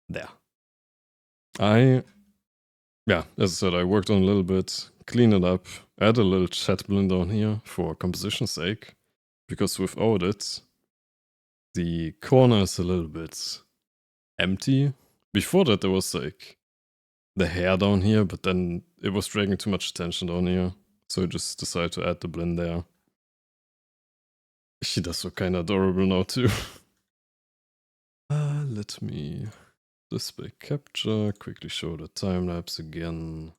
There. Yeah, as I said, I worked on a little bit, cleaned it up, add a little chat blend down here for composition's sake, because without it, the corner is a little bit empty. Before that, there was like the hair down here, but then it was dragging too much attention down here, so I just decided to add the blend there. She does look kind of adorable now too. Let me display capture, quickly show the time lapse again.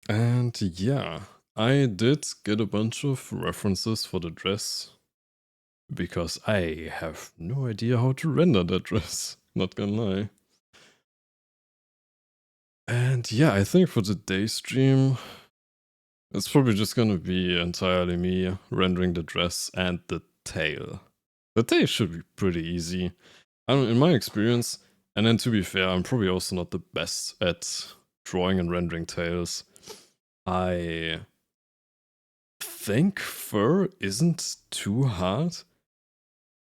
And yeah, I did get a bunch of references for the dress because I have no idea how to render that dress, not gonna lie. And yeah, I think for today's stream, it's probably just gonna be entirely me rendering the dress and the tail. The tail should be pretty easy. I don't, in my experience, and then to be fair, I'm probably also not the best at drawing and rendering tails. I think fur isn't too hard.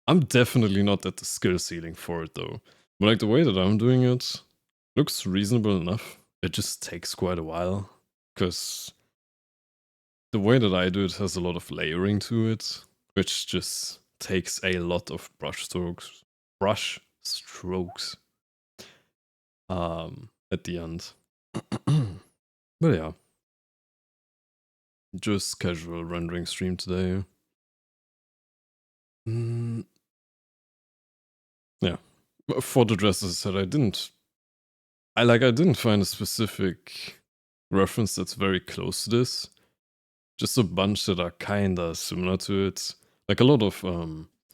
I'm definitely not at the skill ceiling for it though. But like the way that I'm doing it looks reasonable enough. It just takes quite a while because the way that I do it has a lot of layering to it, which just takes a lot of brush strokes at the end. But yeah, just casual rendering stream today. Yeah, for the dresses that I didn't find a specific reference that's very close to this. Just a bunch that are kinda similar to it. Like a lot of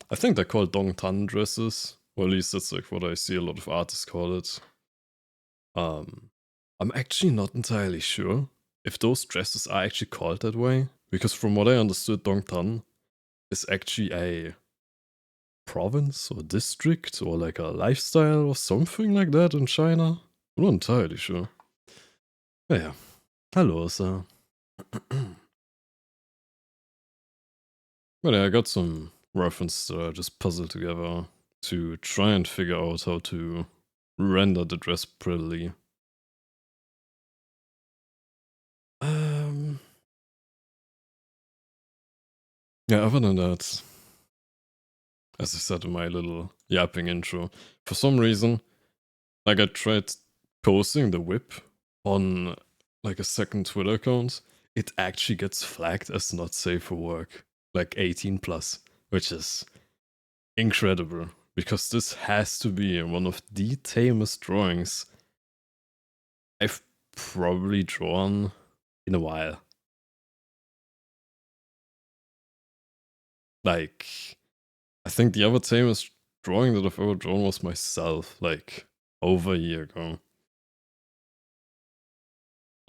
I think they're called Dongtan dresses. Or at least that's like what I see a lot of artists call it. I'm actually not entirely sure if those dresses are actually called that way. Because from what I understood, Dongtan is actually a province or district or like a lifestyle or something like that in China. I'm not entirely sure. But yeah. Hello, sir. But yeah, I got some references that I just puzzled together to try and figure out how to render the dress prettily. Yeah, other than that, as I said in my little yapping intro, for some reason, like I tried posting the whip on like a second Twitter account, it actually gets flagged as not safe for work, like 18 plus, which is incredible because this has to be one of the tamest drawings I've probably drawn in a while. Like, I think the other tamest drawing that I've ever drawn was myself, like, over a year ago.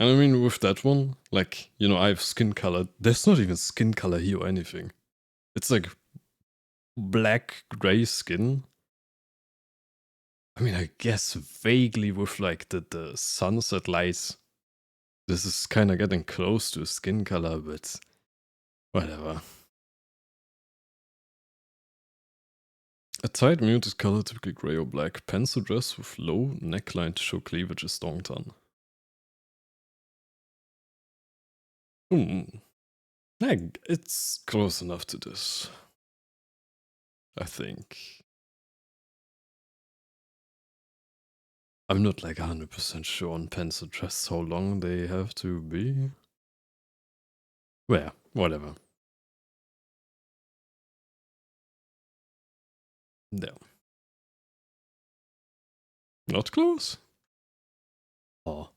And I mean, with that one, like, you know, I have skin color. There's not even skin color here or anything. It's like black gray skin. I mean, I guess vaguely with like the sunset lights, this is kind of getting close to skin color, but whatever. A tight muted color, typically gray or black. Pencil dress with low neckline to show cleavage is Dongtan. It's close enough to this, I think. I'm not like 100% sure on pencil dress how long they have to be. Well, whatever. There. Not close? Oh.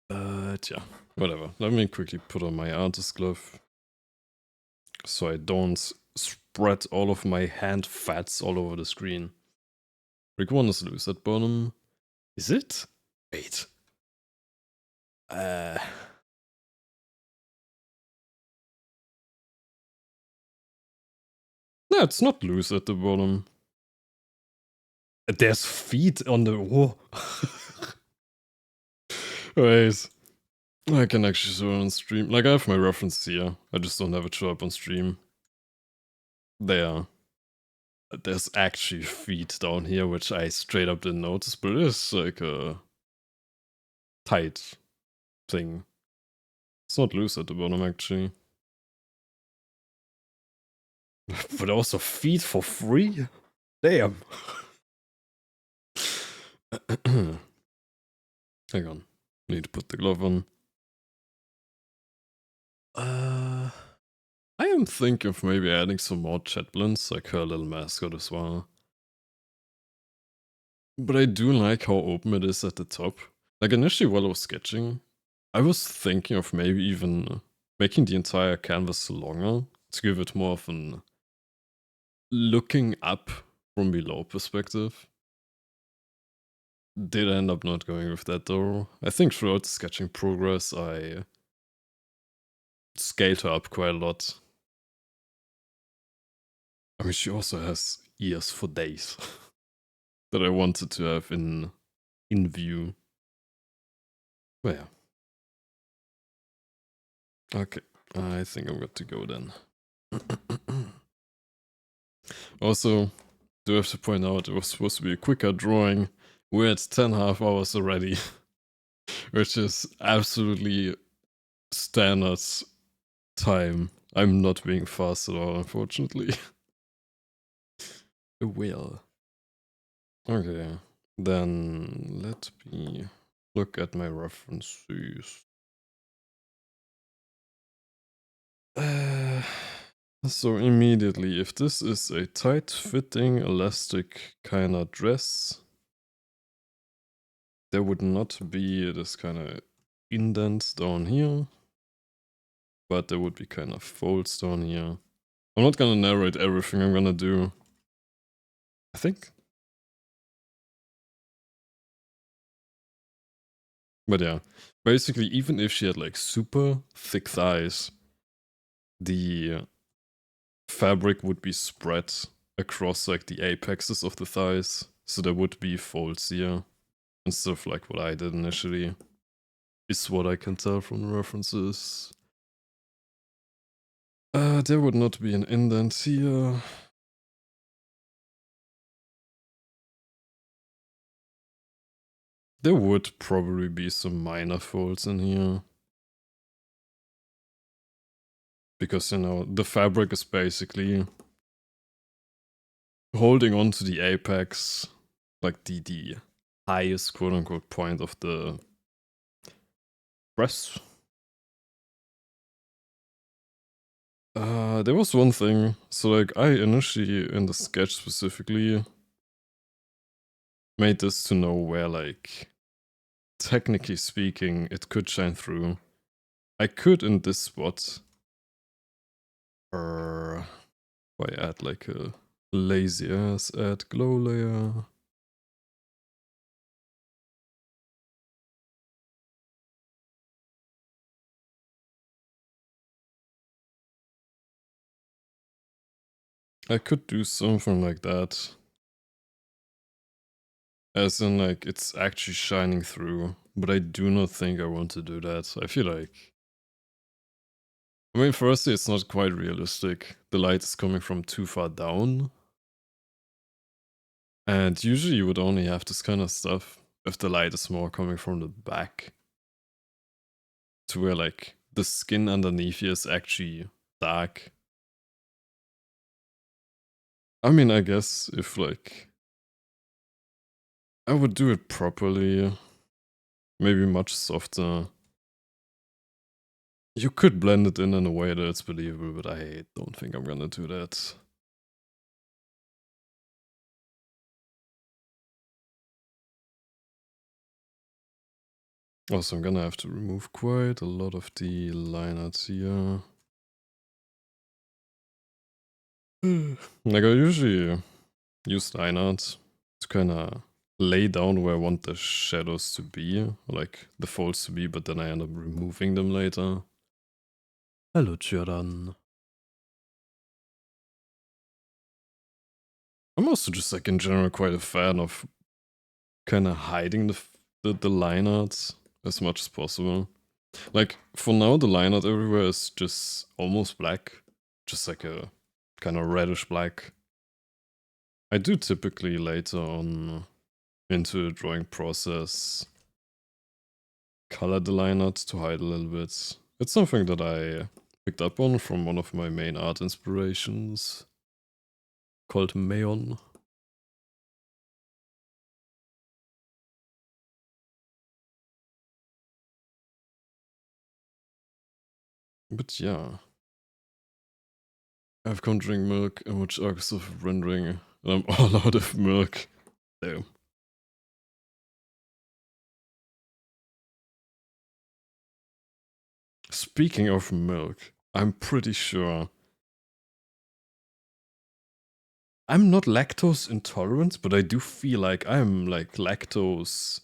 But yeah, whatever. Let me quickly put on my artist glove so I don't spread all of my hand fats all over the screen. Rig 1 is loose at bottom. Is it? Wait. No, it's not loose at the bottom. There's feet on the wall. Wait. I can actually show it on stream. Like, I have my reference here. I just don't have it show up on stream. There. There's actually feet down here, which I straight up didn't notice, but it is like a tight thing. It's not loose at the bottom, actually. But also feet for free? Damn. Hang on. Need to put the glove on. I am thinking of maybe adding some more chatlins, like her little mascot as well. But I do like how open it is at the top. Like initially while I was sketching, I was thinking of maybe even making the entire canvas longer to give it more of an looking up from below perspective. Did end up not going with that though. I think throughout the sketching progress I scaled her up quite a lot. I mean, she also has ears for days that I wanted to have in view. But yeah. Okay, I think I'm good to go then. Also, do have to point out it was supposed to be a quicker drawing. We're at 10.5 hours already, which is absolutely standard time. I'm not being fast at all, unfortunately. Well. Okay, then let me look at my references. So immediately, if this is a tight-fitting, elastic kind of dress, there would not be this kind of indent down here, but there would be kind of folds down here. I'm not gonna narrate everything I'm gonna do, I think. But yeah, basically, even if she had like super thick thighs, the fabric would be spread across like the apexes of the thighs, so there would be folds here instead of like what I did initially, is what I can tell from the references. There would not be an indent here. There would probably be some minor folds in here. Because, you know, the fabric is basically holding on to the apex, like the highest quote-unquote point of the breast. There was one thing. So, like, I initially, in the sketch specifically, made this to know where, like, technically speaking, it could shine through. I could, in this spot, I add, like, a lazy ass add glow layer. I could do something like that. As in, like, it's actually shining through. But I do not think I want to do that. I feel like... I mean, firstly, it's not quite realistic. The light is coming from too far down. And usually you would only have this kind of stuff if the light is more coming from the back. To where, like, the skin underneath you is actually dark. I mean, I guess if, like... I would do it properly. Maybe much softer. You could blend it in a way that it's believable, but I don't think I'm gonna do that. Also, I'm gonna have to remove quite a lot of the line arts here. Like, I usually use line art to kinda lay down where I want the shadows to be, like the folds to be, but then I end up removing them later. Hello, Jordan. I'm also just, like, in general quite a fan of kinda hiding the line arts as much as possible. Like, for now, the line art everywhere is just almost black. Just like a kind of reddish black. I do typically later on into the drawing process color the line art to hide a little bit. It's something that I picked up on from one of my main art inspirations called Mayon. But yeah, I've come to drink milk and watch arcs of rendering, and I'm all out of milk. Damn. Speaking of milk, I'm pretty sure I'm not lactose intolerant, but I do feel like I'm like lactose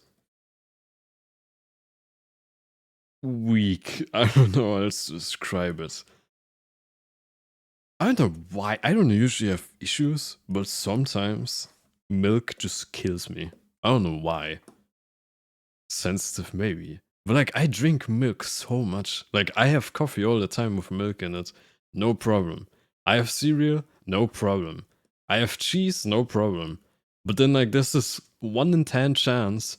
weak. I don't know how else to describe it. I don't know why. I don't usually have issues, but sometimes milk just kills me. I don't know why. Sensitive, maybe. But like, I drink milk so much. Like, I have coffee all the time with milk in it. No problem. I have cereal. No problem. I have cheese. No problem. But then, like, there's this 1 in 10 chance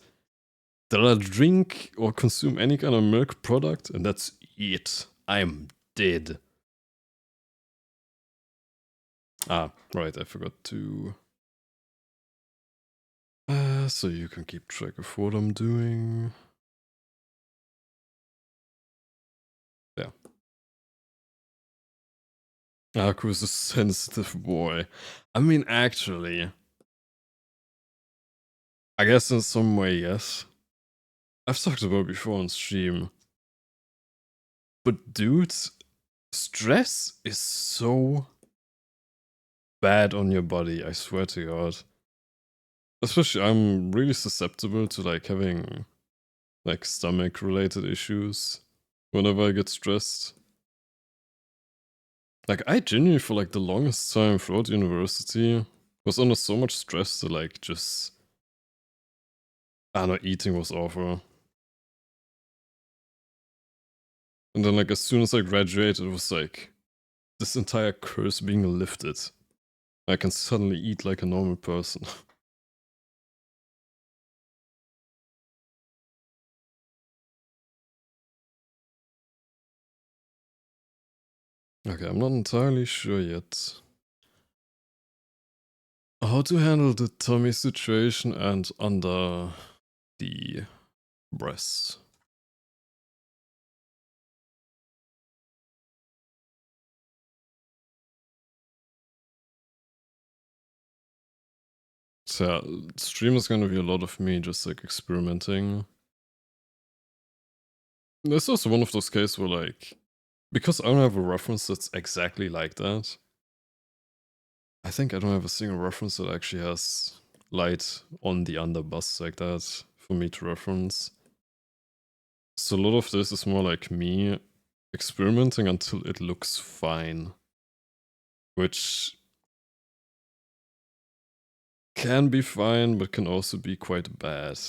that I drink or consume any kind of milk product, and that's it. I'm dead. Ah, right, I forgot to... so you can keep track of what I'm doing. Yeah. Aku is a sensitive boy. I mean, actually, I guess in some way, yes. I've talked about it before on stream. But dude, stress is so bad on your body, I swear to God. Especially, I'm really susceptible to like having like stomach related issues whenever I get stressed. Like, I genuinely, for like the longest time throughout university, was under so much stress that like just, I don't know, eating was awful. And then like as soon as I graduated, it was like this entire curse being lifted. I can suddenly eat like a normal person. Okay, I'm not entirely sure yet how to handle the tummy situation and under the breasts. So yeah, stream is gonna be a lot of me just like experimenting. There's also one of those cases where like, because I don't have a reference that's exactly like that, I think I don't have a single reference that actually has light on the underbust like that for me to reference. So a lot of this is more like me experimenting until it looks fine, which can be fine, but can also be quite bad,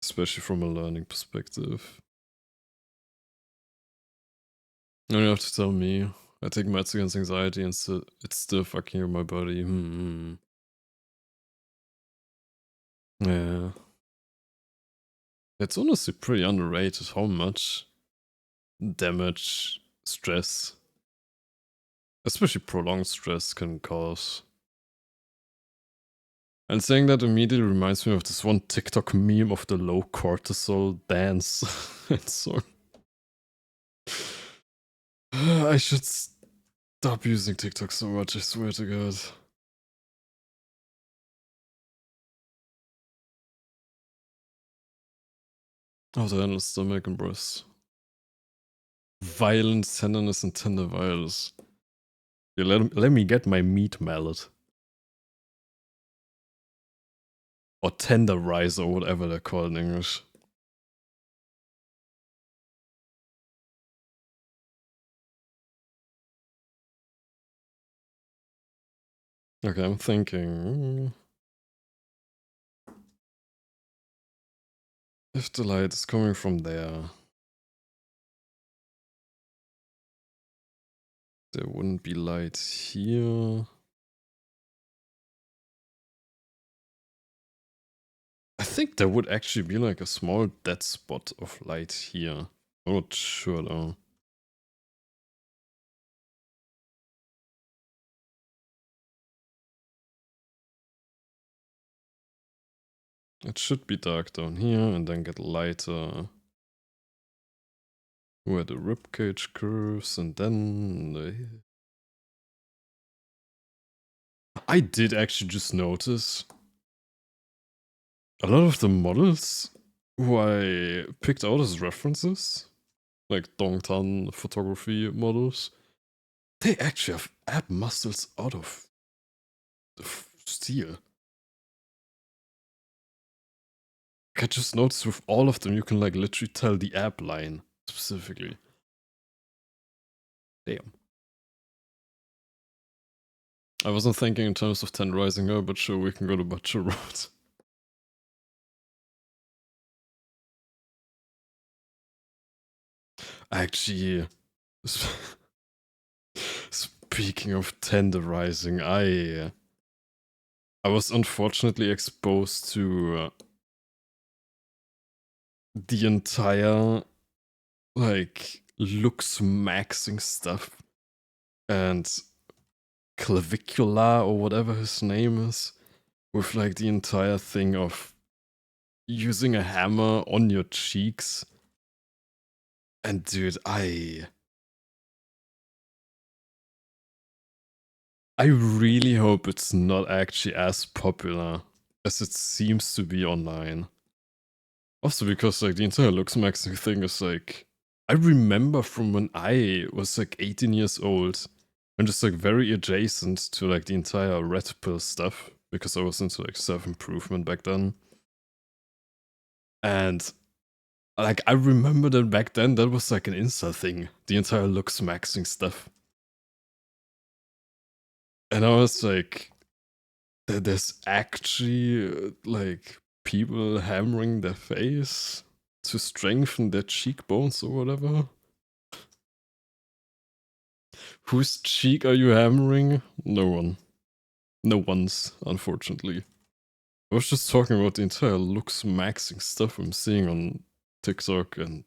especially from a learning perspective. You don't have to tell me. I take meds against anxiety and it's still fucking with my body. Yeah. It's honestly pretty underrated how much damage stress, especially prolonged stress, can cause. And saying that immediately reminds me of this one TikTok meme of the low cortisol dance and song. I should stop using TikTok so much, I swear to God. How to handle stomach and breast. Violent tenderness and tender violence. Yeah, let me get my meat mallet. Or tenderize or whatever they're called in English. Okay, I'm thinking. If the light is coming from there, there wouldn't be light here. think there would actually be like a small dead spot of light here. I'm not sure though. It should be dark down here and then get lighter where the ribcage curves and then... I did actually just notice a lot of the models who I picked out as references, like Dongtan photography models, they actually have ab muscles out of steel. I just noticed with all of them, you can like literally tell the ab line specifically. Damn. I wasn't thinking in terms of tenderizing her, but sure, we can go to Butcher Road. Actually, speaking of tenderizing, I was unfortunately exposed to the entire like looks maxing stuff and clavicula or whatever his name is, with like the entire thing of using a hammer on your cheeks. And dude, I really hope it's not actually as popular as it seems to be online. Also because like the entire looks maxing thing is like, I remember from when I was like 18 years old and just like very adjacent to like the entire red pill stuff because I was into like self-improvement back then. And like I remember that back then that was like an Insta thing, the entire looks maxing stuff. And I was like, there's actually like people hammering their face to strengthen their cheekbones or whatever. Whose cheek are you hammering? No one. No one's, unfortunately. I was just talking about the entire looks maxing stuff I'm seeing on TikTok and...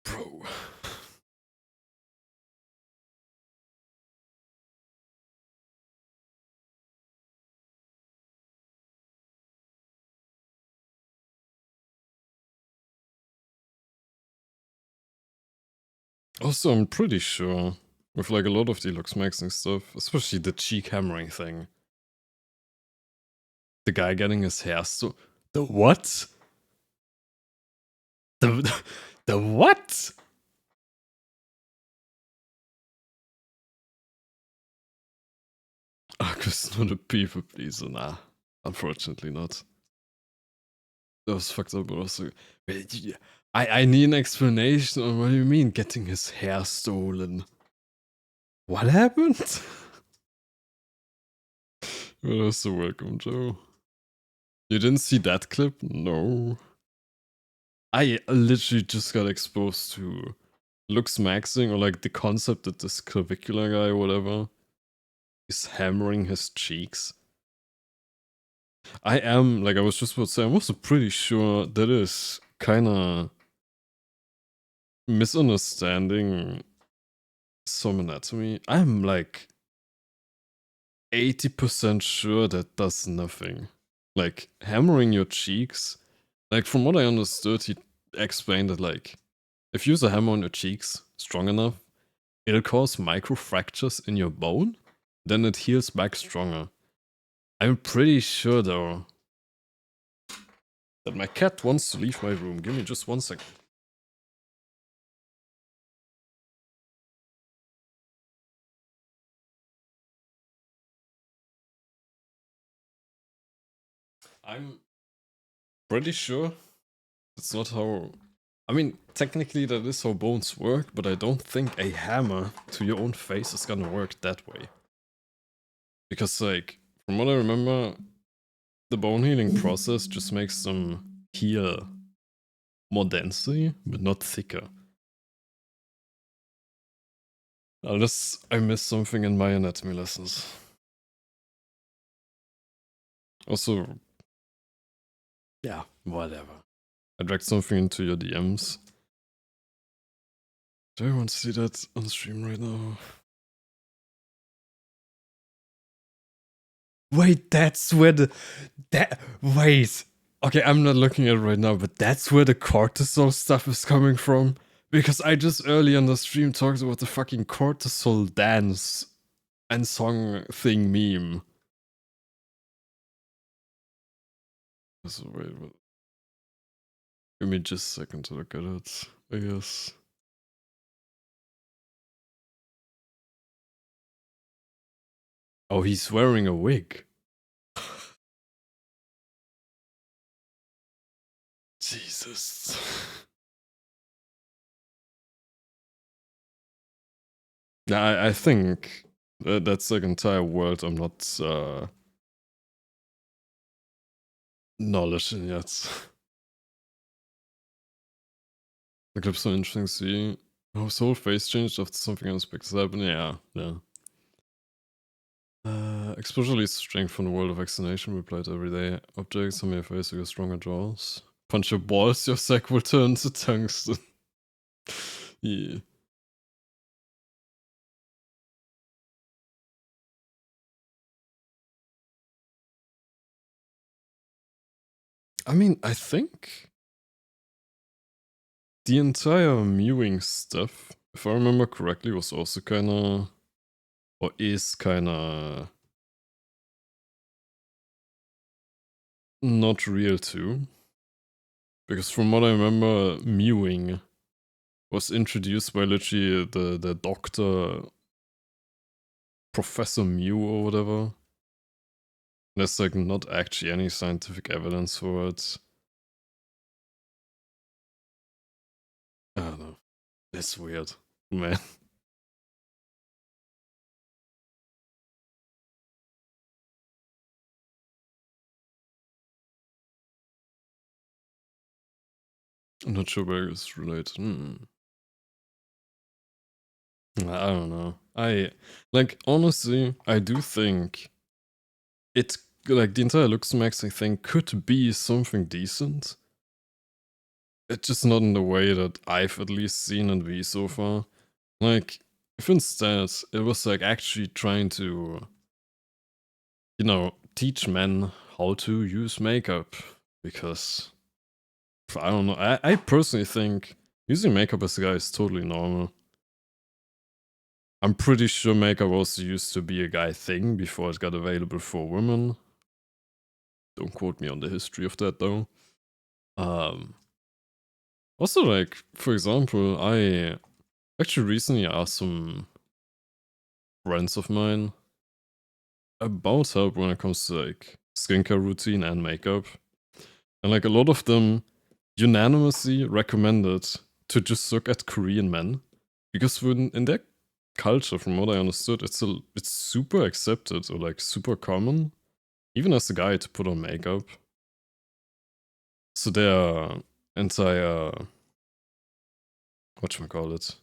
Bro. Also, I'm pretty sure with like a lot of the looks maxing stuff, especially the cheek hammering thing. The guy getting his hair so... The what? The, the what? Akku's not a people pleaser, nah. Unfortunately not. That was fucked up, but also... I need an explanation on what do you mean getting his hair stolen. What happened? You're also welcome, Joe. You didn't see that clip? No. I literally just got exposed to looks maxing or like the concept that this clavicular guy or whatever is hammering his cheeks. I am, like I was just about to say, I'm also pretty sure that is kinda misunderstanding some anatomy. I'm like 80% sure that does nothing. Like hammering your cheeks, like from what I understood, he explained that like if you use a hammer on your cheeks strong enough, it'll cause micro fractures in your bone, then it heals back stronger. I'm pretty sure though that my cat wants to leave my room. Give me just 1 second. I'm pretty sure that's not how... I mean, technically that is how bones work, but I don't think a hammer to your own face is gonna work that way. Because like, from what I remember, the bone healing process just makes them heal more densely, but not thicker. Unless I missed something in my anatomy lessons. Also, Yeah, whatever. I dragged something into your DMs. Do I want to see that on stream right now? Wait, that's where wait. Okay, I'm not looking at it right now, but that's where the cortisol stuff is coming from. Because I just earlier on the stream talked about the fucking cortisol dance and song thing meme. So wait, give me just a second to look at it, I guess. Oh, he's wearing a wig. Jesus. Yeah, I think that's like entire world I'm not knowledge in yet. The clip's so interesting to see. Oh, his whole face changed after something unexpected happened. Yeah, yeah. Exposure leads to strength from the world of vaccination. Replied every day. Objects on your face with your stronger jaws. Punch your balls, your sack will turn to tungsten. Yeah. I mean, I think the entire mewing stuff, if I remember correctly, was also kinda, or is kinda not real too. Because from what I remember, mewing was introduced by literally the doctor, Professor Mew or whatever. There's like not actually any scientific evidence for it. I don't know. It's weird, man. I'm not sure where it's related. I don't know. Like, honestly, I do think it, like, the entire looks maxing thing could be something decent. It's just not in the way that I've at least seen it be so far. Like, if instead it was like actually trying to, you know, teach men how to use makeup. Because, I don't know, I personally think using makeup as a guy is totally normal. I'm pretty sure makeup also used to be a guy thing before it got available for women. Don't quote me on the history of that though. Also, like, for example, I actually recently asked some friends of mine about help when it comes to like skincare routine and makeup. And like a lot of them unanimously recommended to just look at Korean men. Because when in their culture, from what I understood, it's super accepted or like super common, even as a guy, to put on makeup. So their entire, whatchamacallit,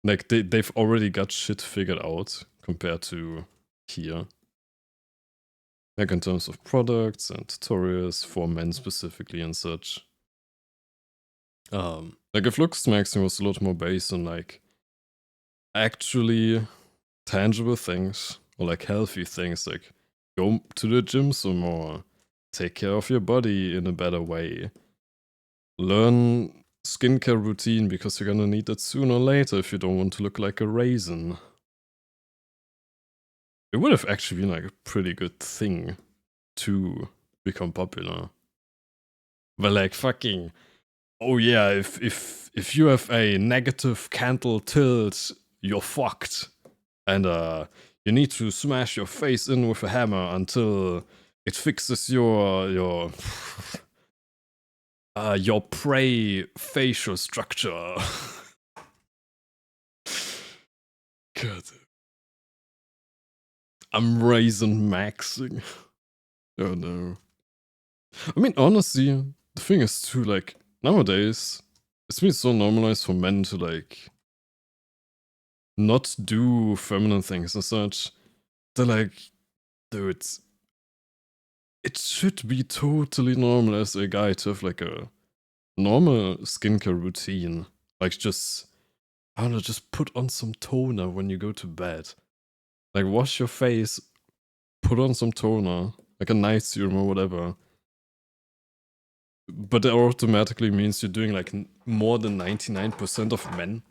like they've already got shit figured out compared to here. Like in terms of products and tutorials for men specifically and such. Like if looks maxing was a lot more based on like actually tangible things or like healthy things, like go to the gym some more, take care of your body in a better way, learn skincare routine because you're gonna need it sooner or later if you don't want to look like a raisin. It would have actually been like a pretty good thing to become popular. But like fucking, oh yeah, if you have a negative candle tilt, you're fucked. And you need to smash your face in with a hammer until it fixes your prey facial structure. God. I'm raisin maxing. Oh no. I mean, honestly, the thing is too, like, nowadays, it's been so normalized for men to, like, not do feminine things and such. They're like, dude, it should be totally normal as a guy to have like a normal skincare routine. Like just, I don't know, just put on some toner when you go to bed. Like wash your face, put on some toner, like a night serum or whatever. But that automatically means you're doing like more than 99% of men.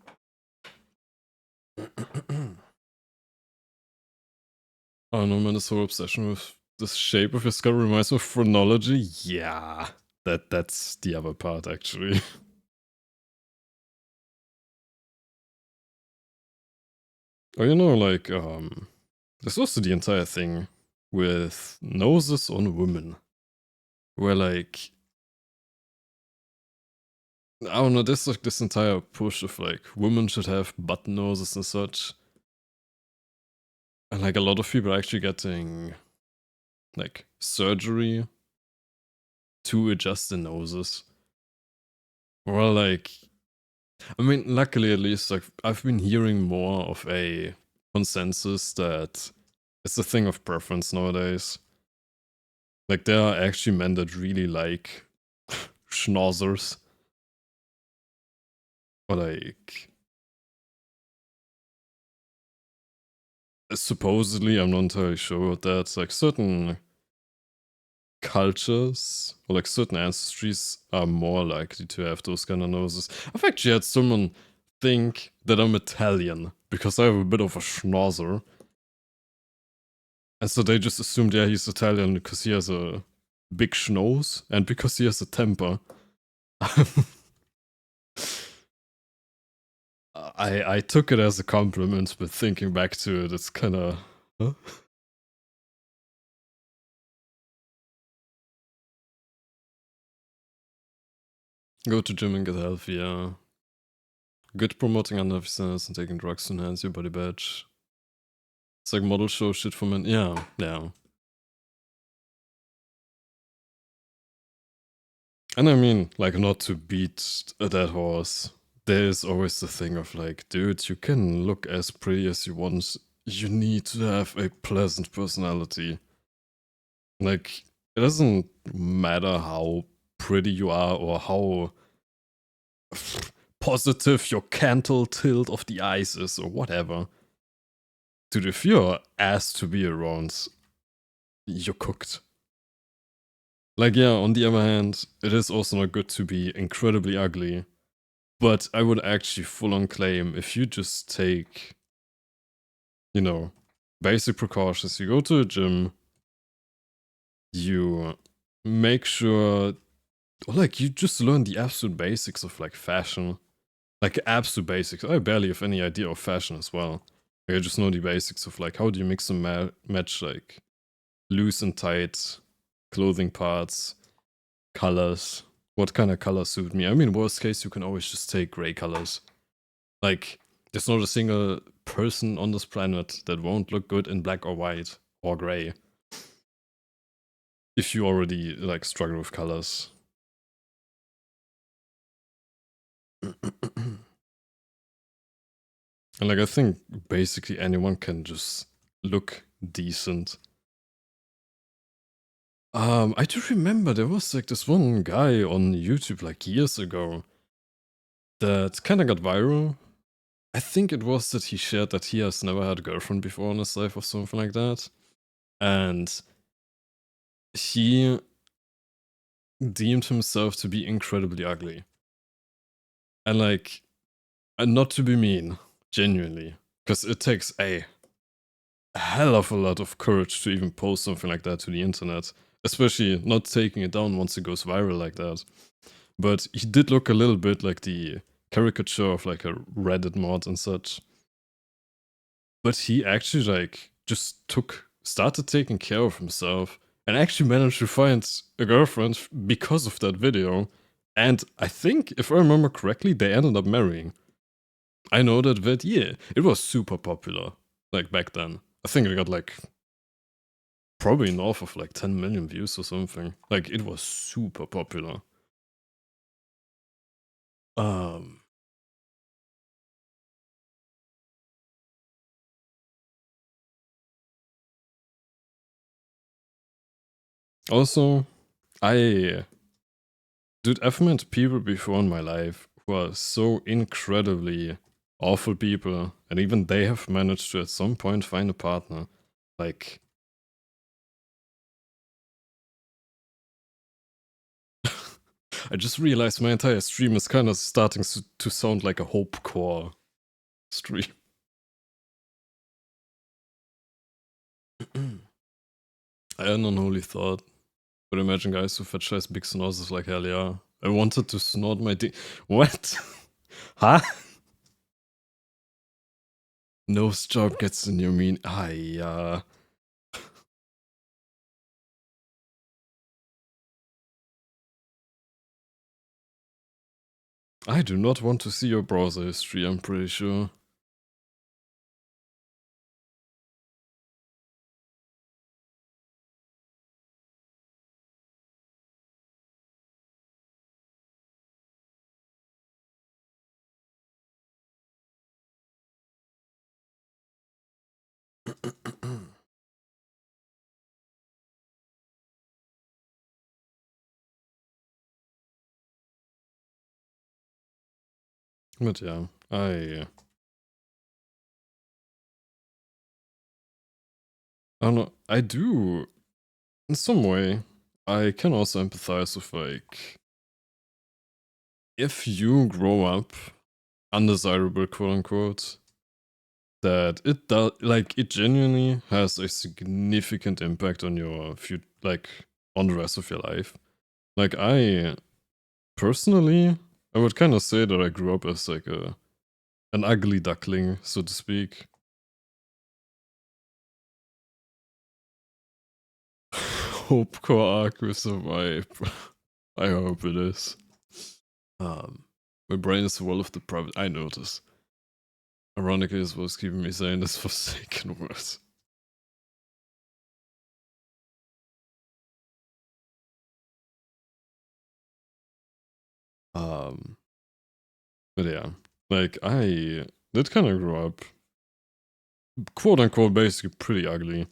Oh no, man, this whole obsession with the shape of your skull reminds me of phrenology. Yeah, that's the other part actually. Oh, you know, like there's also the entire thing with noses on women, where like I don't know, there's like this entire push of like women should have button noses and such, and like a lot of people are actually getting like surgery to adjust the noses. Well, like, I mean, luckily at least, like, I've been hearing more of a consensus that it's a thing of preference nowadays. Like, there are actually men that really like schnauzers. Or like, supposedly, I'm not entirely sure about that. Like, certain cultures or like certain ancestries are more likely to have those kind of noses. I've actually had someone think that I'm Italian because I have a bit of a schnauzer. And so they just assumed, yeah, he's Italian because he has a big schnoz and because he has a temper. I took it as a compliment, but thinking back to it, it's kind of. Huh? Go to gym and get healthy, yeah. Good promoting unhealthy standards and taking drugs to enhance your body badge. It's like model show shit for men. Yeah, yeah. And I mean, like, not to beat a dead horse, there is always the thing of like, dude, you can look as pretty as you want. You need to have a pleasant personality. Like, it doesn't matter how pretty you are or how positive your cantle tilt of the eyes is or whatever. Dude, if you're asked to be around, you're cooked. Like, yeah, on the other hand, it is also not good to be incredibly ugly. But I would actually full on claim if you just take, you know, basic precautions, you go to a gym, you make sure, or like, you just learn the absolute basics of like fashion. Like, absolute basics. I barely have any idea of fashion as well. Like, I just know the basics of like, how do you mix and match like loose and tight clothing parts, colors. What kind of colors suit me? I mean, worst case, you can always just take gray colors. Like, there's not a single person on this planet that won't look good in black or white or gray. If you already like struggle with colors. And like, I think basically anyone can just look decent. I do remember there was like this one guy on YouTube like years ago that kind of got viral. I think it was that he shared that he has never had a girlfriend before in his life or something like that. And he deemed himself to be incredibly ugly. And like, and not to be mean, genuinely, because it takes a hell of a lot of courage to even post something like that to the internet, especially not taking it down once it goes viral like that. But he did look a little bit like the caricature of like a Reddit mod and such. But he actually like just started taking care of himself and actually managed to find a girlfriend because of that video. And I think, if I remember correctly, they ended up marrying. I know that yeah, it was super popular, like back then. I think it got like probably north of like 10 million views or something. Like, it was super popular. Um, Also, I dude, I've met people before in my life who are so incredibly awful people, and even they have managed to at some point find a partner. Like, I just realized my entire stream is kind of starting to sound like a hope core stream. I had an unholy thought, but imagine guys who fetishize big snores like hell yeah. I wanted to snort my dick. What? Huh? Nose job gets in your mean. Ah, yeah. I do not want to see your browser history, I'm pretty sure. But yeah, I don't know. I do, in some way, I can also empathize with like, if you grow up undesirable, quote unquote, that it does, like, it genuinely has a significant impact on your future, like, on the rest of your life. Like, I personally, I would kind of say that I grew up as like an ugly duckling, so to speak. Hope core arc with the vibe. I hope it is. My brain is full of the private. I notice. Ironically, is what's keeping me saying this forsaken words. Um, but yeah, like I did kind of grow up, quote unquote, basically pretty ugly.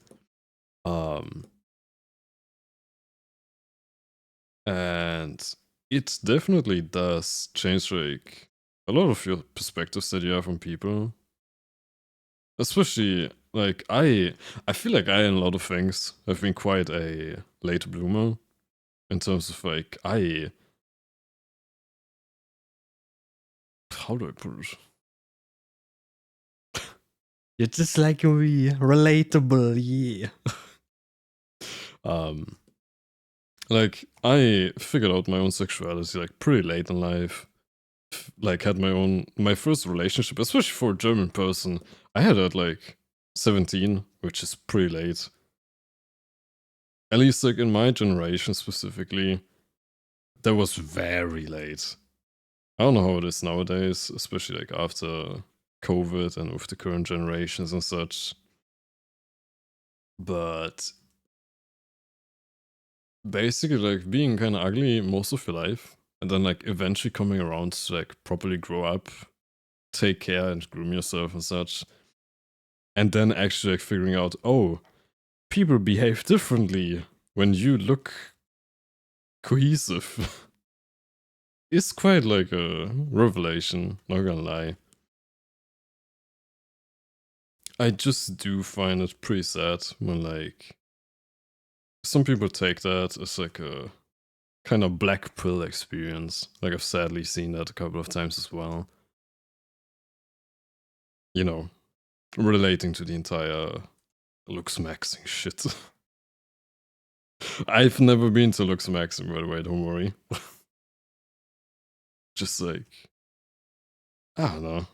Um, and it definitely does change like a lot of your perspectives that you have on people. Especially like I feel like I in a lot of things have been quite a late bloomer in terms of like I how do I put it? You're just like me, relatable, yeah. Um like I figured out my own sexuality like pretty late in life. Like had my first relationship, especially for a German person. I had it at like 17, which is pretty late. At least like in my generation specifically, that was very late. I don't know how it is nowadays, especially like after COVID and with the current generations and such. But basically, like being kind of ugly most of your life, and then like eventually coming around to like properly grow up, take care and groom yourself and such, and then actually like figuring out, oh, people behave differently when you look cohesive. It's quite like a revelation, not gonna lie. I just do find it pretty sad when like some people take that as like a kind of black pill experience. Like I've sadly seen that a couple of times as well. You know, relating to the entire looks maxing shit. I've never been to looks maxing, by the way, don't worry. Just like, I don't know.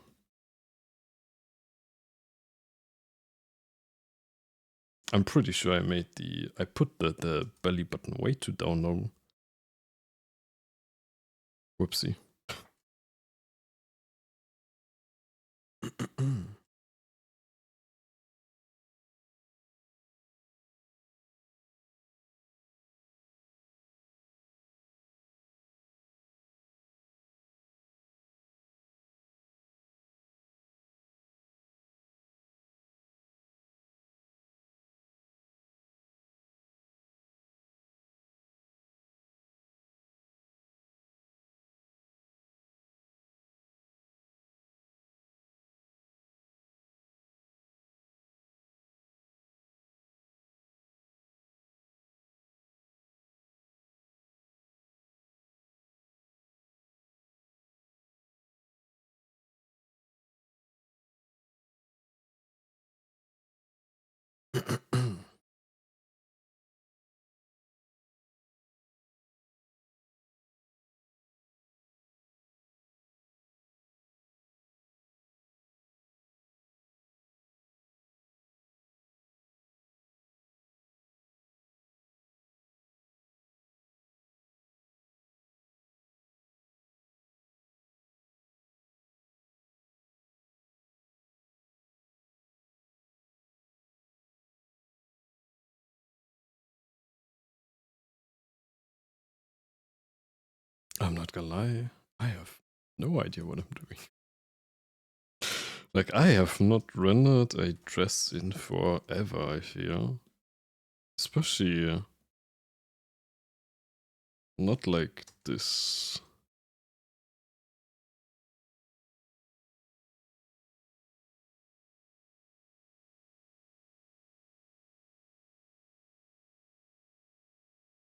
I'm pretty sure I put the belly button way too down low. Whoopsie. I'm not gonna lie, I have no idea what I'm doing. Like, I have not rendered a dress in forever, I feel. Especially not like this.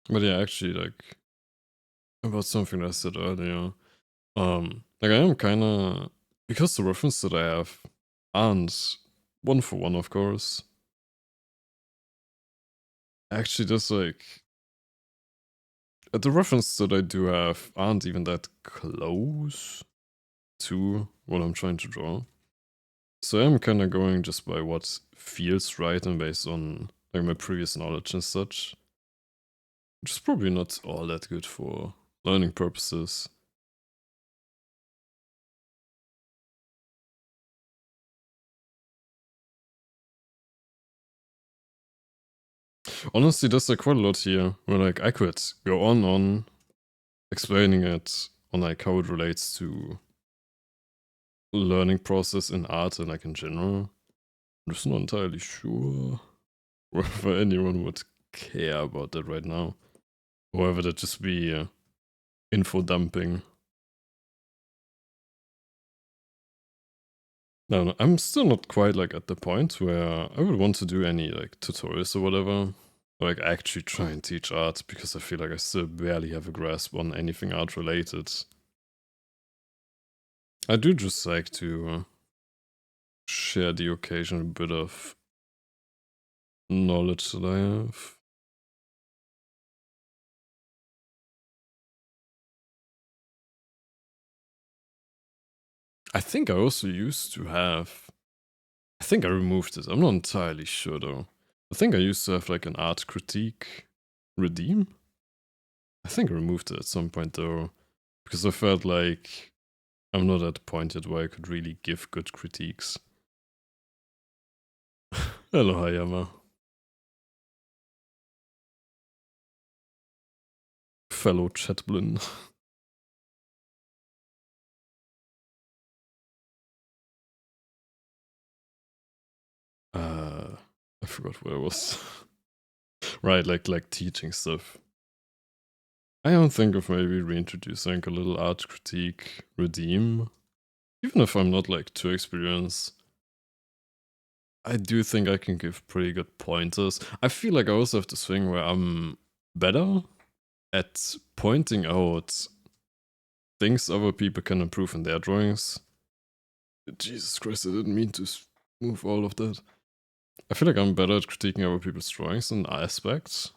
But yeah, actually, like, about something that I said earlier, like, I am kinda, because the reference that I have aren't one for one, of course. Actually, there's like, the reference that I do have aren't even that close to what I'm trying to draw. So I'm kind of going just by what feels right and based on like my previous knowledge and such. Which is probably not all that good for learning purposes. Honestly, there's like quite a lot here where like I could go on explaining it on like how it relates to learning process in art and like in general. I'm just not entirely sure whether anyone would care about that right now. Or whether that just be info dumping. No, I'm still not quite like at the point where I would want to do any like tutorials or whatever. Or, like actually try and teach art because I feel like I still barely have a grasp on anything art related. I do just like to share the occasional bit of knowledge that I have. I think I also used to have. I think I removed it. I'm not entirely sure though. I think I used to have like an art critique redeem. I think I removed it at some point though, because I felt like I'm not at the point yet where I could really give good critiques. Hello, Hayama. Fellow Chatblin. I forgot where I was. Right, like teaching stuff. I don't think of maybe reintroducing a little art critique redeem. Even if I'm not like too experienced, I do think I can give pretty good pointers. I feel like I also have this thing where I'm better at pointing out things other people can improve in their drawings. Jesus Christ, I didn't mean to move all of that. I feel like I'm better at critiquing other people's drawings and aspects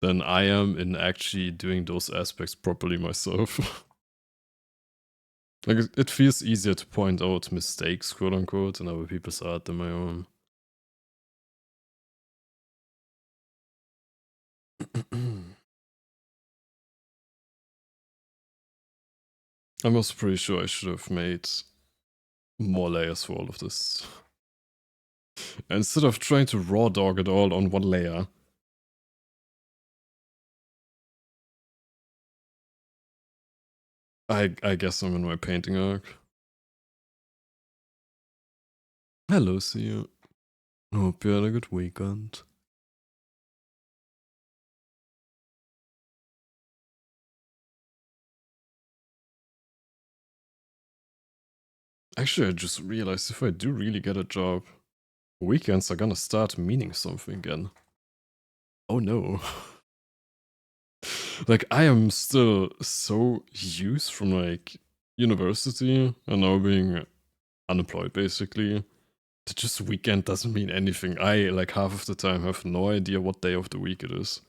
than I am in actually doing those aspects properly myself. Like, it feels easier to point out mistakes, quote unquote, in other people's art than my own. I'm also pretty sure I should have made more layers for all of this. Instead of trying to raw dog it all on one layer. I guess I'm in my painting arc. Hello, see you. Hope you had a good weekend. Actually, I just realized if I do really get a job, weekends are gonna start meaning something again. Oh no. Like, I am still so used from like university and now being unemployed basically Just weekend doesn't mean anything. I, like, half of the time have no idea what day of the week it is.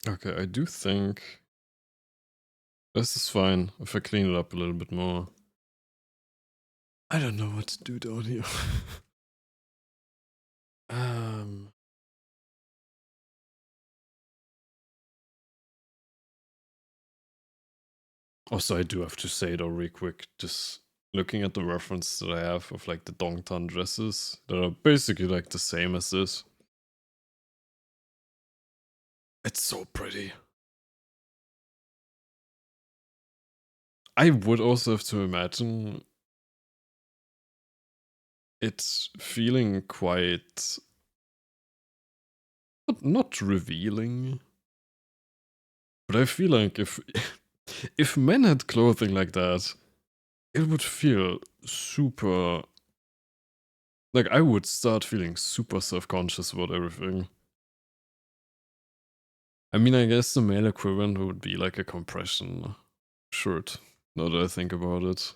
Okay, I do think this is fine if I clean it up a little bit more. I don't know what to do down here. Also, I do have to say though, real quick, just looking at the reference that I have of like the Dongtan dresses that are basically like the same as this. It's so pretty. I would also have to imagine it's feeling quite not revealing, but I feel like if if men had clothing like that, it would feel super. Like, I would start feeling super self-conscious about everything. I mean, I guess the male equivalent would be like a compression shirt, now that I think about it.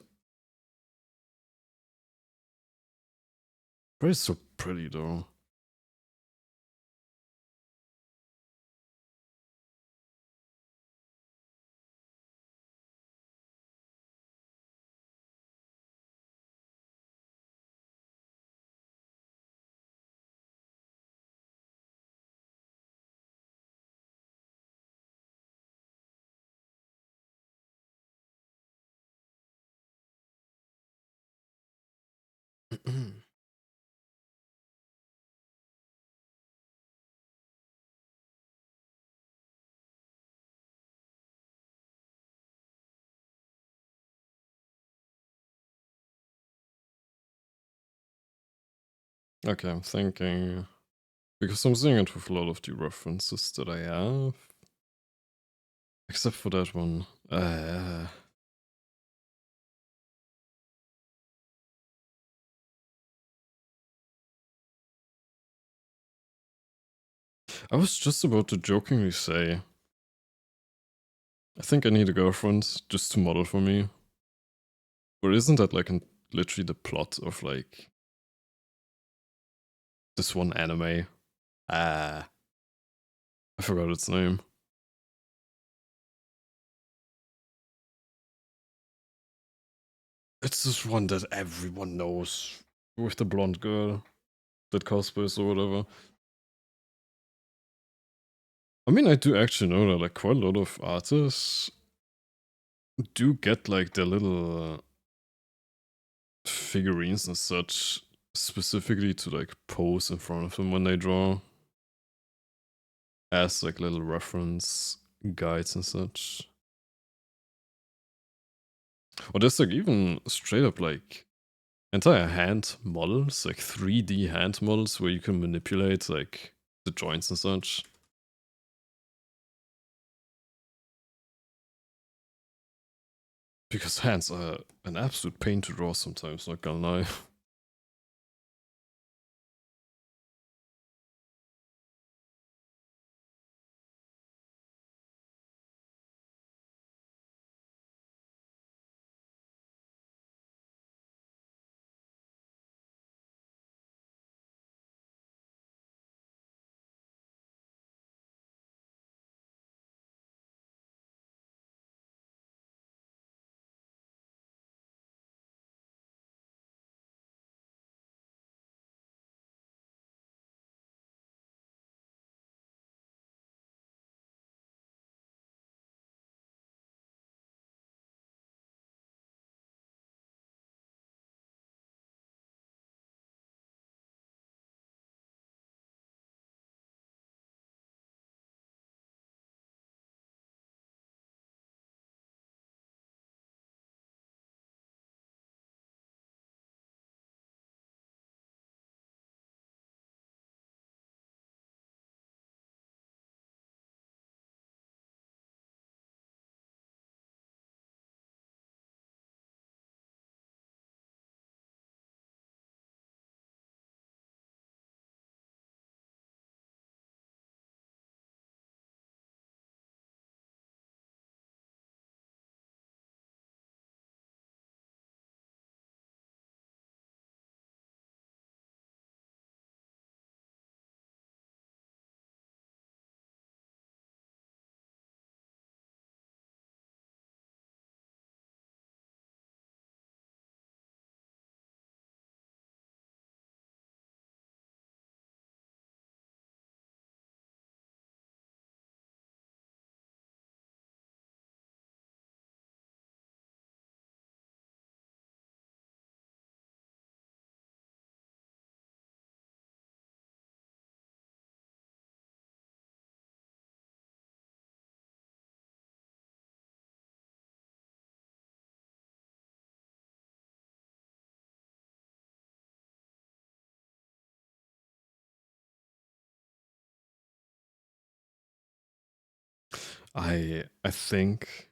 But it's so pretty though. Okay, I'm thinking, because I'm seeing it with a lot of the references that I have. Except for that one. I was just about to jokingly say, I think I need a girlfriend just to model for me. But isn't that like literally the plot of like this one anime? I forgot its name. It's this one that everyone knows with the blonde girl that cosplays or whatever. I mean, I do actually know that like quite a lot of artists do get like their little figurines and such specifically to like pose in front of them when they draw as like little reference guides and such. Or there's like even straight up like entire hand models, like 3D hand models where you can manipulate like the joints and such. Because hands are an absolute pain to draw sometimes, not gonna lie. I think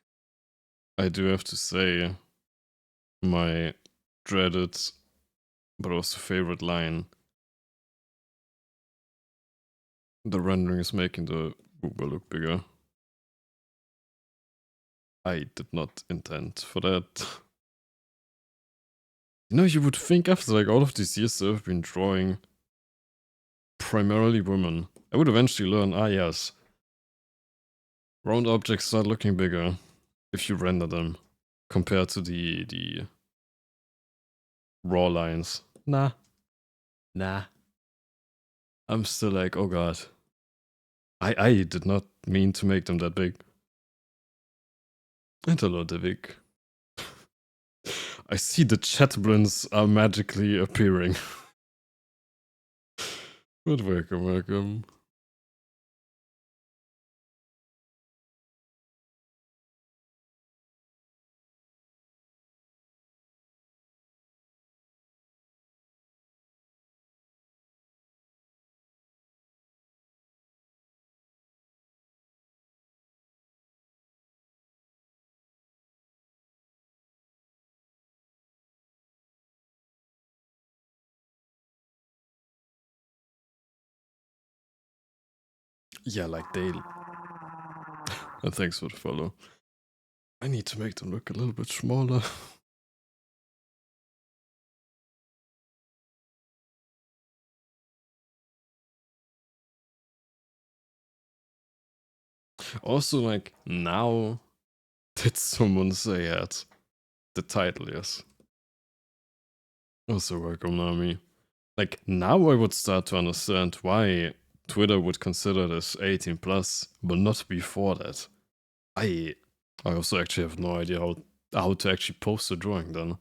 I do have to say my dreaded but also favorite line. The rendering is making the booba look bigger. I did not intend for that. You know, you would think after like all of these years I've been drawing primarily women, I would eventually learn, yes, round objects start looking bigger if you render them compared to the raw lines. Nah. I'm still like, oh god. I did not mean to make them that big. And hello, Divik. I see the chat blinds are magically appearing. But welcome. Yeah, like daily. And thanks for the follow. I need to make them look a little bit smaller. Also, like, now, did someone say it? The title, yes. Also, welcome, Nami. Like, now I would start to understand why Twitter would consider this 18 plus, but not before that. I also actually have no idea how to actually post a drawing then.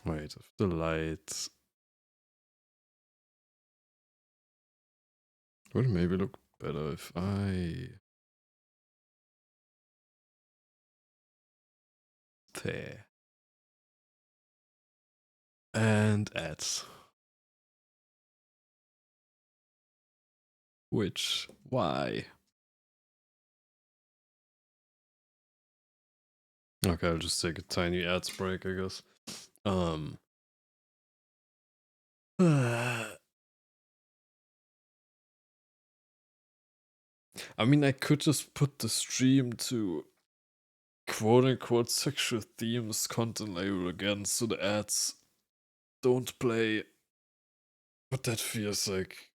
Wait, if the light would maybe look better if I there and add which why. Okay, I'll just take a tiny ads break, I guess. I mean, I could just put the stream to quote-unquote sexual themes content label again so the ads don't play. But that feels like,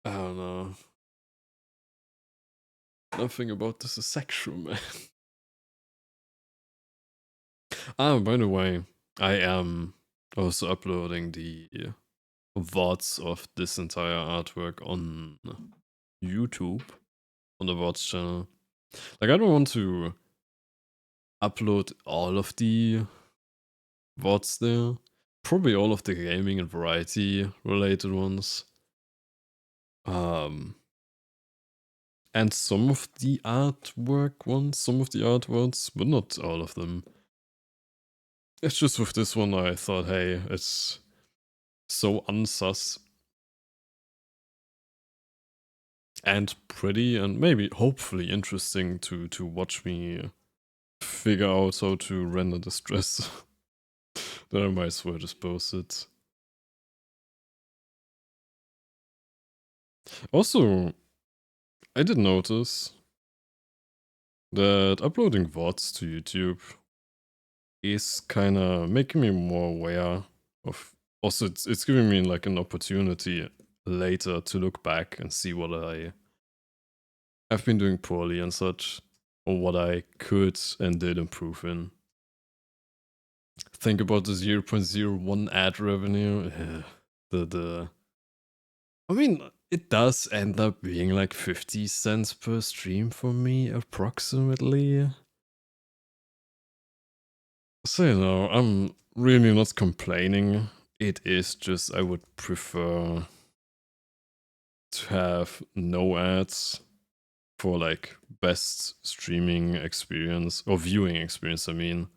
I don't know. Nothing about this is sexual, man. By the way, I am also uploading the VODs of this entire artwork on YouTube, on the VODs channel. Like, I don't want to upload all of the VODs there. Probably all of the gaming and variety related ones. And some of the artwork ones, some of the art ones, but not all of them. It's just with this one I thought, hey, it's so unsus. And pretty and maybe hopefully interesting to watch me figure out how to render this dress. Then I might as well just post it. Also, I did notice that uploading VODs to YouTube is kind of making me more aware of. Also, it's giving me like an opportunity later to look back and see what I have been doing poorly and such, or what I could and did improve in. Think about the 0.01 ad revenue. I mean, it does end up being like 50 cents per stream for me, approximately. So, you know, I'm really not complaining. It is just I would prefer to have no ads for like best streaming experience or viewing experience, I mean,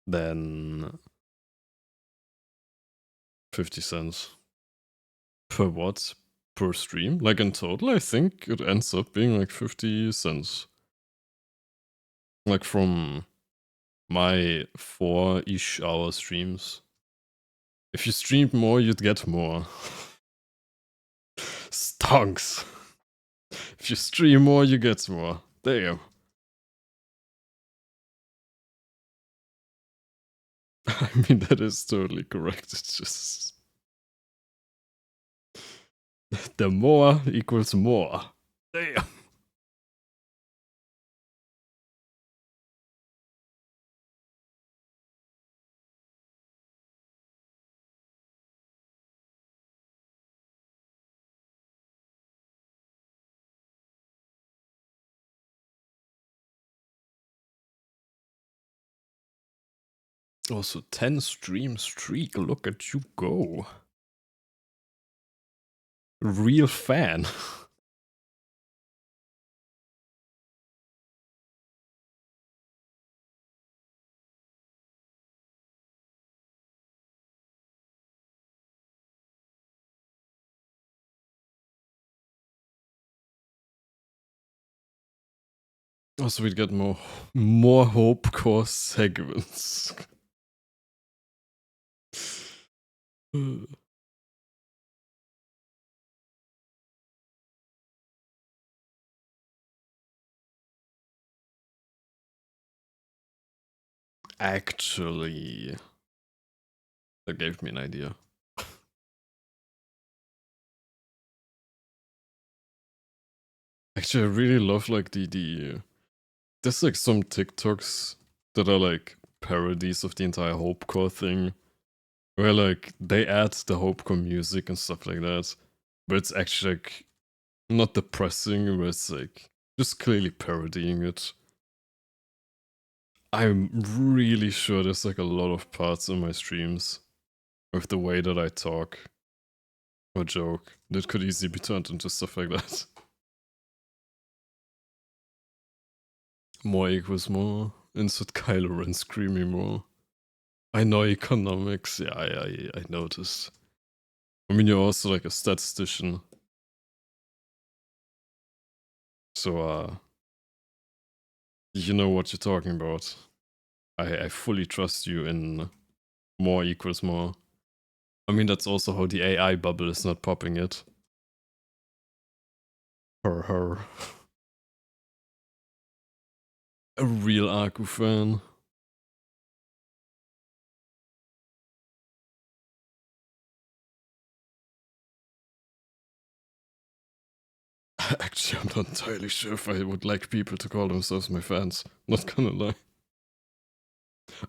then 50 cents per what? Per stream? Like in total, I think it ends up being like 50 cents. Like from my 4-ish hour streams. If you streamed more, you'd get more. Stonks. If you stream more, you get more. Damn. I mean, that is totally correct. It's just... the more equals more. Damn. Also, 10 stream streak. Look at you go. Real fan. Also, we'd get more hope core segments. Actually, that gave me an idea. Actually, I really love like there's like some TikToks that are like parodies of the entire Hopecore thing, where like they add the Hopecore music and stuff like that, but it's actually like not depressing, where it's like just clearly parodying it. I'm really sure there's like a lot of parts in my streams with the way that I talk or joke that could easily be turned into stuff like that. More equals more. Insert Kylo Ren screaming more. I know economics. Yeah, I noticed. I mean, you're also like a statistician. So, you know what you're talking about. I fully trust you in more equals more. I mean, that's also how the AI bubble is not popping it. Her. A real Aku fan. Actually, I'm not entirely sure if I would like people to call themselves my fans. Not gonna lie.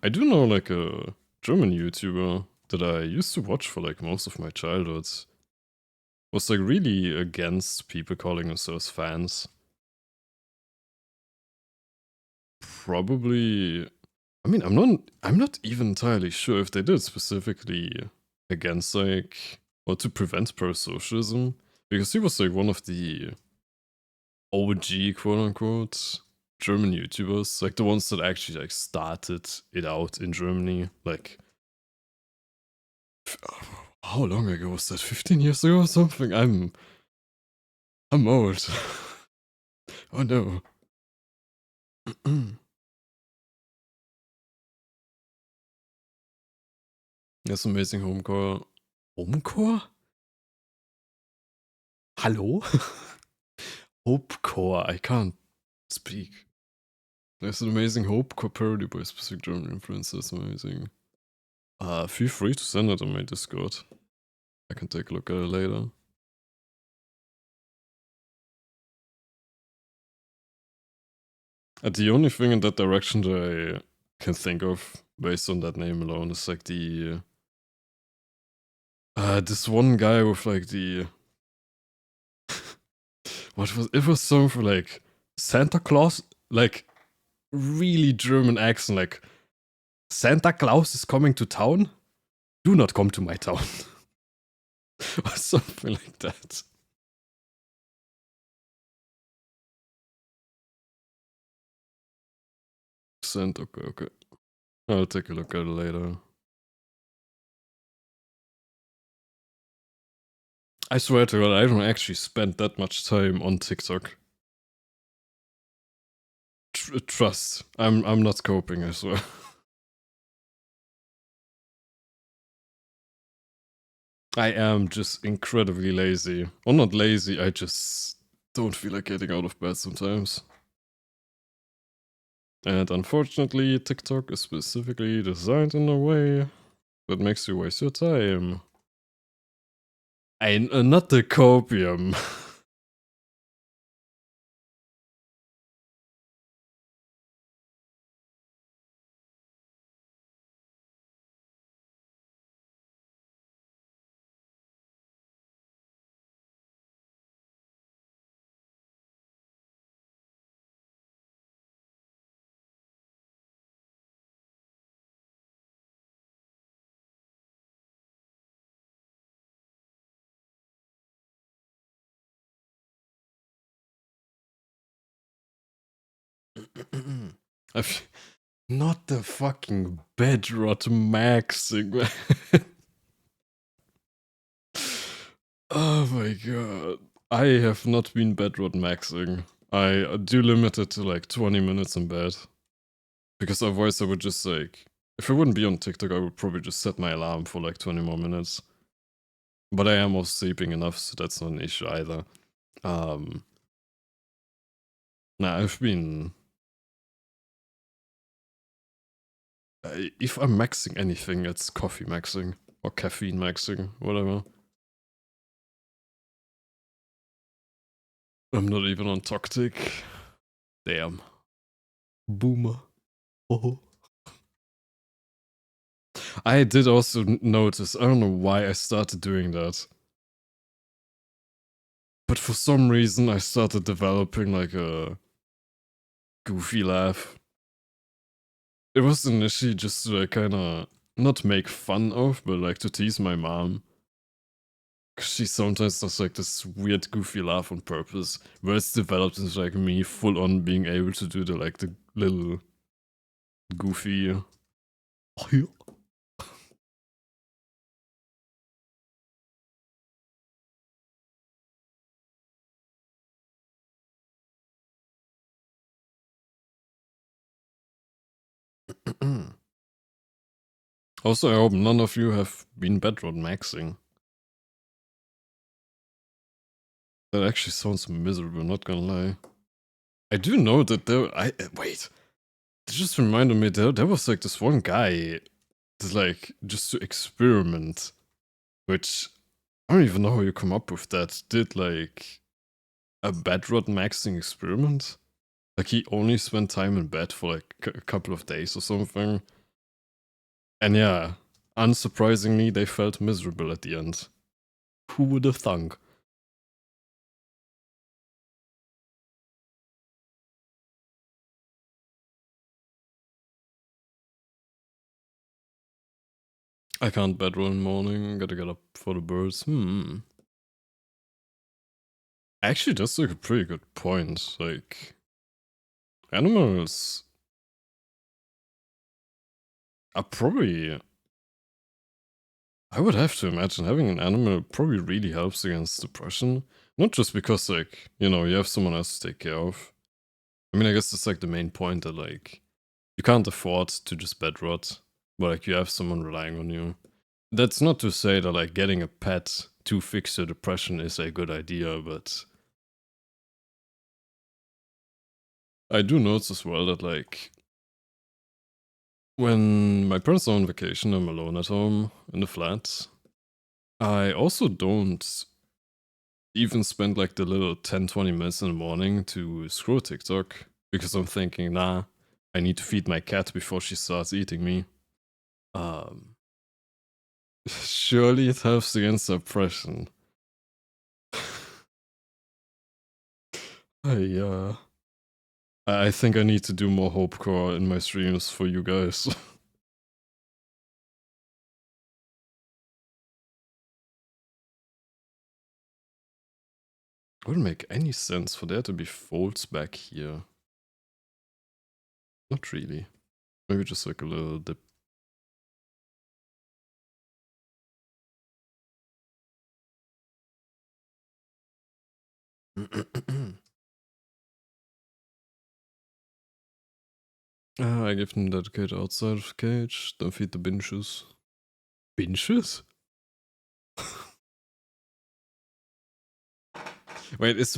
I do know like a German YouTuber that I used to watch for like most of my childhood. Was like really against people calling themselves fans. Probably, I mean, I'm not even entirely sure if they did specifically against like or to prevent parasocialism, because he was like one of the OG quote unquote German YouTubers, like the ones that actually like started it out in Germany. Like, how long ago was that? 15 years ago or something? I'm old. Oh no. That's amazing homecore. Homecore? Hello? Hopecore. I can't speak. There's an amazing Hopecore parody by a specific German influencer. That's amazing. Feel free to send it on my Discord. I can take a look at it later. The only thing in that direction that I can think of based on that name alone is like the this one guy with like the it was something like Santa Claus, like really German accent, like Santa Claus is coming to town. Do not come to my town. or something like that. Sent, okay. I'll take a look at it later. I swear to God, I don't actually spend that much time on TikTok. Trust, I'm not coping, I swear. I am just incredibly lazy. Or not lazy, I just don't feel like getting out of bed sometimes. And unfortunately, TikTok is specifically designed in a way that makes you waste your time. Not the copium. Not the fucking bedrot maxing, man. Oh my god. I have not been bedrot maxing. I do limit it to like 20 minutes in bed. Because otherwise I would just like, if I wouldn't be on TikTok, I would probably just set my alarm for like 20 more minutes. But I am also sleeping enough, so that's not an issue either. I've been... if I'm maxing anything, it's coffee maxing. Or caffeine maxing, whatever. I'm not even on Toctic. Damn. Boomer. Oh. I did also notice, I don't know why I started doing that. But for some reason I started developing like a goofy laugh. It was initially just to like kinda not make fun of, but like to tease my mom. Cause she sometimes does like this weird goofy laugh on purpose, where it's developed into like me full on being able to do the like the little goofy. Oh, yeah. Also, I hope none of you have been bedrot maxing. That actually sounds miserable, not gonna lie. I do know that wait. It just reminded me there was like this one guy that like just to experiment, which I don't even know how you come up with that, did like a bedrot maxing experiment. Like he only spent time in bed for like a couple of days or something. And yeah, unsurprisingly, they felt miserable at the end. Who would have thunk? I can't bedroll in the morning, gotta get up for the birds. Actually, that's like a pretty good point. Like, animals are probably... I would have to imagine having an animal probably really helps against depression. Not just because, like, you know, you have someone else to take care of. I mean, I guess that's like the main point that, like, you can't afford to just bedrot, but like, you have someone relying on you. That's not to say that, like, getting a pet to fix your depression is a good idea, but I do notice as well that, like, when my parents are on vacation, I'm alone at home in the flat. I also don't even spend like the little 10-20 minutes in the morning to scroll TikTok because I'm thinking, nah, I need to feed my cat before she starts eating me. Surely it helps against oppression. I think I need to do more hopecore in my streams for you guys. Wouldn't make any sense for there to be folds back here. Not really. Maybe just like a little dip. I give them dedicated outside of the cage, don't feed the binches. Binches? Wait,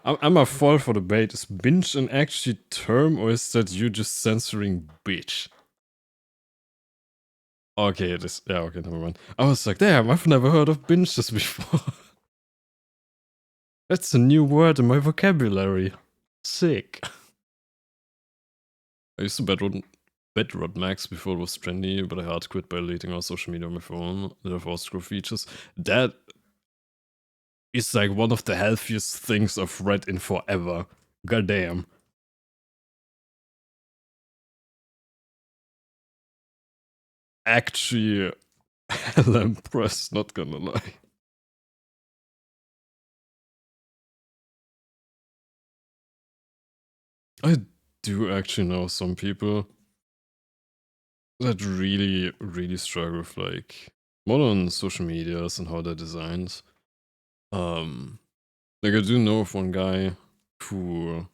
I'm a fall for the bait. Is binge an actual term, or is that you just censoring bitch? Okay, it is. Yeah, okay, never mind. I was like, damn, I've never heard of binges before. That's a new word in my vocabulary. Sick. I used to bedrot Max before it was trendy, but I hard quit by deleting all social media on my phone that have all scroll features. That is like one of the healthiest things I've read in forever. Goddamn. Actually, hella impressed, not gonna lie. I do actually know some people that really, really struggle with like modern social medias and how they're designed. Like I do know of one guy who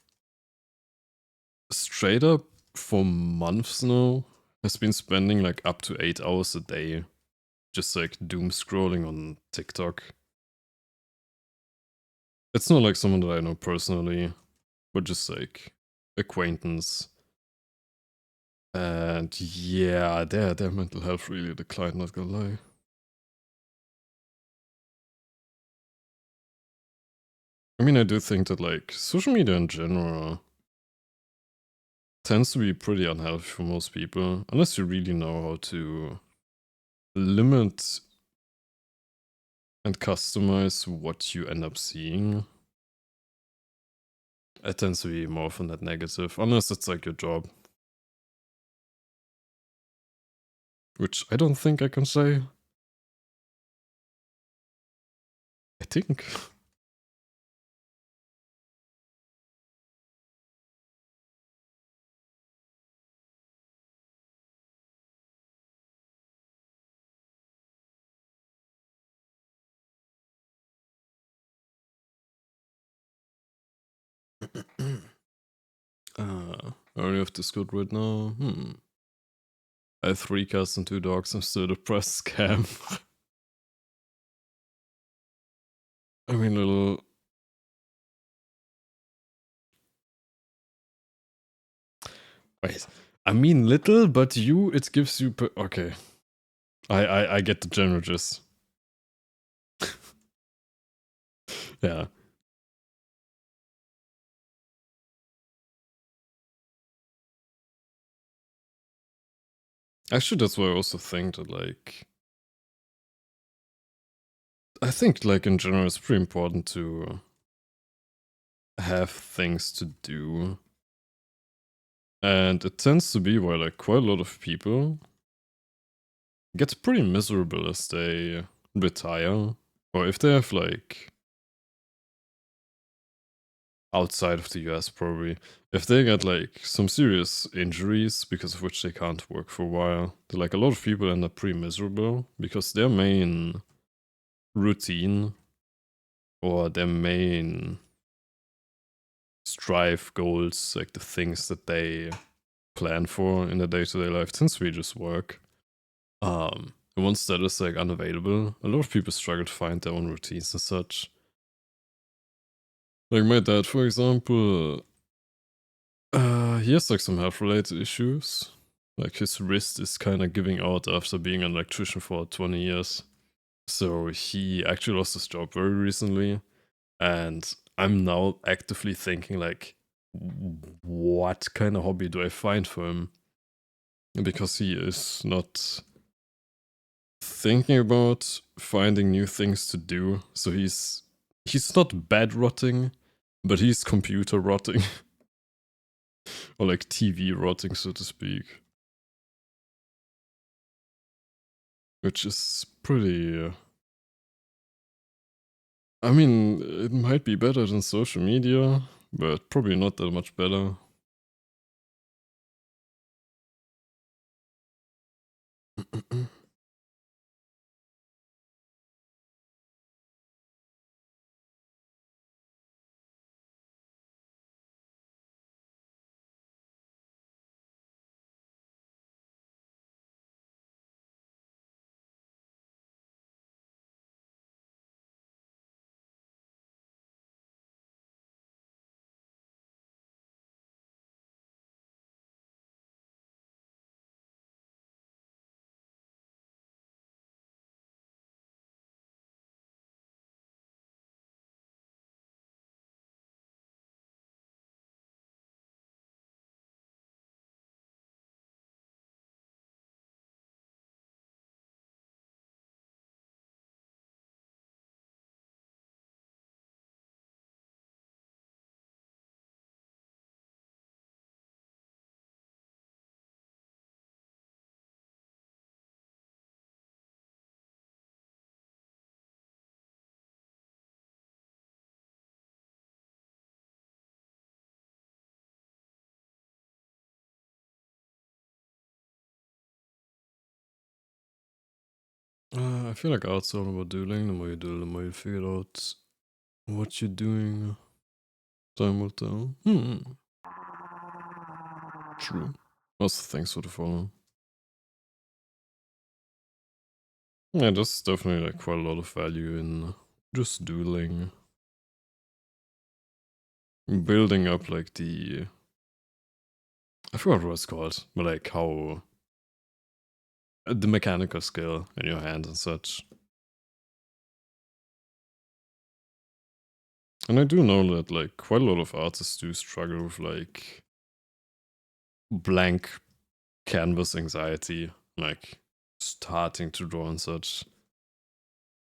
straight up for months now has been spending like up to 8 hours a day just like doom scrolling on TikTok. It's not like someone that I know personally, but just like acquaintance. And yeah, their mental health really declined, not gonna lie. I mean, I do think that like social media in general tends to be pretty unhealthy for most people, unless you really know how to limit and customize what you end up seeing. It tends to be more often that negative, unless it's like your job. Which I don't think I can say. I think. I only have this good right now. I have 3 cats and 2 dogs. I'm still depressed. Scam. I mean, little. Wait. I mean, little, but you, it gives you. Okay. I get the general gist. Yeah. Actually, that's why I also think that, like. I think, like, in general, it's pretty important to have things to do. And it tends to be why, like, quite a lot of people get pretty miserable as they retire. Or if they have, like, outside of the US, probably. If they get, like, some serious injuries because of which they can't work for a while, like, a lot of people end up pretty miserable because their main routine or their main strive goals, like the things that they plan for in their day-to-day life, tends to be just work. And once that is like unavailable, a lot of people struggle to find their own routines and such. Like my dad, for example, he has like some health-related issues. Like his wrist is kind of giving out after being an electrician for 20 years. So he actually lost his job very recently. And I'm now actively thinking like, what kind of hobby do I find for him? Because he is not thinking about finding new things to do. So he's not bed rotting, but he's computer rotting. Or like TV rotting, so to speak. Which is pretty I mean, it might be better than social media, but probably not that much better. I feel like art's all about dueling. The more you duel, the more you figure out what you're doing. Time will tell. True. Also, thanks for the follow. Yeah, there's definitely like quite a lot of value in just dueling. Building up like I forgot what it's called, but like how the mechanical skill in your hand and such. And I do know that like quite a lot of artists do struggle with like blank canvas anxiety, like starting to draw and such.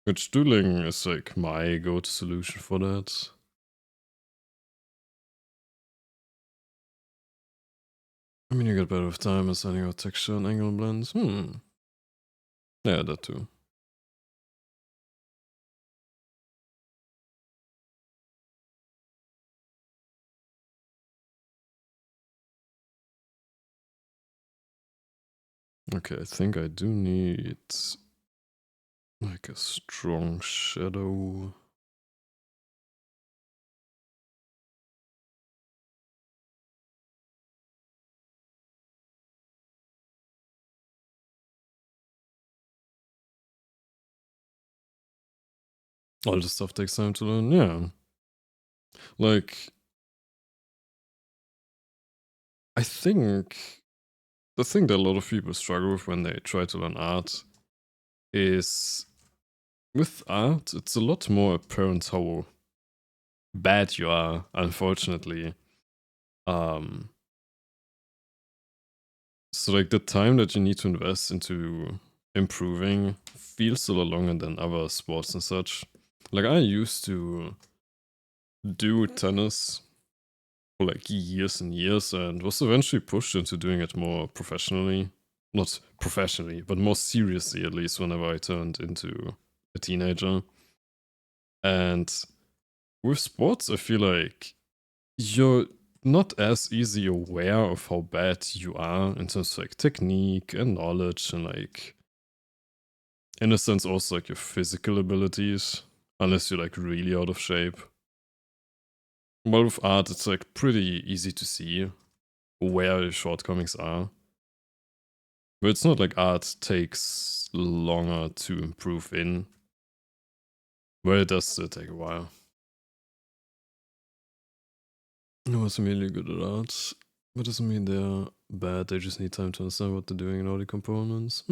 Which dueling is like my go-to solution for that. I mean, you get better with time and sending out texture and angle blends. Yeah, that too. Okay, I think I do need like a strong shadow. All this stuff takes time to learn, yeah. Like, I think the thing that a lot of people struggle with when they try to learn art is with art, it's a lot more apparent how bad you are, unfortunately. Um, so like the time that you need to invest into improving feels a lot longer than other sports and such. Like I used to do tennis for like years and years and was eventually pushed into doing it more professionally. Not professionally, but more seriously at least whenever I turned into a teenager. And with sports, I feel like you're not as easy aware of how bad you are in terms of like technique and knowledge and like in a sense also like your physical abilities, unless you're like really out of shape. Well, with art, it's like pretty easy to see where your shortcomings are. But it's not like art takes longer to improve in, but it does still take a while. No one's immediately good at art, but doesn't mean they're bad, they just need time to understand what they're doing and all the components.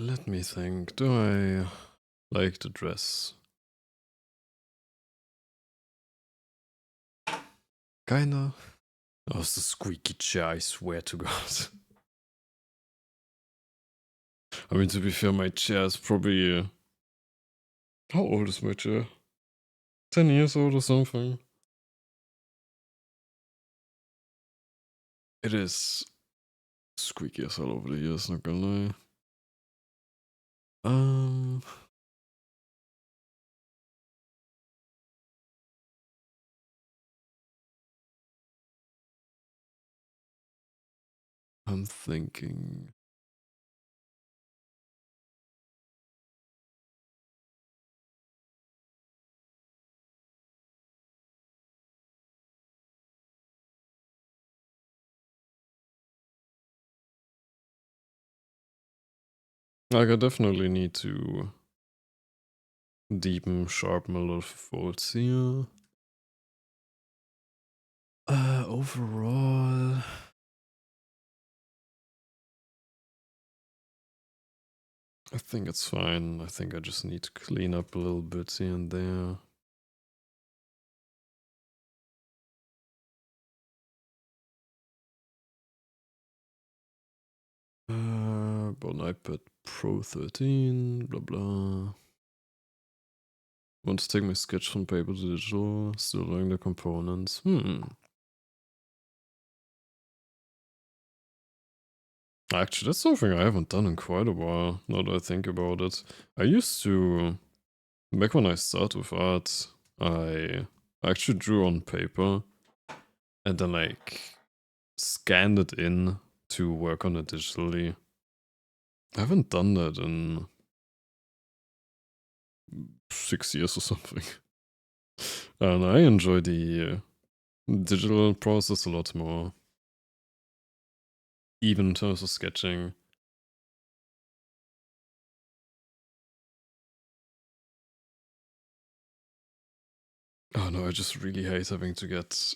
Let me think. Do I like the dress? Kinda. Oh, it's the squeaky chair, I swear to God. I mean, to be fair, my chair is probably... how old is my chair? 10 years old or something? It is squeaky as hell over the years, not gonna lie. I'm thinking... like, I definitely need to deepen, sharpen a lot of folds here. Overall... I think it's fine. I think I just need to clean up a little bit here and there. About an iPad Pro 13, blah blah. Want to take my sketch from paper to digital, still learning the components. Actually, that's something I haven't done in quite a while, now that I think about it. I used to, back when I started with art, I actually drew on paper and then like scanned it in to work on it digitally. I haven't done that in 6 years or something. And I enjoy the digital process a lot more. Even in terms of sketching. Oh no, I just really hate having to get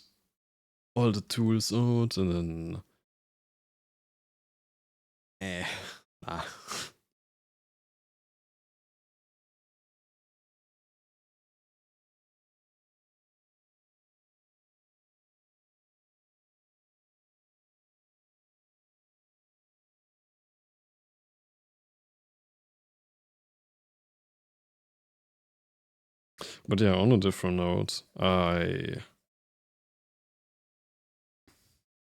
all the tools out and then... nah. But yeah, on a different note, I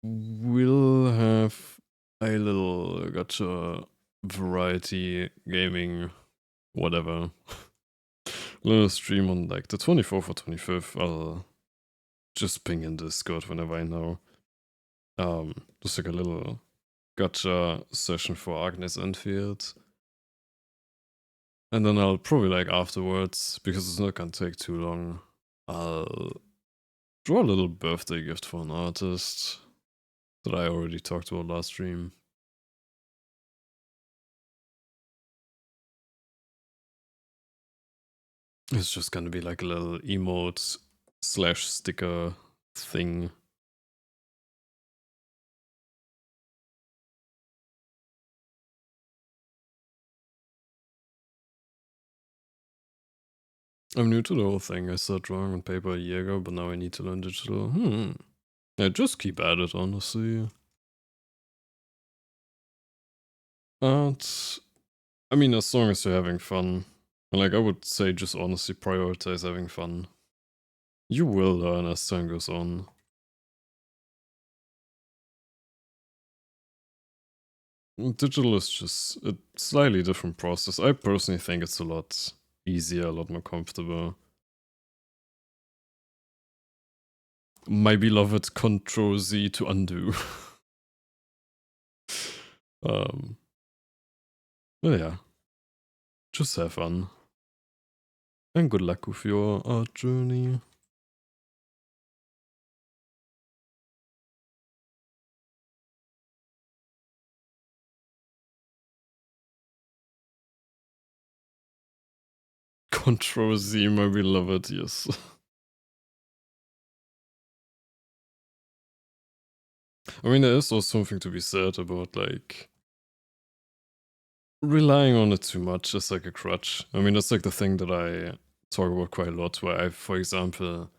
will have a little gacha variety gaming whatever little stream on like the 24th or 25th. I'll just ping in Discord whenever I know. Just like a little gacha session for Agnes Enfield. And then I'll probably like afterwards, because it's not gonna take too long, I'll draw a little birthday gift for an artist that I already talked about last stream. It's just gonna be like a little emote slash sticker thing. I'm new to the whole thing. I started drawing on paper a year ago, but now I need to learn digital. Yeah, just keep at it, honestly. I mean, as long as you're having fun. Like, I would say just honestly prioritize having fun. You will learn as time goes on. Digital is just a slightly different process. I personally think it's a lot easier, a lot more comfortable. My beloved Control Z to undo. But yeah, just have fun. And good luck with your art journey. Control Z, my beloved, yes. I mean, there is also something to be said about, like, relying on it too much is like a crutch. I mean, that's like the thing that I talk about quite a lot, where I, for example,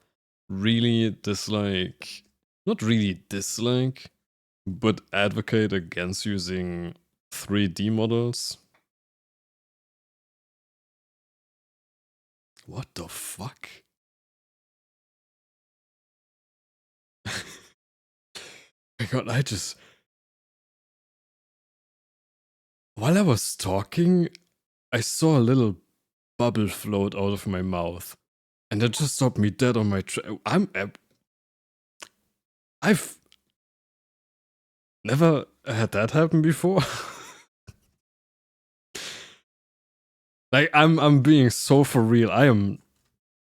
really dislike, not really dislike, but advocate against using 3D models. What the fuck? My god, while I was talking, I saw a little bubble float out of my mouth. And that just stopped me dead on my I've never had that happen before. Like, I'm being so for real.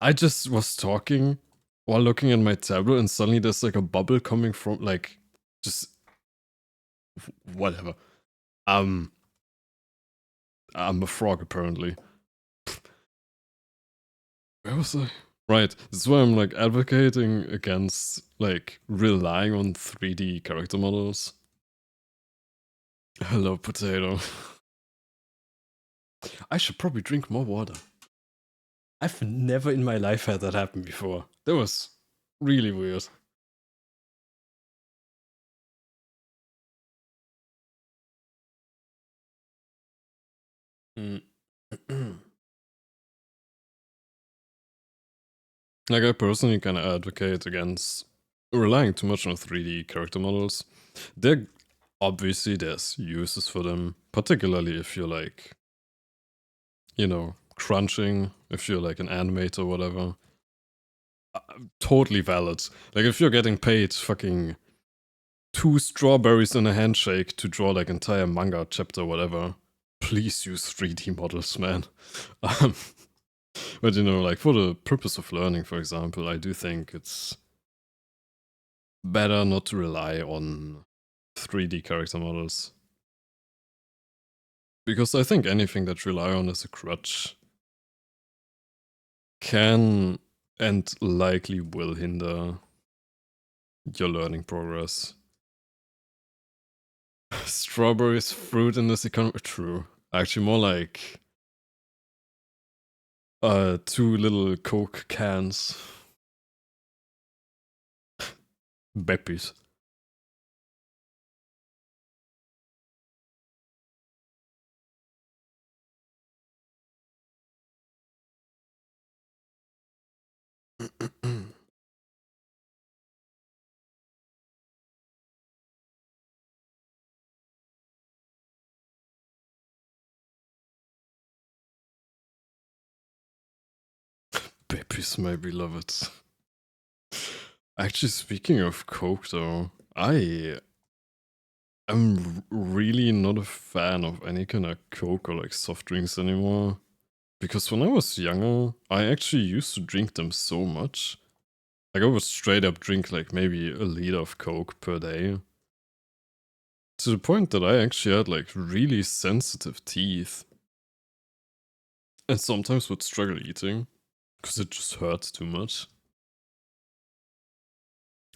I just was talking while looking at my tablet, and suddenly there's like a bubble coming from, like, just whatever. I'm a frog, apparently. Where was I? Right, this is why I'm like advocating against like relying on 3D character models. Hello, potato. I should probably drink more water. I've never in my life had that happen before. That was really weird. Mm. Like, I personally kind of advocate against relying too much on 3D character models. They're obviously, there's uses for them, particularly if you're like, you know, crunching, if you're like an animator or whatever. Totally valid. Like, if you're getting paid fucking 2 strawberries and a handshake to draw like entire manga chapter, whatever, please use 3D models, man. Um, but you know, like for the purpose of learning, for example, I do think it's better not to rely on 3D character models. Because I think anything that rely on as a crutch can and likely will hinder your learning progress. Strawberries, fruit in this economy. True. Actually, more like 2 little Coke cans. Beppies. Beppies, my beloved. Actually, speaking of Coke, though, I am really not a fan of any kind of Coke or like soft drinks anymore. Because when I was younger, I actually used to drink them so much. Like, I would straight up drink like maybe a liter of Coke per day. To the point that I actually had like really sensitive teeth. And sometimes would struggle eating. Because it just hurts too much.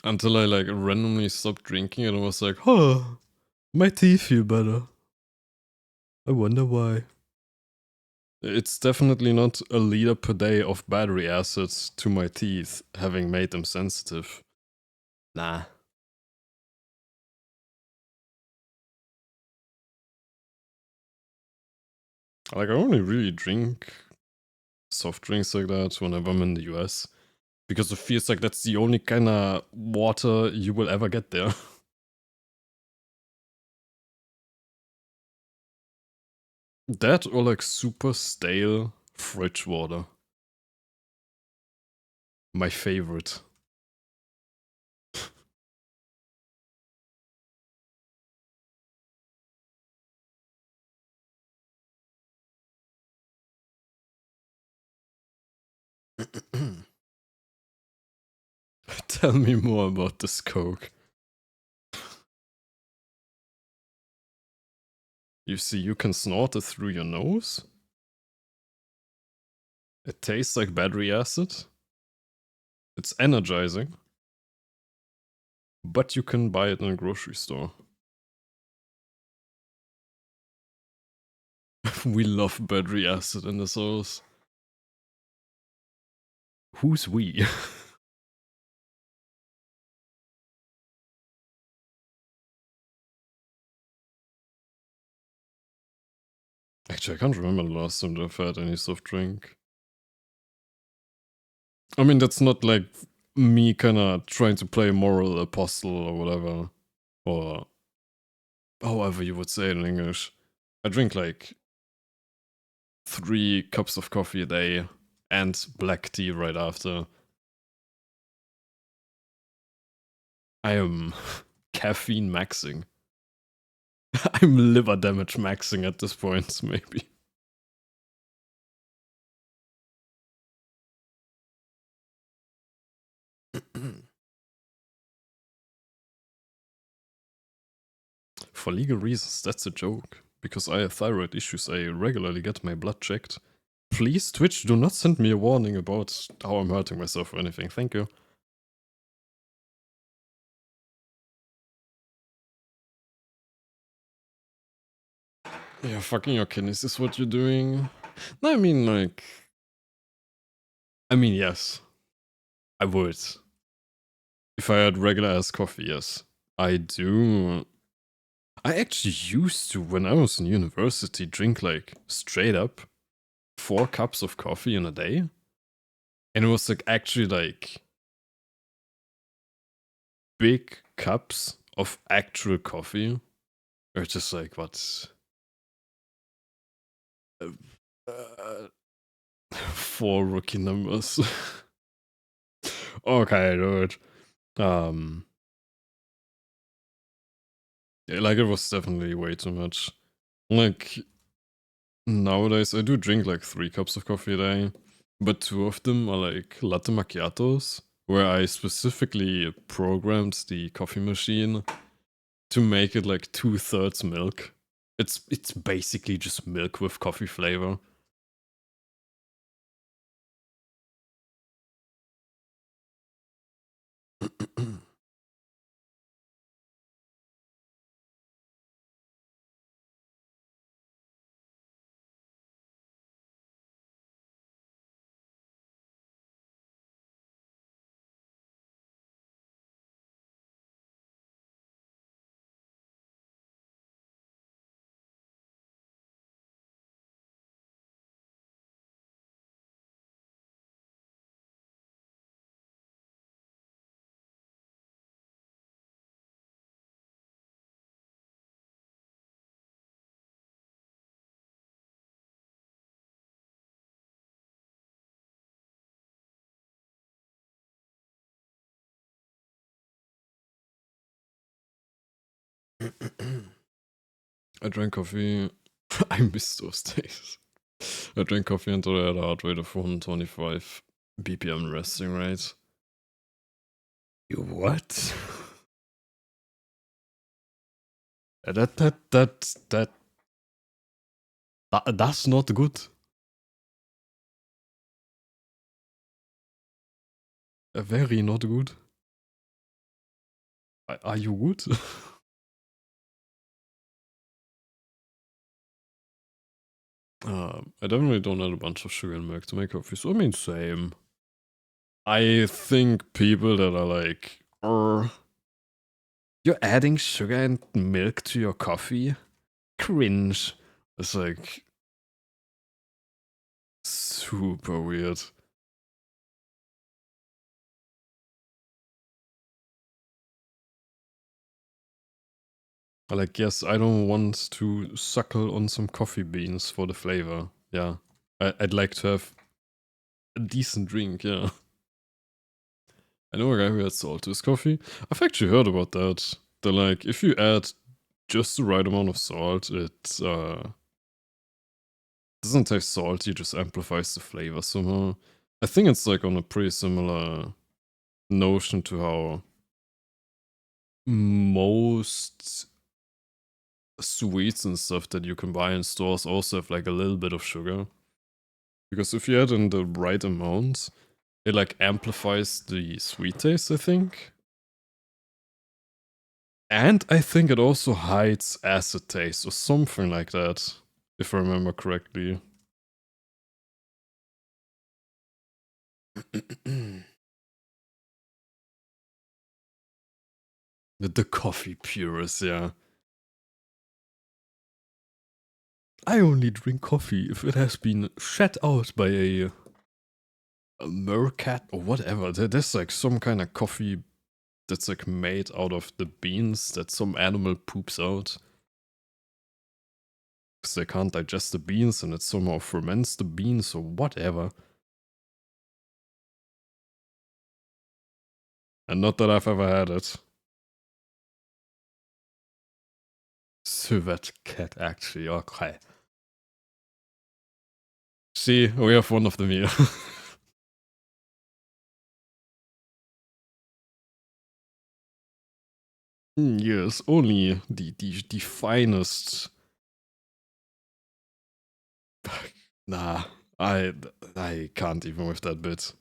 Until I like randomly stopped drinking and I was like, huh, my teeth feel better. I wonder why. It's definitely not a liter per day of battery acids to my teeth, having made them sensitive. Nah. Like, I only really drink soft drinks like that whenever I'm in the US. Because it feels like that's the only kind of water you will ever get there. That or like super stale fridge water. My favorite. Tell me more about this Coke. You see, you can snort it through your nose? It tastes like battery acid. It's energizing. But you can buy it in a grocery store. We love battery acid in the sauce. Who's we? Actually, I can't remember the last time that I've had any soft drink. I mean, that's not like me kind of trying to play moral apostle or whatever. Or however you would say it in English. I drink like 3 cups of coffee a day and black tea right after. I am caffeine maxing. I'm liver damage maxing at this point, maybe. For legal reasons, that's a joke. Because I have thyroid issues, I regularly get my blood checked. Please, Twitch, do not send me a warning about how I'm hurting myself or anything. Thank you. Yeah, fucking your kidneys is what you're doing. No, I mean, like... I mean, yes. I would. If I had regular ass coffee, yes. I do. I actually used to, when I was in university, drink like straight up 4 cups of coffee in a day. And it was like actually like big cups of actual coffee. Or just like what? 4 rookie numbers. Okay, dude. Yeah, like it was definitely way too much. Like nowadays I do drink like 3 cups of coffee a day, but 2 of them are like latte macchiatos, where I specifically programmed the coffee machine to make it like 2/3 milk. It's basically just milk with coffee flavor. I drank coffee. I miss those days. I drank coffee until I had a heart rate of 125 BPM resting rate. You what? That's not good. Very not good. Are you good? I definitely don't add a bunch of sugar and milk to my coffee, so I mean, same. I think people that are like, you're adding sugar and milk to your coffee? Cringe. It's like super weird. Like, yes, I don't want to suckle on some coffee beans for the flavor. Yeah. I'd like to have a decent drink, yeah. I know a guy who adds salt to his coffee. I've actually heard about that. That like, if you add just the right amount of salt, it doesn't taste salty, it just amplifies the flavor somehow. I think it's like on a pretty similar notion to how most sweets and stuff that you can buy in stores also have like a little bit of sugar. Because if you add in the right amount, it like amplifies the sweet taste, I think. And I think it also hides acid taste or something like that. if I remember correctly. The coffee purist, yeah. I only drink coffee if it has been shat out by a meerkat or whatever. There's like some kind of coffee that's like made out of the beans that some animal poops out. Because they can't digest the beans and it somehow ferments the beans or whatever. And not that I've ever had it. Civet cat, actually, okay. See, we have one of them here. Yes, only the finest. Nah, I can't even with that bit.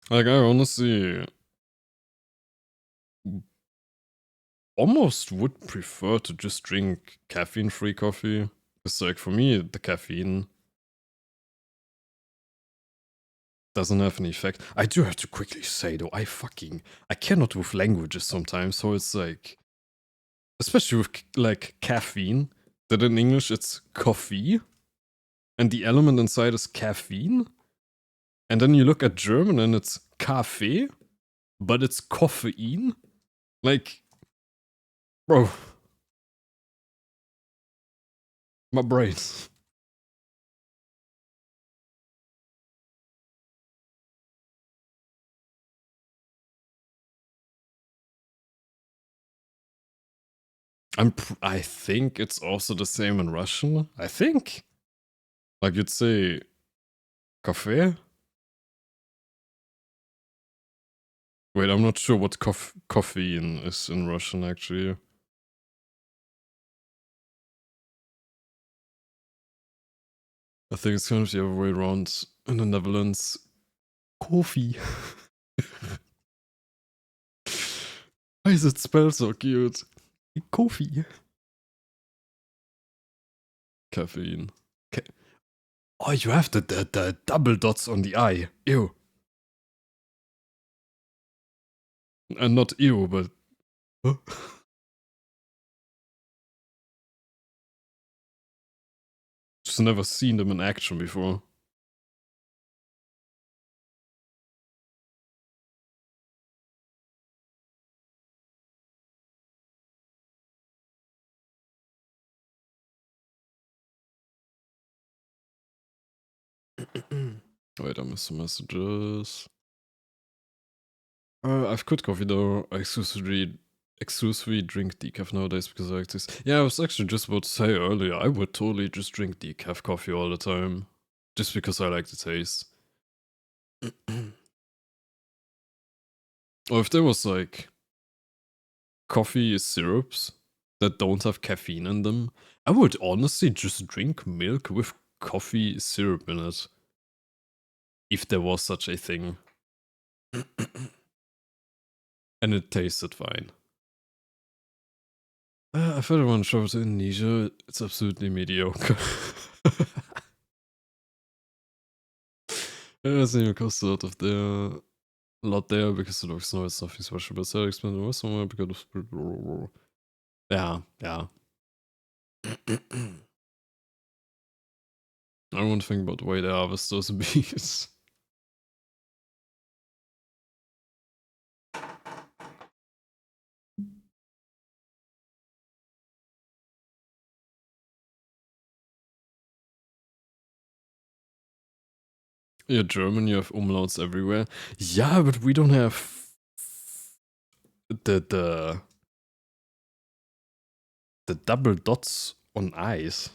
Like I honestly almost would prefer to just drink caffeine-free coffee. It's like for me, the caffeine doesn't have any effect. I do have to quickly say though, I cannot with languages sometimes. So it's like, especially with like caffeine, that in English it's coffee, and the element inside is caffeine. And then you look at German and it's Kaffee, but it's caffeine. Like, bro, my brain. I think it's also the same in Russian. I think. Like you'd say cafe. Wait, I'm not sure what caffeine is in Russian actually. I think it's kind of the other way around in the Netherlands. Coffee. Why is it spelled so cute? Coffee. Caffeine. Oh, you have the double dots on the I. Ew. And not ew, but. Huh? Just never seen them in action before. Wait, I missed some messages. I've quit coffee though. I exclusively drink decaf nowadays because I like this. Yeah, I was actually just about to say earlier, I would totally just drink decaf coffee all the time. Just because I like the taste. Or if there was like coffee syrups that don't have caffeine in them, I would honestly just drink milk with coffee syrup in it. If there was such a thing. And it tasted fine. I've had one travel to Indonesia. It's absolutely mediocre. It doesn't even cost a lot of there. A lot there because it looks no, it's nothing special, but so expensive was somewhere because of. Yeah, yeah. I don't want to think about the way they harvest those bees. Yeah, German, you have umlauts everywhere. Yeah, but we don't have the double dots on eyes.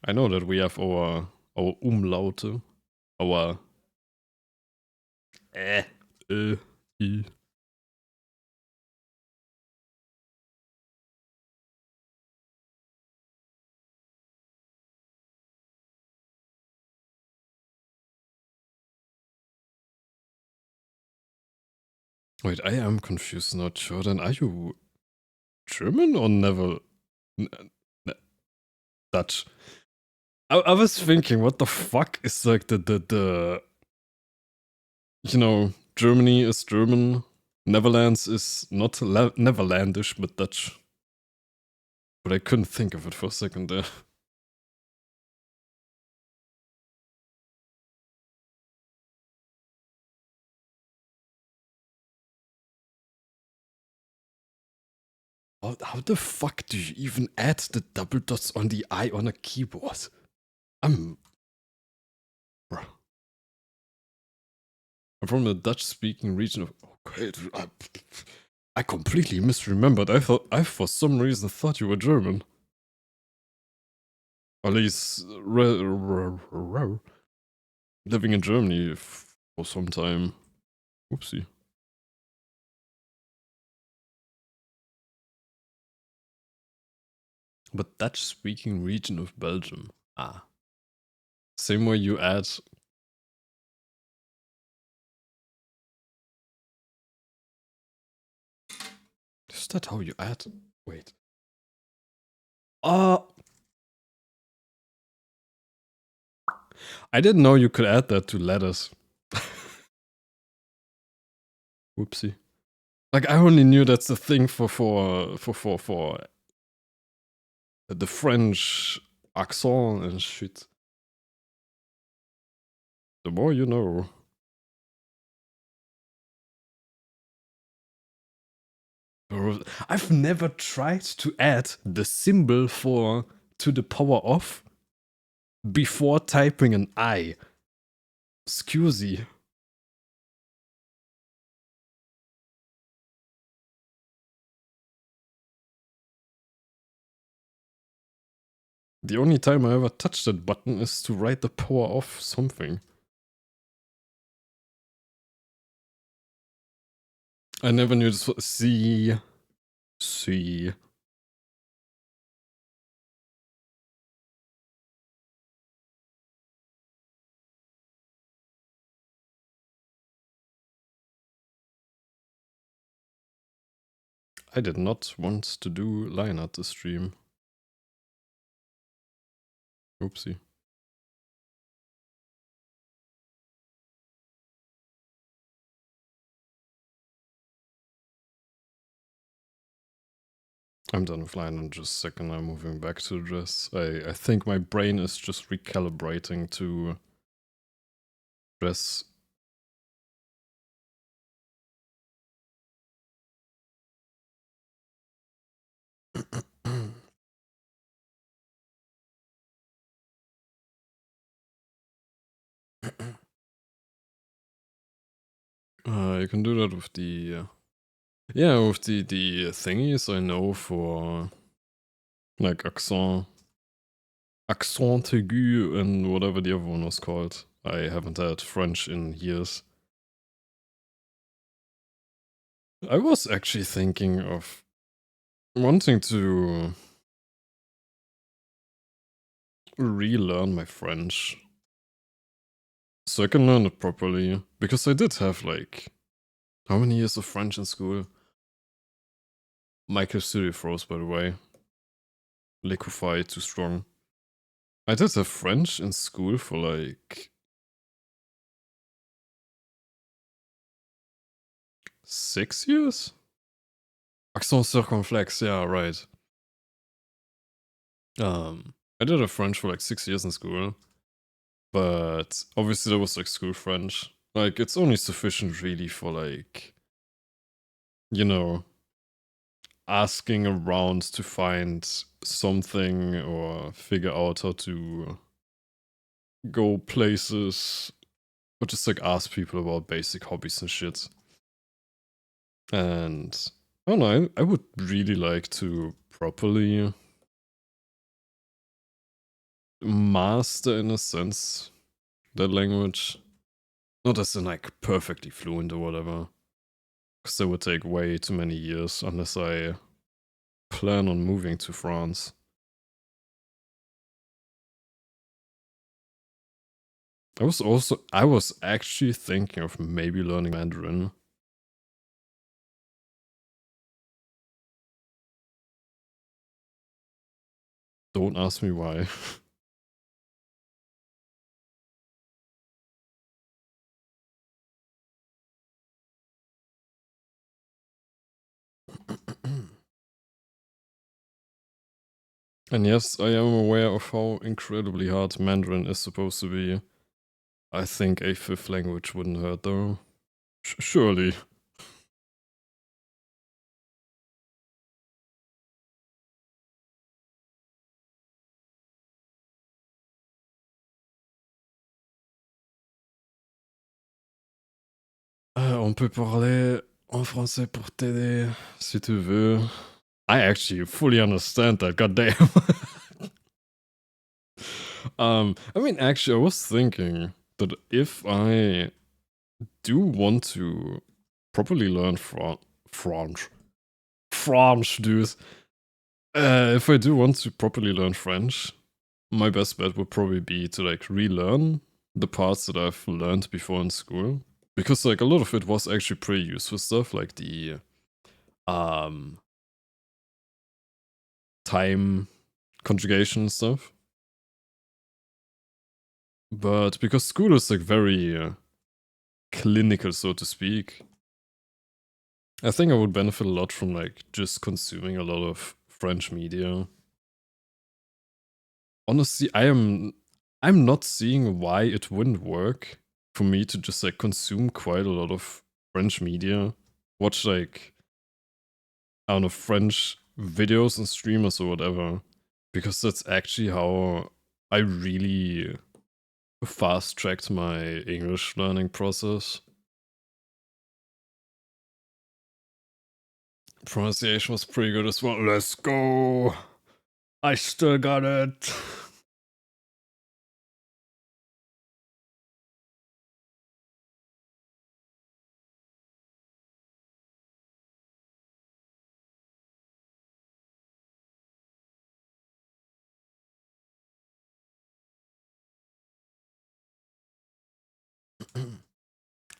I know that we have our umlaute, our äh, I. Wait, I am confused now, Jordan. Are you German or never Dutch? I was thinking, what the fuck is like the you know, Germany is German, Netherlands is not Netherlandish but Dutch. But I couldn't think of it for a second there. How the fuck do you even add the double dots on the I on a keyboard? I'm from the Dutch-speaking region of. Okay, I completely misremembered. I for some reason thought you were German. At least living in Germany for some time. Oopsie. But Dutch-speaking region of Belgium. Ah. Same way you add. Is that how you add? Wait. I didn't know you could add that to letters. Whoopsie. Like I only knew that's the thing for the French accent and shit. The more you know. I've never tried to add the symbol for to the power of before typing an I. Excusey. The only time I ever touched that button is to write the power of something. I never knew this was C. I did not want to do line art this stream. Oopsie. I'm done with line in just a second. I'm moving back to the dress. I think my brain is just recalibrating to dress. You can do that with the yeah, with the thingies I know for like accent aigu and whatever the other one was called. I haven't had French in years. I was actually thinking of wanting to relearn my French so I can learn it properly, because I did have like how many years of French in school? Michael Studio froze, by the way. Liquefy, too strong. I did have French in school for like 6 years? Accent circumflex, yeah, right. I did have French for like 6 years in school. But obviously that was like school French. Like it's only sufficient really for like, you know, asking around to find something or figure out how to go places or just like ask people about basic hobbies and shit. And I don't know, I would really like to properly master, in a sense, that language. Not as in like perfectly fluent or whatever. Because that would take way too many years unless I plan on moving to France. I was actually thinking of maybe learning Mandarin. Don't ask me why. And yes, I am aware of how incredibly hard Mandarin is supposed to be. I think a fifth language wouldn't hurt though. Surely. On peut parler en français pour t'aider, si tu veux. I actually fully understand that, goddamn. I mean, actually, I was thinking that if I do want to properly learn French, dude. If I do want to properly learn French, my best bet would probably be to like relearn the parts that I've learned before in school. Because like a lot of it was actually pretty useful stuff, like the time conjugation stuff. But because school is like very clinical, so to speak, I think I would benefit a lot from like just consuming a lot of French media. Honestly, I'm not seeing why it wouldn't work for me to just like consume quite a lot of French media, watch like I don't know French videos and streamers or whatever, because that's actually how I really fast tracked my English learning process. Pronunciation was pretty good as well. Let's go. I still got it.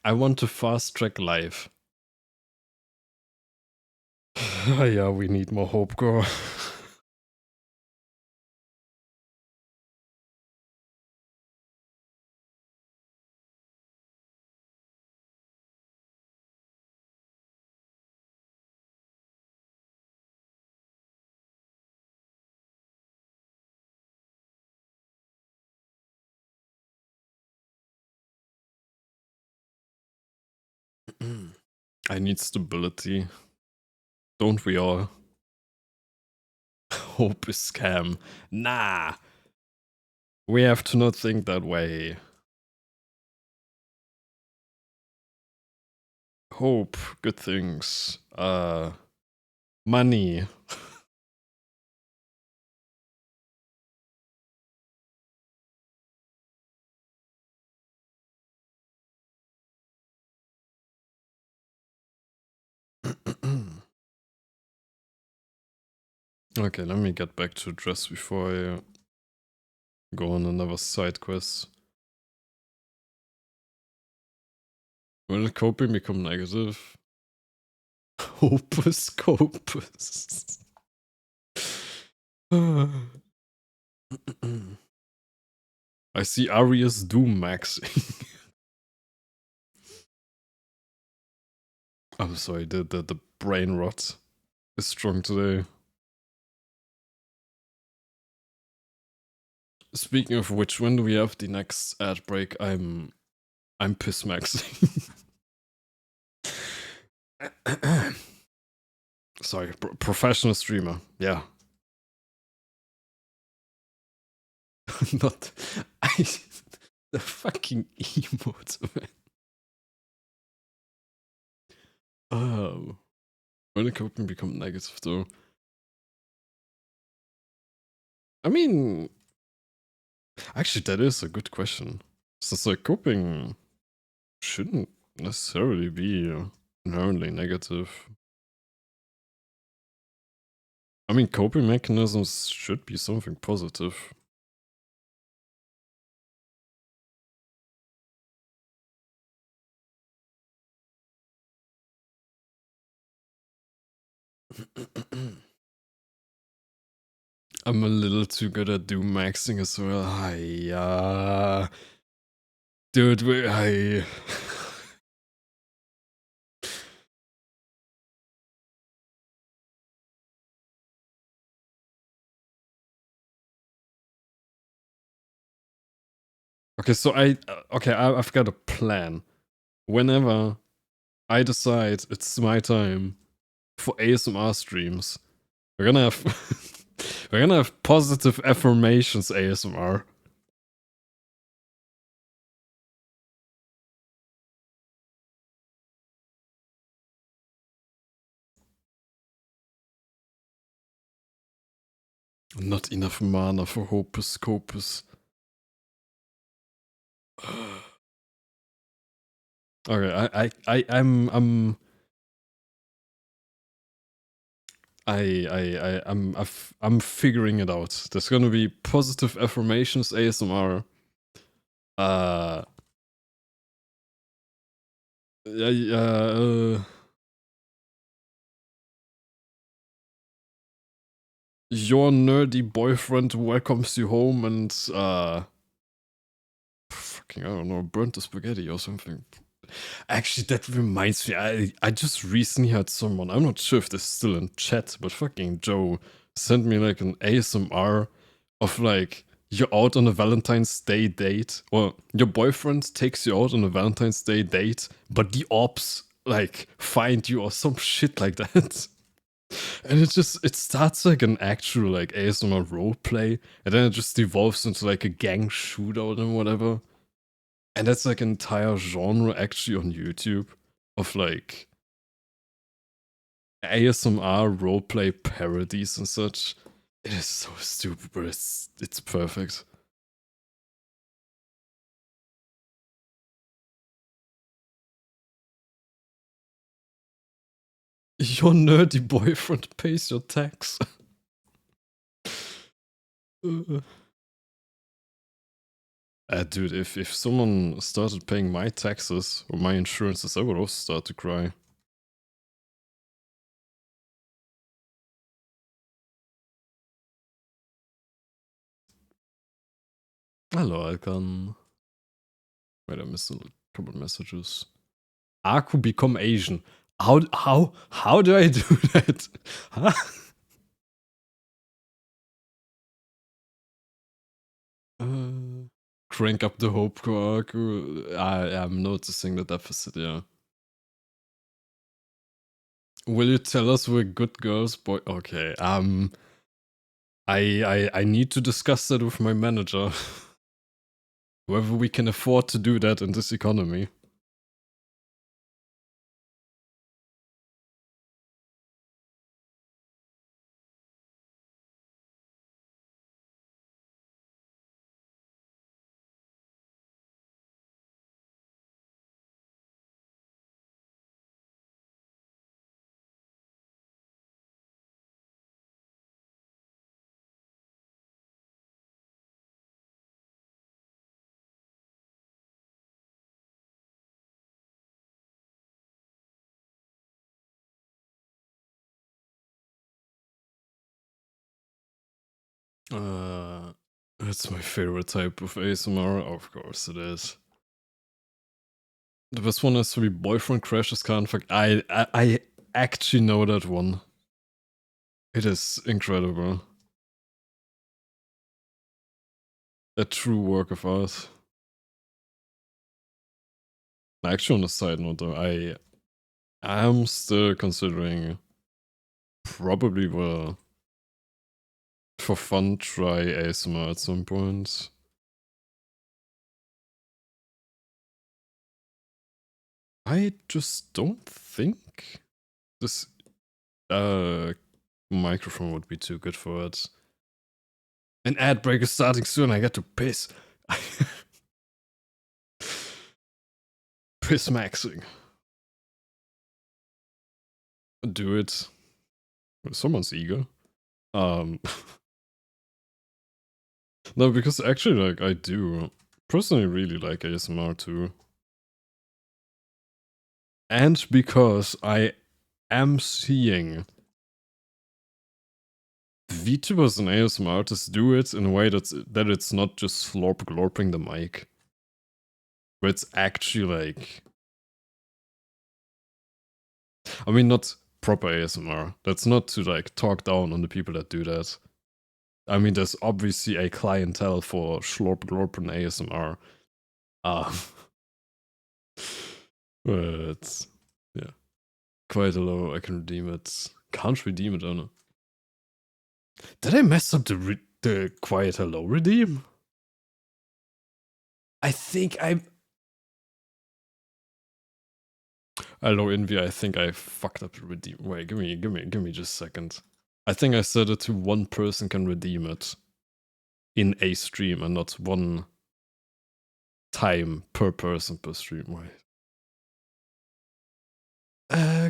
I want to fast track life. Yeah, we need more hope, girl. I need stability. Don't we all? Hope is scam. Nah. We have to not think that way. Hope, good things. Money. Okay, let me get back to dress before I go on another side quest. Will coping become negative? Hopus copus. I see Arius Doom maxing. I'm sorry, the brain rot is strong today. Speaking of which, when do we have the next ad break? I'm piss maxing. Sorry, professional streamer. Yeah. Not the fucking emotes, man. Oh, when the coping become negative though. I mean, actually, that is a good question. Since like coping shouldn't necessarily be inherently negative. I mean, coping mechanisms should be something positive. I'm a little too good at doom maxing as well. Dude, Okay, so I've got a plan. Whenever I decide it's my time for ASMR streams, we're gonna have we're gonna have positive affirmations ASMR. Not enough mana for Hocus Copus. Okay, I'm figuring it out. There's gonna be positive affirmations ASMR. Your nerdy boyfriend welcomes you home and fucking I don't know, burnt the spaghetti or something. Actually, that reminds me, I just recently had someone, I'm not sure if this is still in chat, but fucking Joe sent me like an ASMR of like you're out on a Valentine's Day date, or your boyfriend takes you out on a Valentine's Day date, but the ops like find you or some shit like that. And it starts like an actual like ASMR roleplay, and then it just evolves into like a gang shootout and whatever. And that's like an entire genre actually on YouTube of like ASMR roleplay parodies and such. It is so stupid, but it's perfect. Your nerdy boyfriend pays your tax. Dude, if someone started paying my taxes or my insurances, I would also start to cry. Hello, Alkan. Wait, I missed a couple messages. Aku become Asian. How do I do that? Huh? Crank up the hope core, Aku. I'm noticing the deficit, yeah. Will you tell us we're good girls, boy? Okay, I need to discuss that with my manager. Whether we can afford to do that in this economy. It's my favorite type of ASMR. Of course it is. The best one has to be Boyfriend Crashes Can't Fuck. I actually know that one. It is incredible. A true work of art. Actually, on a side note though, I am still considering probably will for fun try ASMR at some point. I just don't think this microphone would be too good for it. An ad break is starting soon. I got to piss. Piss maxing. Do it. Someone's eager. No, because actually, like, I do personally really like ASMR too. And because I am seeing VTubers and ASMR artists do it in a way that it's not just glorping the mic. But it's actually like... I mean, not proper ASMR. That's not to like talk down on the people that do that. I mean, there's obviously a clientele for glorping ASMR. But yeah, quite a low. I can redeem it. Can't redeem it, I don't know. Did I mess up the quiet hello redeem? I think Hello Envy, I think I fucked up the redeem. Wait, give me just a second. I think I set it to one person can redeem it in a stream and not one time per person per stream. Wait.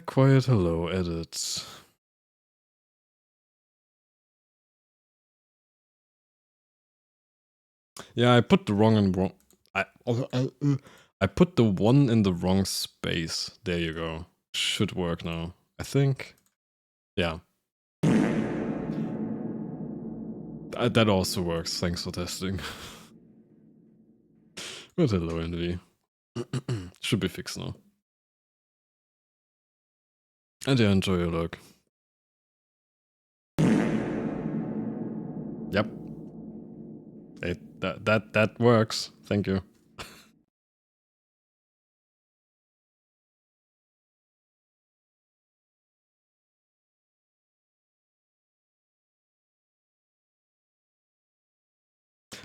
Quiet hello, edit. Yeah, I put the wrong. I put the one in the wrong space. There you go. Should work now, I think. Yeah. That also works. Thanks for testing. But hello, Envy. Should be fixed now. And yeah, enjoy your luck. Yep. That works. Thank you.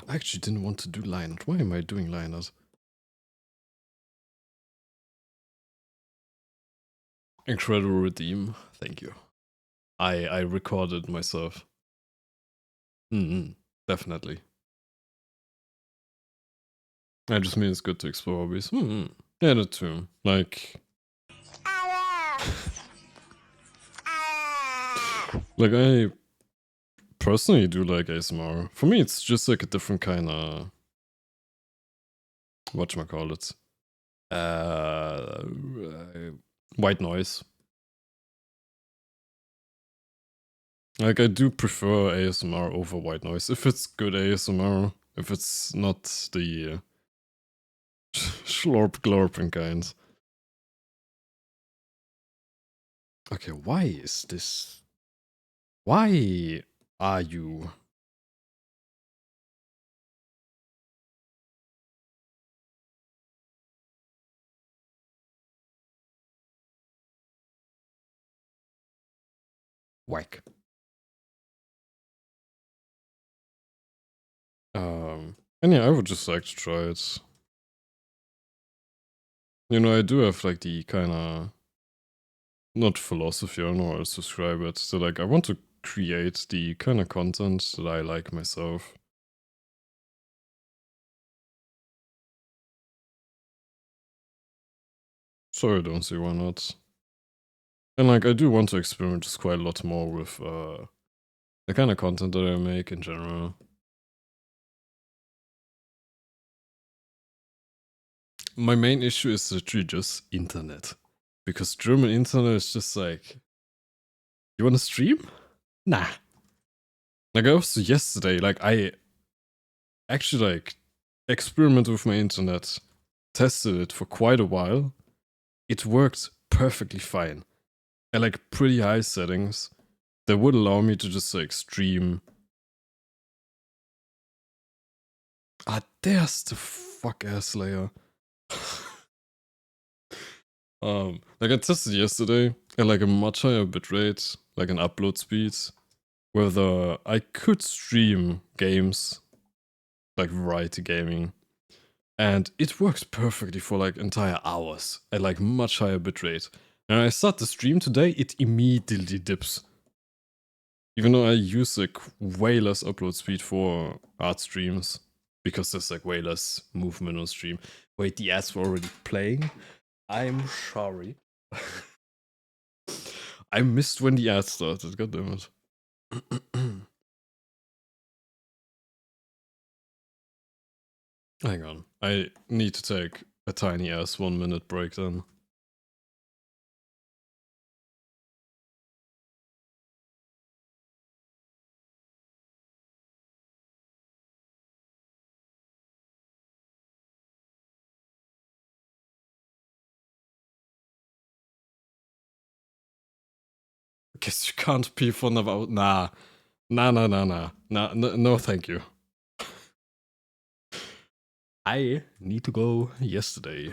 I actually didn't want to do liners. Why am I doing liners? Incredible redeem. Thank you. I recorded myself. Definitely. I just mean it's good to explore hobbies. Yeah, that too. Like... like, I personally do like ASMR. For me, it's just like a different kind of... whatchamacallit? White noise. Like, I do prefer ASMR over white noise. If it's good ASMR. If it's not the... slurp glorping kind. Okay, why is this? Why are you? Whack. And yeah, I would just like to try it. You know, I do have like the kind of... not philosophy, I don't know how to describe it. So like, I want to create the kind of content that I like myself. So I don't see why not. And like, I do want to experiment just quite a lot more with the kind of content that I make in general. My main issue is literally just internet. Because German internet is just like... you wanna stream? Nah. Like, also yesterday, like, I actually, like, experimented with my internet, tested it for quite a while. It worked perfectly fine. At, like, pretty high settings that would allow me to just, like, stream. Ah, there's the fuck-ass layer. Like, I tested yesterday at, like, a much higher bitrate, like, an upload speed, whether I could stream games, like variety gaming, and it works perfectly for like entire hours at like much higher bitrate. And I start the stream today, it immediately dips. Even though I use like way less upload speed for art streams, because there's like way less movement on stream. Wait, the ads were already playing? I'm sorry. I missed when the ads started, goddammit. Hang on, I need to take a tiny ass 1 minute break then. guess you can't pee for another. Nah. No, thank you. I need to go yesterday.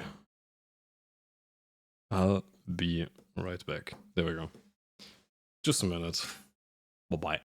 I'll be right back. There we go. Just a minute. Bye-bye.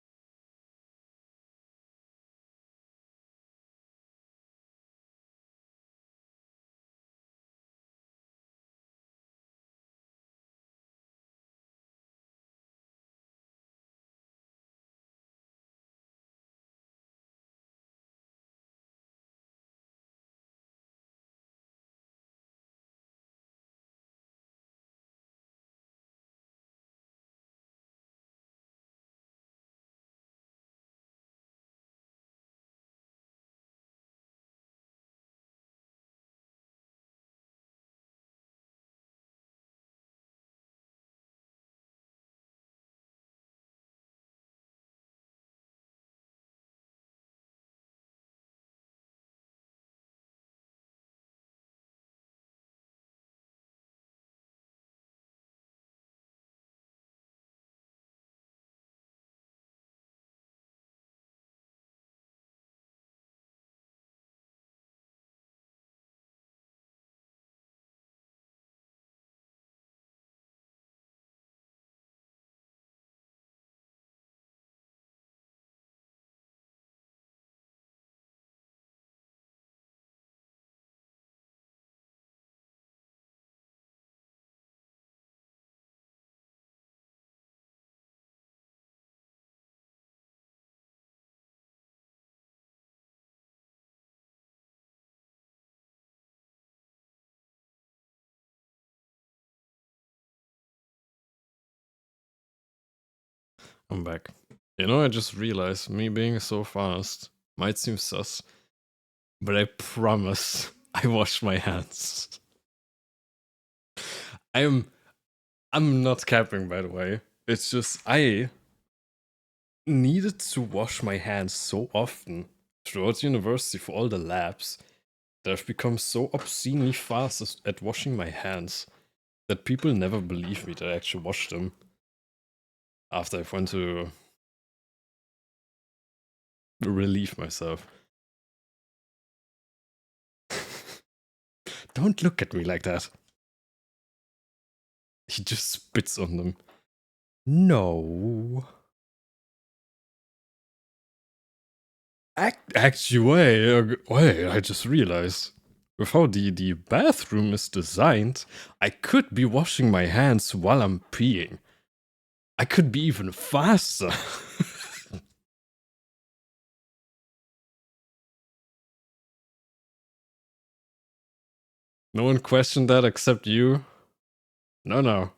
I'm back. You know, I just realized me being so fast might seem sus, but I promise I washed my hands. I'm not capping, by the way. It's just I needed to wash my hands so often throughout university for all the labs that I've become so obscenely fast at washing my hands that people never believe me that I actually washed them after I went to relieve myself. Don't look at me like that. He just spits on them. No. Actually, wait, I just realized. With how the bathroom is designed, I could be washing my hands while I'm peeing. I could be even faster. No one questioned that except you? No.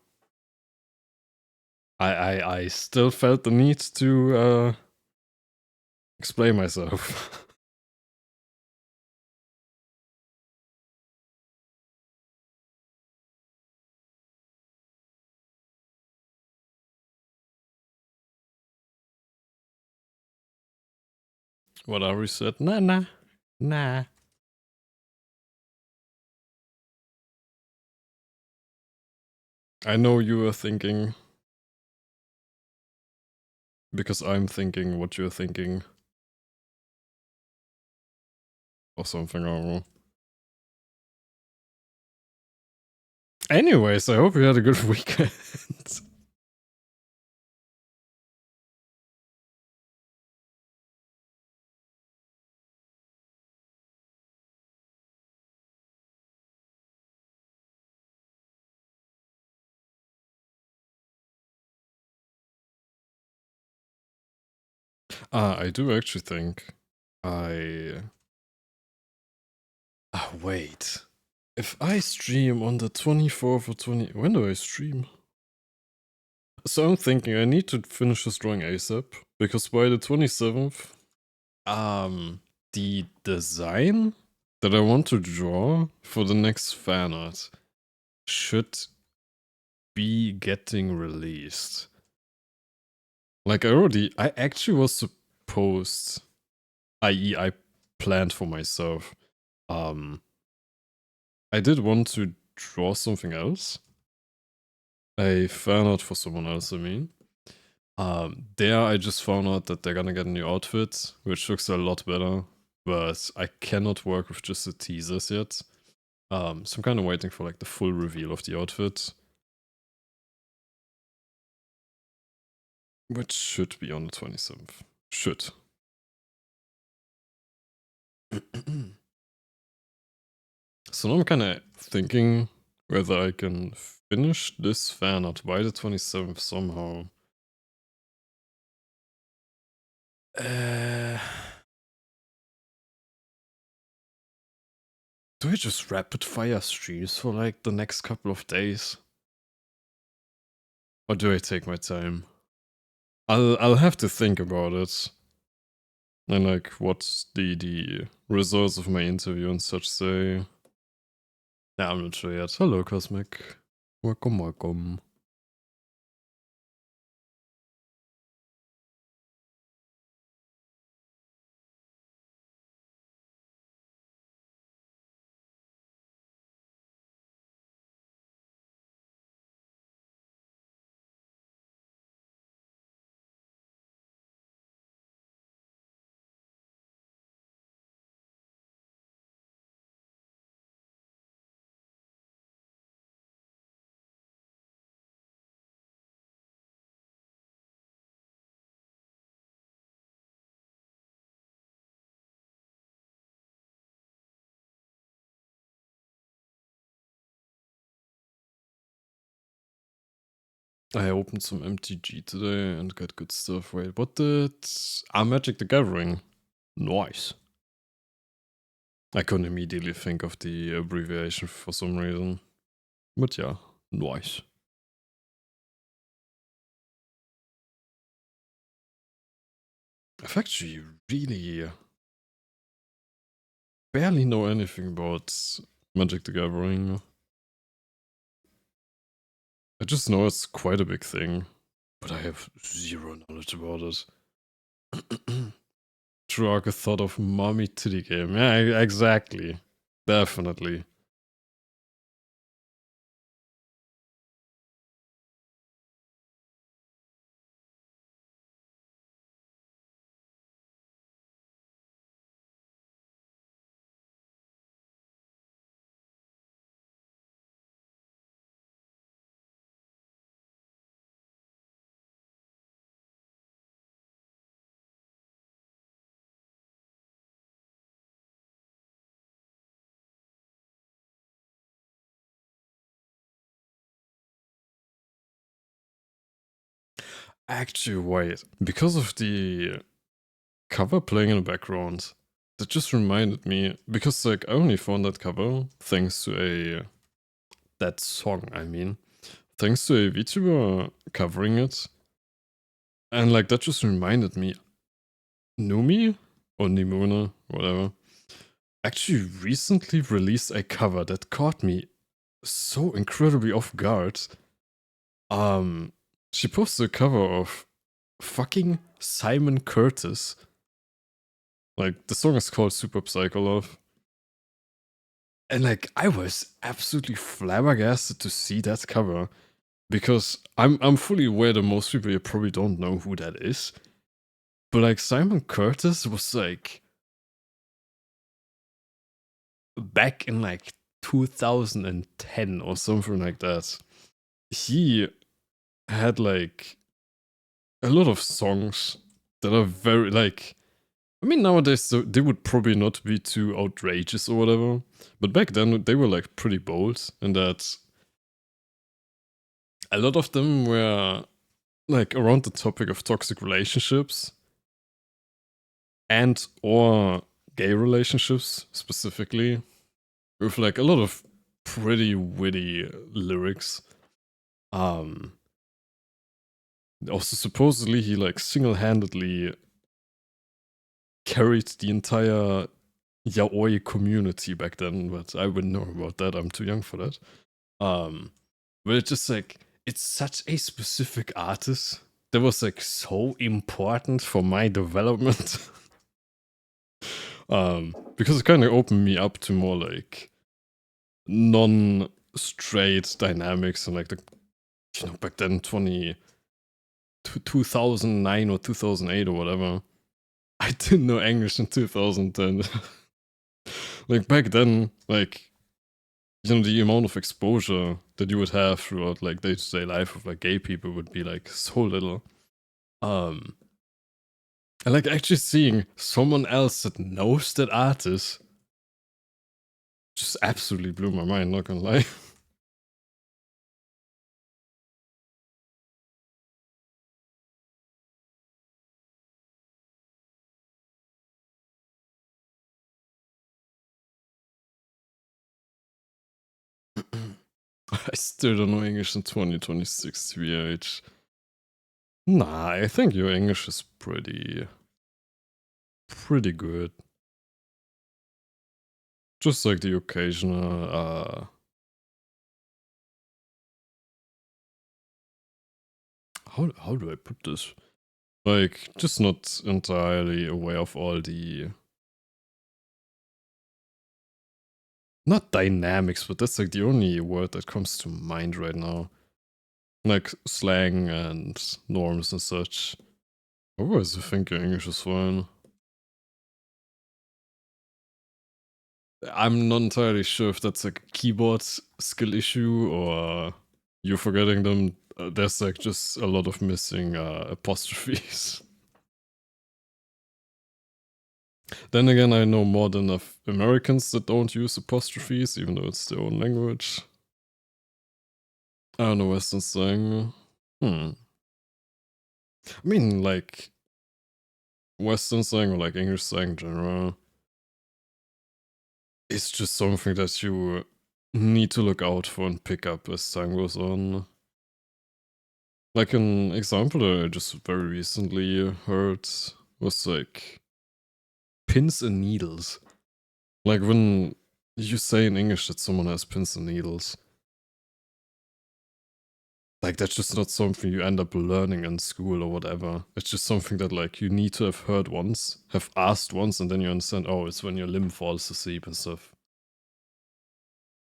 I still felt the need to explain myself. What are we said? Nah. I know you were thinking. Because I'm thinking what you're thinking. Or something, I don't know. Anyways, I hope you had a good weekend. I do actually think wait. If I stream on the 24th or 20... When do I stream? So I'm thinking I need to finish this drawing ASAP. Because by the 27th, the design that I want to draw for the next fan art should be getting released. Like I actually was supposed, i.e. I planned for myself. I did want to draw something else. A fan art for someone else, I mean. There I just found out that they're gonna get a new outfit, which looks a lot better, but I cannot work with just the teasers yet. So I'm kind of waiting for like the full reveal of the outfit, which should be on the 27th. Should. So now I'm kind of thinking whether I can finish this fan art by the 27th somehow. Do I just rapid fire streams for like the next couple of days? Or do I take my time? I'll have to think about it. And like what the results of my interview and such say. Yeah, I'm not sure yet. Hello, Cosmic. Welcome, welcome. I opened some MTG today and got good stuff. Wait, what did... Magic the Gathering. Nice. I couldn't immediately think of the abbreviation for some reason. But yeah, nice. I've actually really barely know anything about Magic the Gathering. I just know it's quite a big thing, but I have zero knowledge about it. Drug thought of mommy titty game. Yeah, exactly. Definitely. Actually, wait. Because of the cover playing in the background, that just reminded me. Because, like, I only found that cover thanks to that song, I mean. Thanks to a VTuber covering it. And, like, that just reminded me. Numi? Or Nimona, whatever. Actually recently released a cover that caught me so incredibly off guard. She posted a cover of fucking Simon Curtis. Like, the song is called Super Psycho Love. And like, I was absolutely flabbergasted to see that cover. Because I'm fully aware that most people here probably don't know who that is. But like, Simon Curtis was like back in like 2010 or something like that. He had like a lot of songs that are very like, I mean, nowadays they would probably not be too outrageous or whatever, but back then they were like pretty bold in that a lot of them were like around the topic of toxic relationships and or gay relationships specifically, with like a lot of pretty witty lyrics. Also supposedly he like single-handedly carried the entire yaoi community back then, but I wouldn't know about that. I'm too young for that. But it's just like, it's such a specific artist that was like so important for my development. Because it kind of opened me up to more like non-straight dynamics and like the, back then 2012 2009 or 2008 or whatever. I didn't know English in 2010. Like back then, like, you know, the amount of exposure that you would have throughout like day-to-day life of like gay people would be like so little. And like actually seeing someone else that knows that artist just absolutely blew my mind, not gonna lie. I still don't know English in 2026 TBH. Nah, I think your English is pretty good. Just like the occasional, how do I put this? Like, just not entirely aware of all the... Not dynamics, but that's like the only word that comes to mind right now. Like slang and norms and such. Otherwise, I think your English is fine. I'm not entirely sure if that's like a keyboard skill issue or you're forgetting them. There's like just a lot of missing apostrophes. Then again, I know more than enough Americans that don't use apostrophes, even though it's their own language. I don't know Western slang. I mean, like, Western slang or like English slang in general, it's just something that you need to look out for and pick up as time goes on. Like an example that I just very recently heard was like pins and needles. Like when you say in English that someone has pins and needles, like that's just not something you end up learning in school or whatever. It's just something that like you need to have heard once, have asked once, and then you understand, oh, it's when your limb falls asleep and stuff.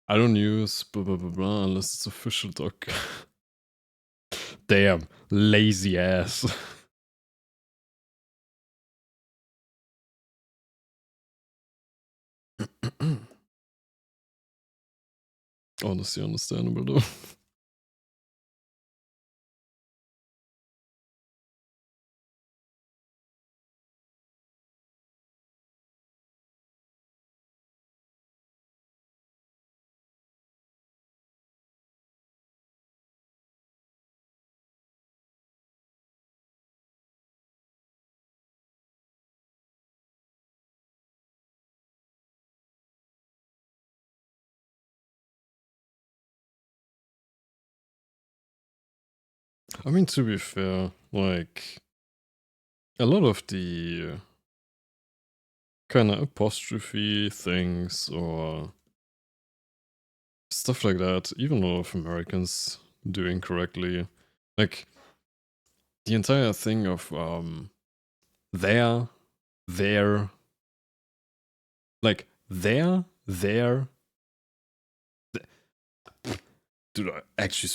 I don't use blah blah blah blah unless it's official doc. Damn, lazy ass. Honestly understandable though. I mean, to be fair, like a lot of the kind of apostrophe things or stuff like that, even a lot of Americans do incorrectly. Like the entire thing of there, like there, dude, actually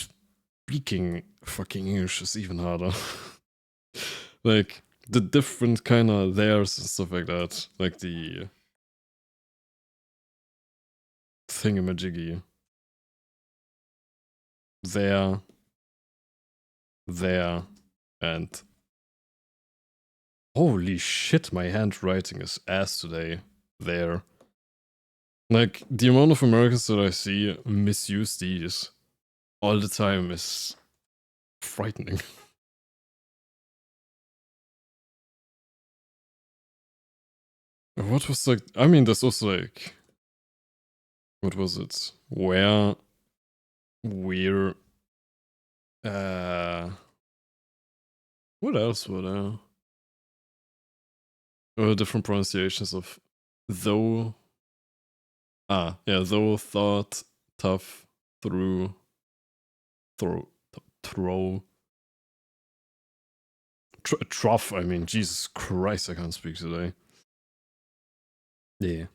speaking fucking English is even harder. Like the different kind of theirs and stuff like that, like the thingamajiggy. There, and holy shit, my handwriting is ass today. There. Like, the amount of Americans that I see misuse these all the time is frightening. What was like, I mean, there's also like, what was it? Where, what else were there? Different pronunciations of though. Yeah, though, thought, tough, through, throw, throw. Trough, I mean, Jesus Christ, I can't speak today. Yeah.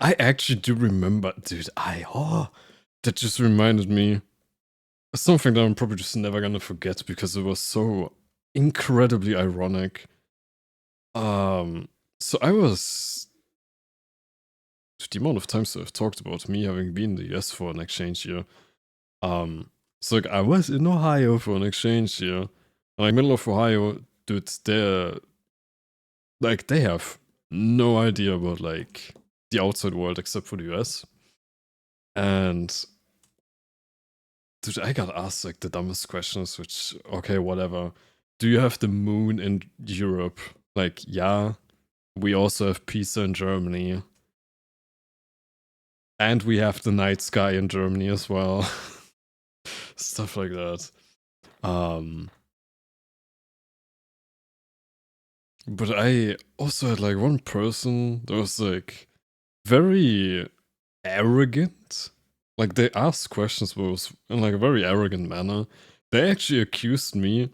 I actually do remember, dude, that just reminded me something that I'm probably just never gonna forget because it was so incredibly ironic. So I was the amount of times I've talked about me having been in the US for an exchange year. So like I was in Ohio for an exchange year. Like middle of Ohio, dude, they have no idea about like the outside world except for the US. And dude, I got asked like the dumbest questions, which okay, whatever. Do you have the moon in Europe? Like, yeah. We also have pizza in Germany. And we have the night sky in Germany as well. Stuff like that. But I also had like one person that was like very arrogant. Like they asked questions, but it was in like a very arrogant manner. They actually accused me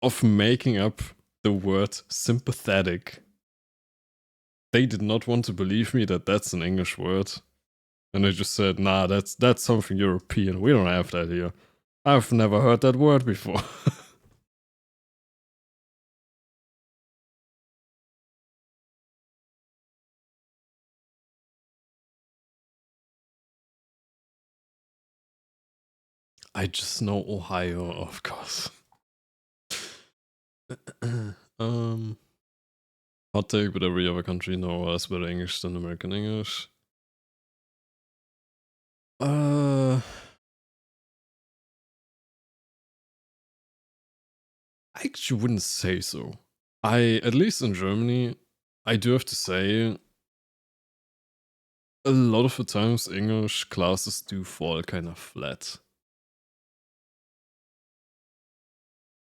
of making up the word sympathetic. They did not want to believe me that that's an English word. And they just said, nah, that's something European. We don't have that here. I've never heard that word before. I just know Ohio, of course. um, Hot take, but every other country knows better English than American English. I actually wouldn't say so. At least in Germany, I do have to say, a lot of the times English classes do fall kind of flat.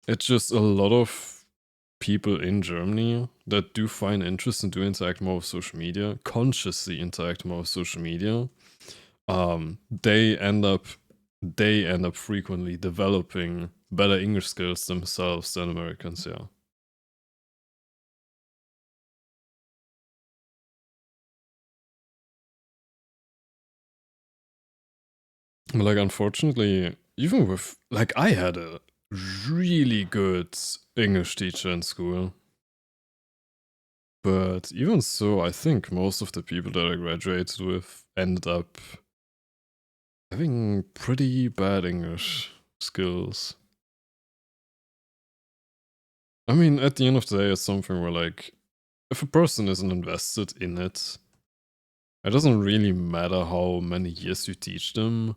It's just a lot of people in Germany that do find interest and do interact more with social media, consciously interact more with social media. They end up frequently developing better English skills themselves than Americans, yeah. Like, unfortunately, even with, like, I had a really good English teacher in school. But even so, I think most of the people that I graduated with ended up having pretty bad English skills. I mean, at the end of the day, it's something where, like, if a person isn't invested in it, it doesn't really matter how many years you teach them.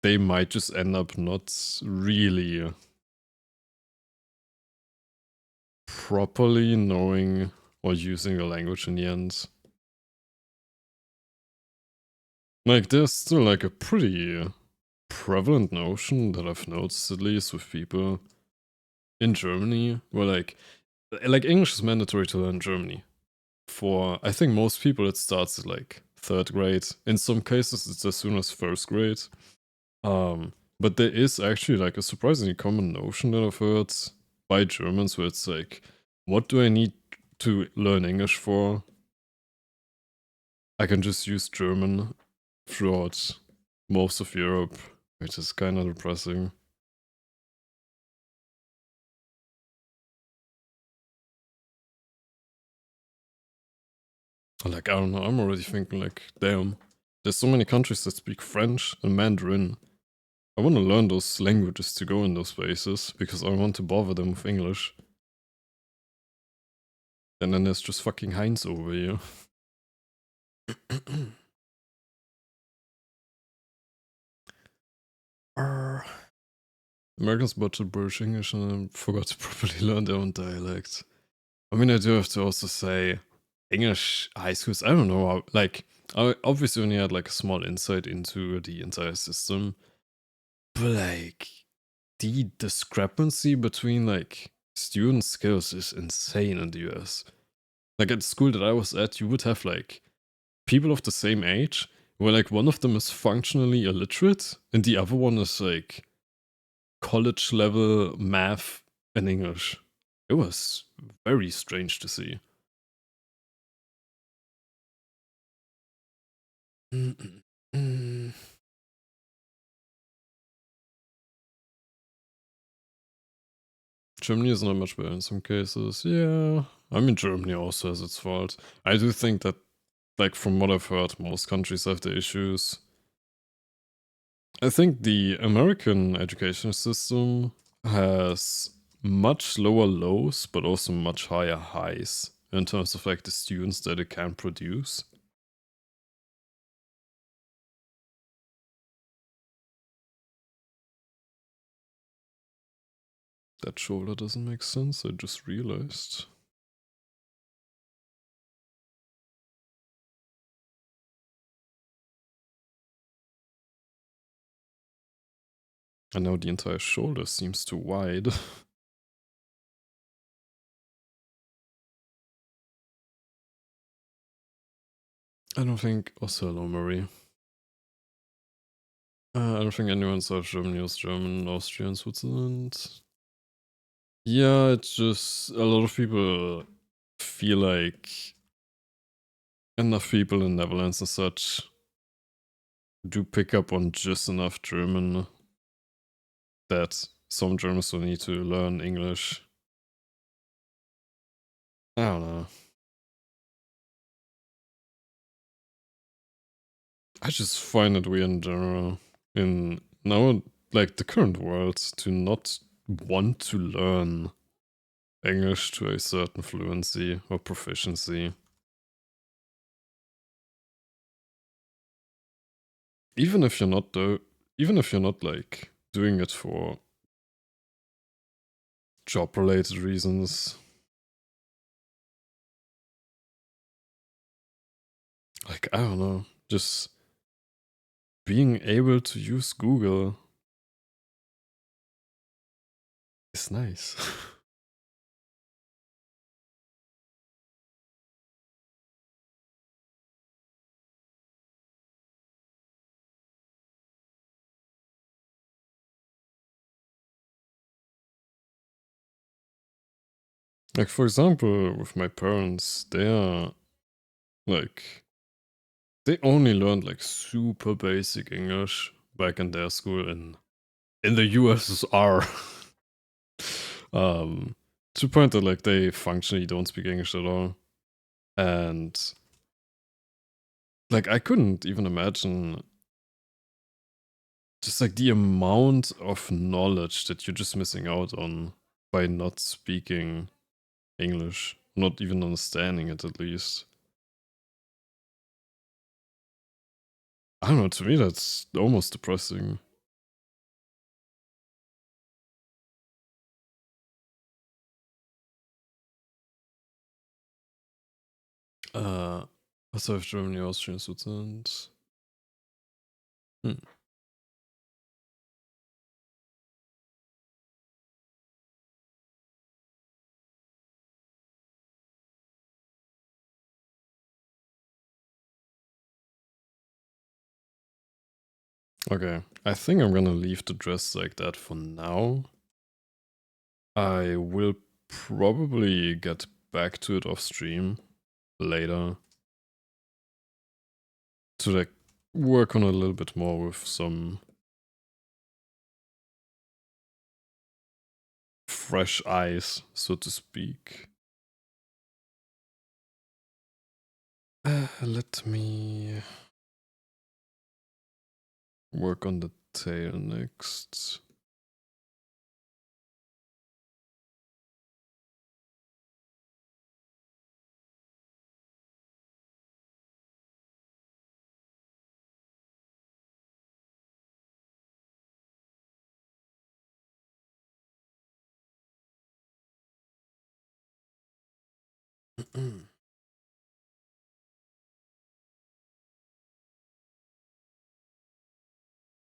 They might just end up not really properly knowing or using the language in the end. Like, there's still like a pretty prevalent notion that I've noticed, at least with people in Germany, where like English is mandatory to learn in Germany. For I think most people, it starts at like third grade. In some cases, it's as soon as first grade. But there is actually like a surprisingly common notion that I've heard by Germans where it's like, what do I need to learn English for? I can just use German throughout most of Europe, which is kind of depressing. Like, I don't know, I'm already thinking, like, damn, there's so many countries that speak French and Mandarin. I want to learn those languages to go in those places because I want to bother them with English. And then there's just fucking Heinz over here. Americans butchered British English and forgot to properly learn their own dialect. I mean, I do have to also say, English high schools, I don't know how, like, I obviously only had like a small insight into the entire system, but like, the discrepancy between like student skills is insane in the US. Like, at the school that I was at, you would have like people of the same age where like one of them is functionally illiterate and the other one is like college level math and English. It was very strange to see. Mm-mm-mm. Germany is not much better in some cases. Yeah, I mean, Germany also has its fault. I do think that, like, from what I've heard, most countries have the issues. I think the American education system has much lower lows, but also much higher highs in terms of like the students that it can produce. That shoulder doesn't make sense, I just realized. And now the entire shoulder seems too wide. I don't think. Also, hello, Marie. I don't think anyone South Germany was German, Austria, and Switzerland. Yeah, it's just a lot of people feel like enough people in Netherlands and such do pick up on just enough German that some Germans will need to learn English. I don't know. I just find it weird in general, in now, like the current world, to not want to learn English to a certain fluency or proficiency. Even if you're not like doing it for job related reasons. Like, I don't know, just being able to use Google is nice. Like, for example, with my parents, like, they only learned like super basic English back in their school in the USSR. To the point that like they functionally don't speak English at all. And like I couldn't even imagine just like the amount of knowledge that you're just missing out on by not speaking English, not even understanding it at least. I don't know, to me that's almost depressing. Uh also have Germany, Austria, and Switzerland. Hmm. Okay, I think I'm gonna leave the dress like that for now. I will probably get back to it off stream later to like work on a little bit more with some fresh eyes, so to speak. Let me work on the tail next.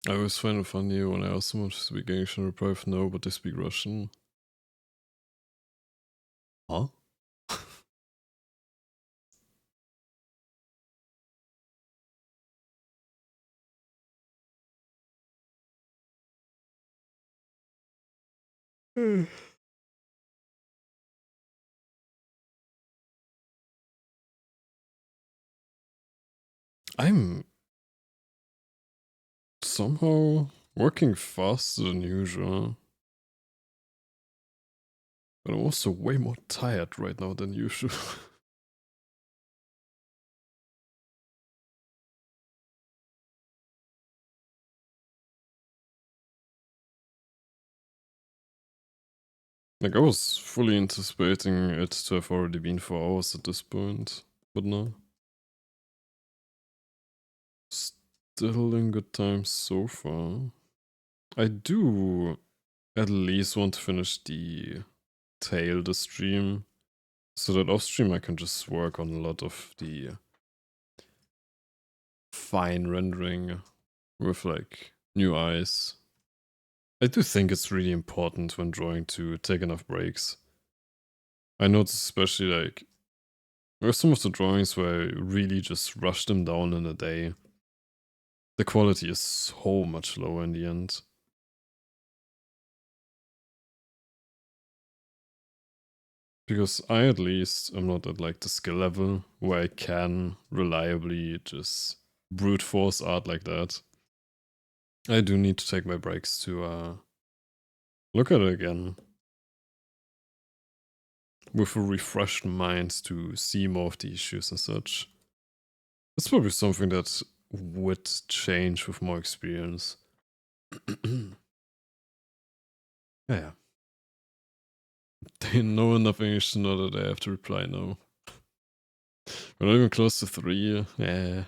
I always find it funny when I ask someone to speak English and reply with no, but they speak Russian. Huh? I'm somehow working faster than usual. But I'm also way more tired right now than usual. Like, I was fully anticipating it to have already been 4 hours at this point, but no. Still in good time so far. I do at least want to finish the tail the stream, so that off stream I can just work on a lot of the fine rendering with like new eyes. I do think it's really important when drawing to take enough breaks. I notice especially like there are some of the drawings where I really just rush them down in a day. The quality is so much lower in the end. Because I at least am not at like the skill level where I can reliably just brute force art like that. I do need to take my breaks to look at it again with a refreshed mind to see more of the issues and such. It's probably something that would change with more experience. Yeah. They know enough English to know that I have to reply no. We're not even close to 3. Yeah.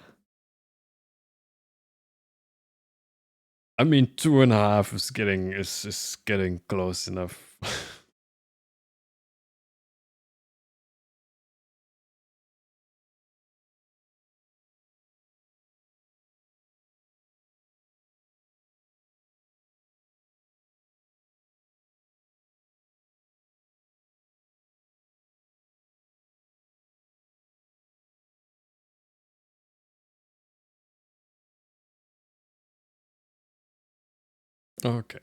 I mean, 2.5 is getting close enough. Okay.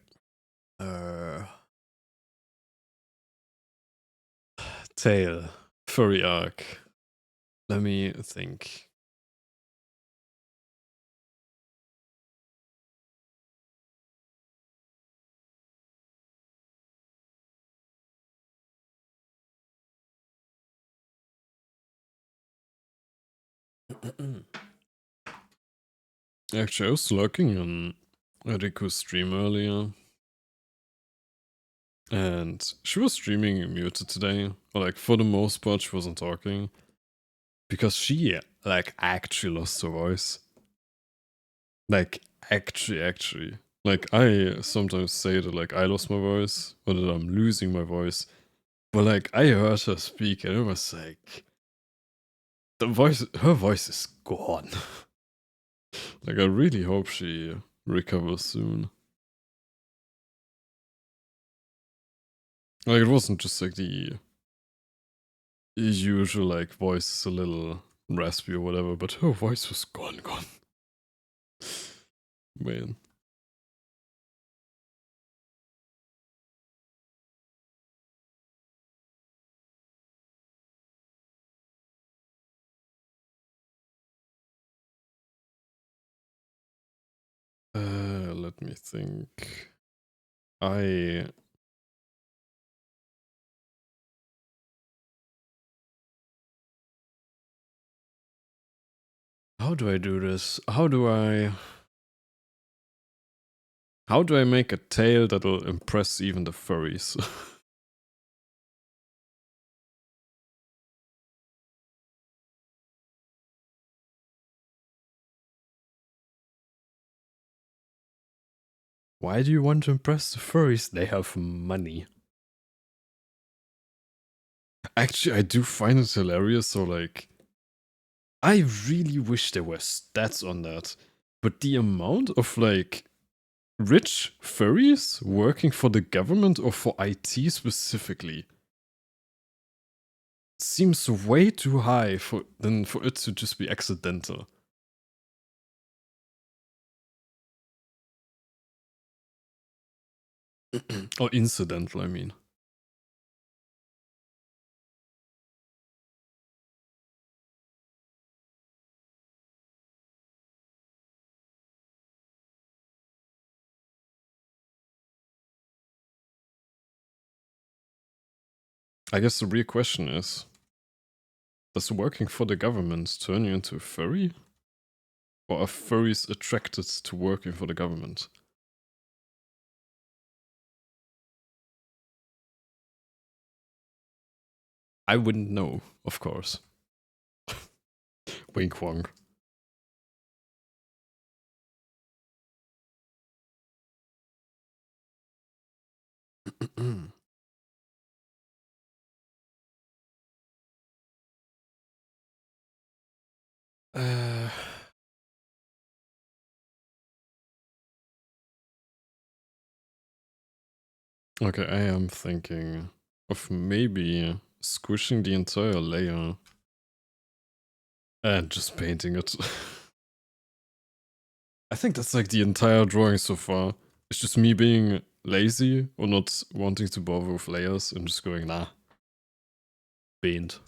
Tail. Furry arc. Let me think. Actually, I was lurking on DyaRikku's stream earlier. And she was streaming muted today. Or like for the most part, she wasn't talking. Because she like actually lost her voice. Like actually. Like I sometimes say that like I lost my voice or that I'm losing my voice. But like I heard her speak and it was like her voice is gone. Like I really hope she recovers soon. Like it wasn't just like the usual like voice is a little raspy or whatever, but her voice was gone. Man. Let me think. I How do I do this? How do I make a tail that'll impress even the furries? Why do you want to impress the furries? They have money. Actually, I do find it hilarious, so like I really wish there were stats on that. But the amount of like rich furries working for the government or for IT specifically seems way too high for it to just be accidental. Or incidental, I mean. I guess the real question is, does working for the government turn you into a furry? Or are furries attracted to working for the government? I wouldn't know, of course. Wink wonk. uh, okay, I am thinking of maybe squishing the entire layer and just painting it. I think that's like the entire drawing so far. It's just me being lazy or not wanting to bother with layers and just going, nah, paint.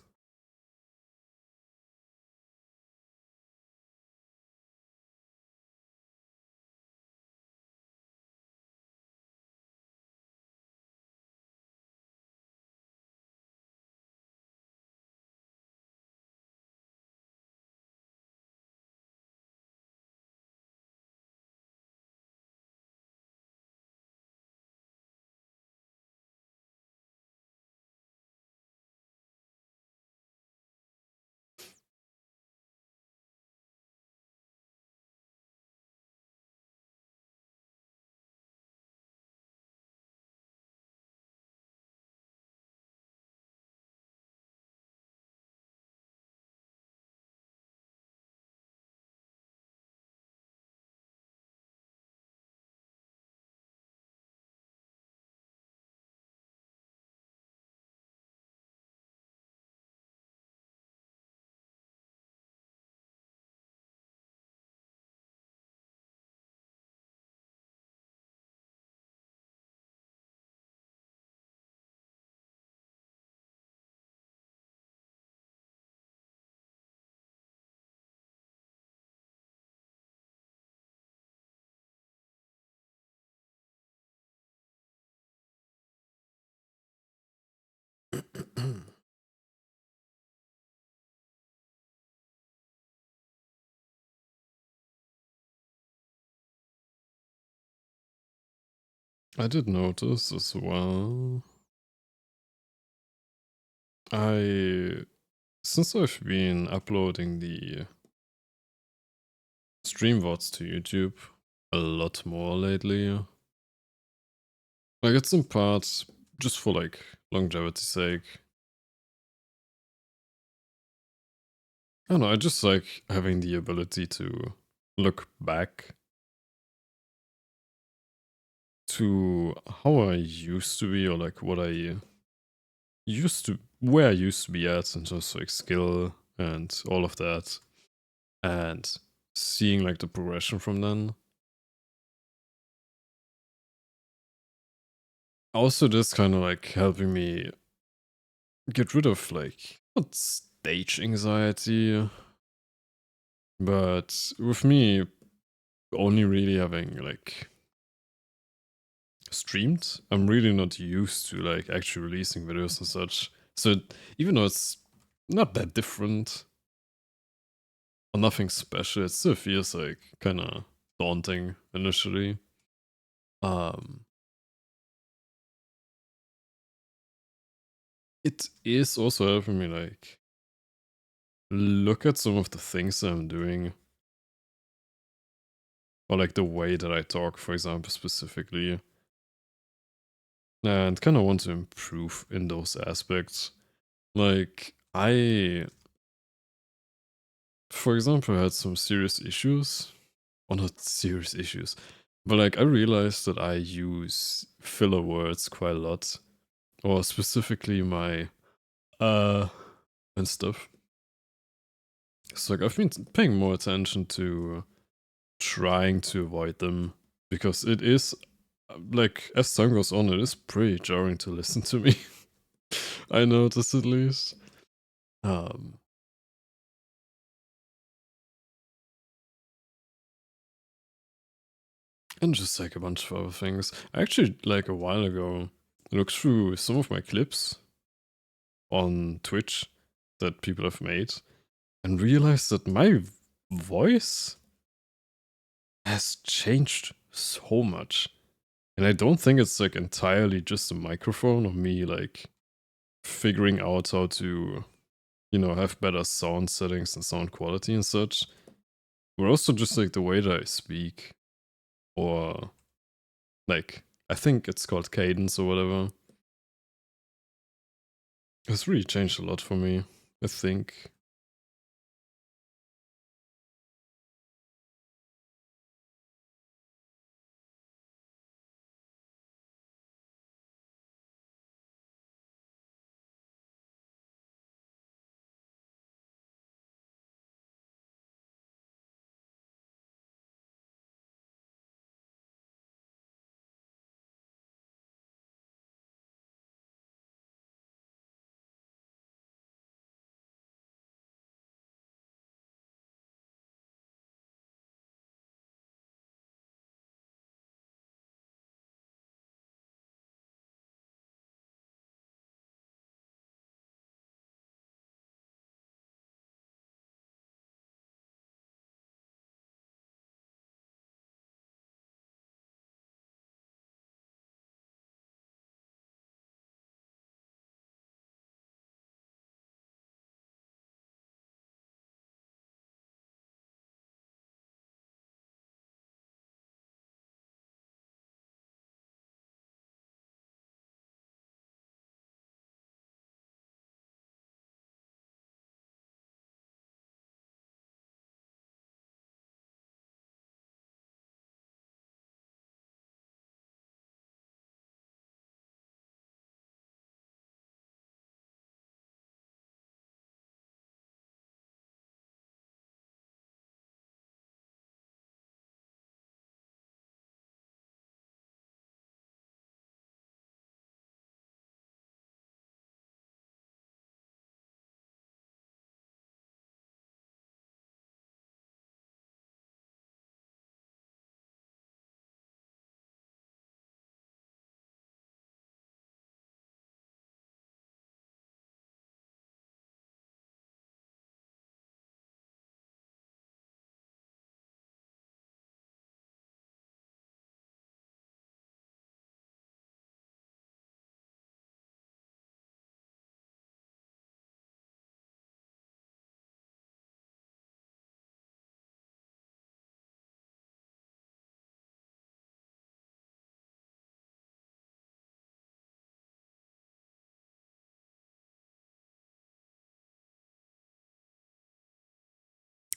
I did notice as well. Since I've been uploading the stream VODs to YouTube a lot more lately, like it's in part just for like longevity's sake. I don't know, I just like having the ability to look back to how I used to be, or like what I where I used to be at in terms of like skill and all of that, and seeing like the progression from then. Also, this kind of like helping me get rid of like not stage anxiety, but with me only really having like streamed, I'm really not used to like actually releasing videos and such. So even though it's not that different or nothing special, it still feels like kind of daunting initially. It is also helping me like look at some of the things that I'm doing, or like the way that I talk, for example, specifically, and kind of want to improve in those aspects. Like for example, had some serious issues, or not serious issues, but like I realized that I use filler words quite a lot, or specifically my and stuff. So like I've been paying more attention to trying to avoid them, because it is like as time goes on, it is pretty jarring to listen to me. I noticed at least. And just like a bunch of other things. I actually, like a while ago, looked through some of my clips on Twitch that people have made and realized that my voice has changed so much. And I don't think it's like entirely just a microphone or me like figuring out how to, you know, have better sound settings and sound quality and such. But also just like the way that I speak, or like I think it's called cadence or whatever. It's really changed a lot for me, I think.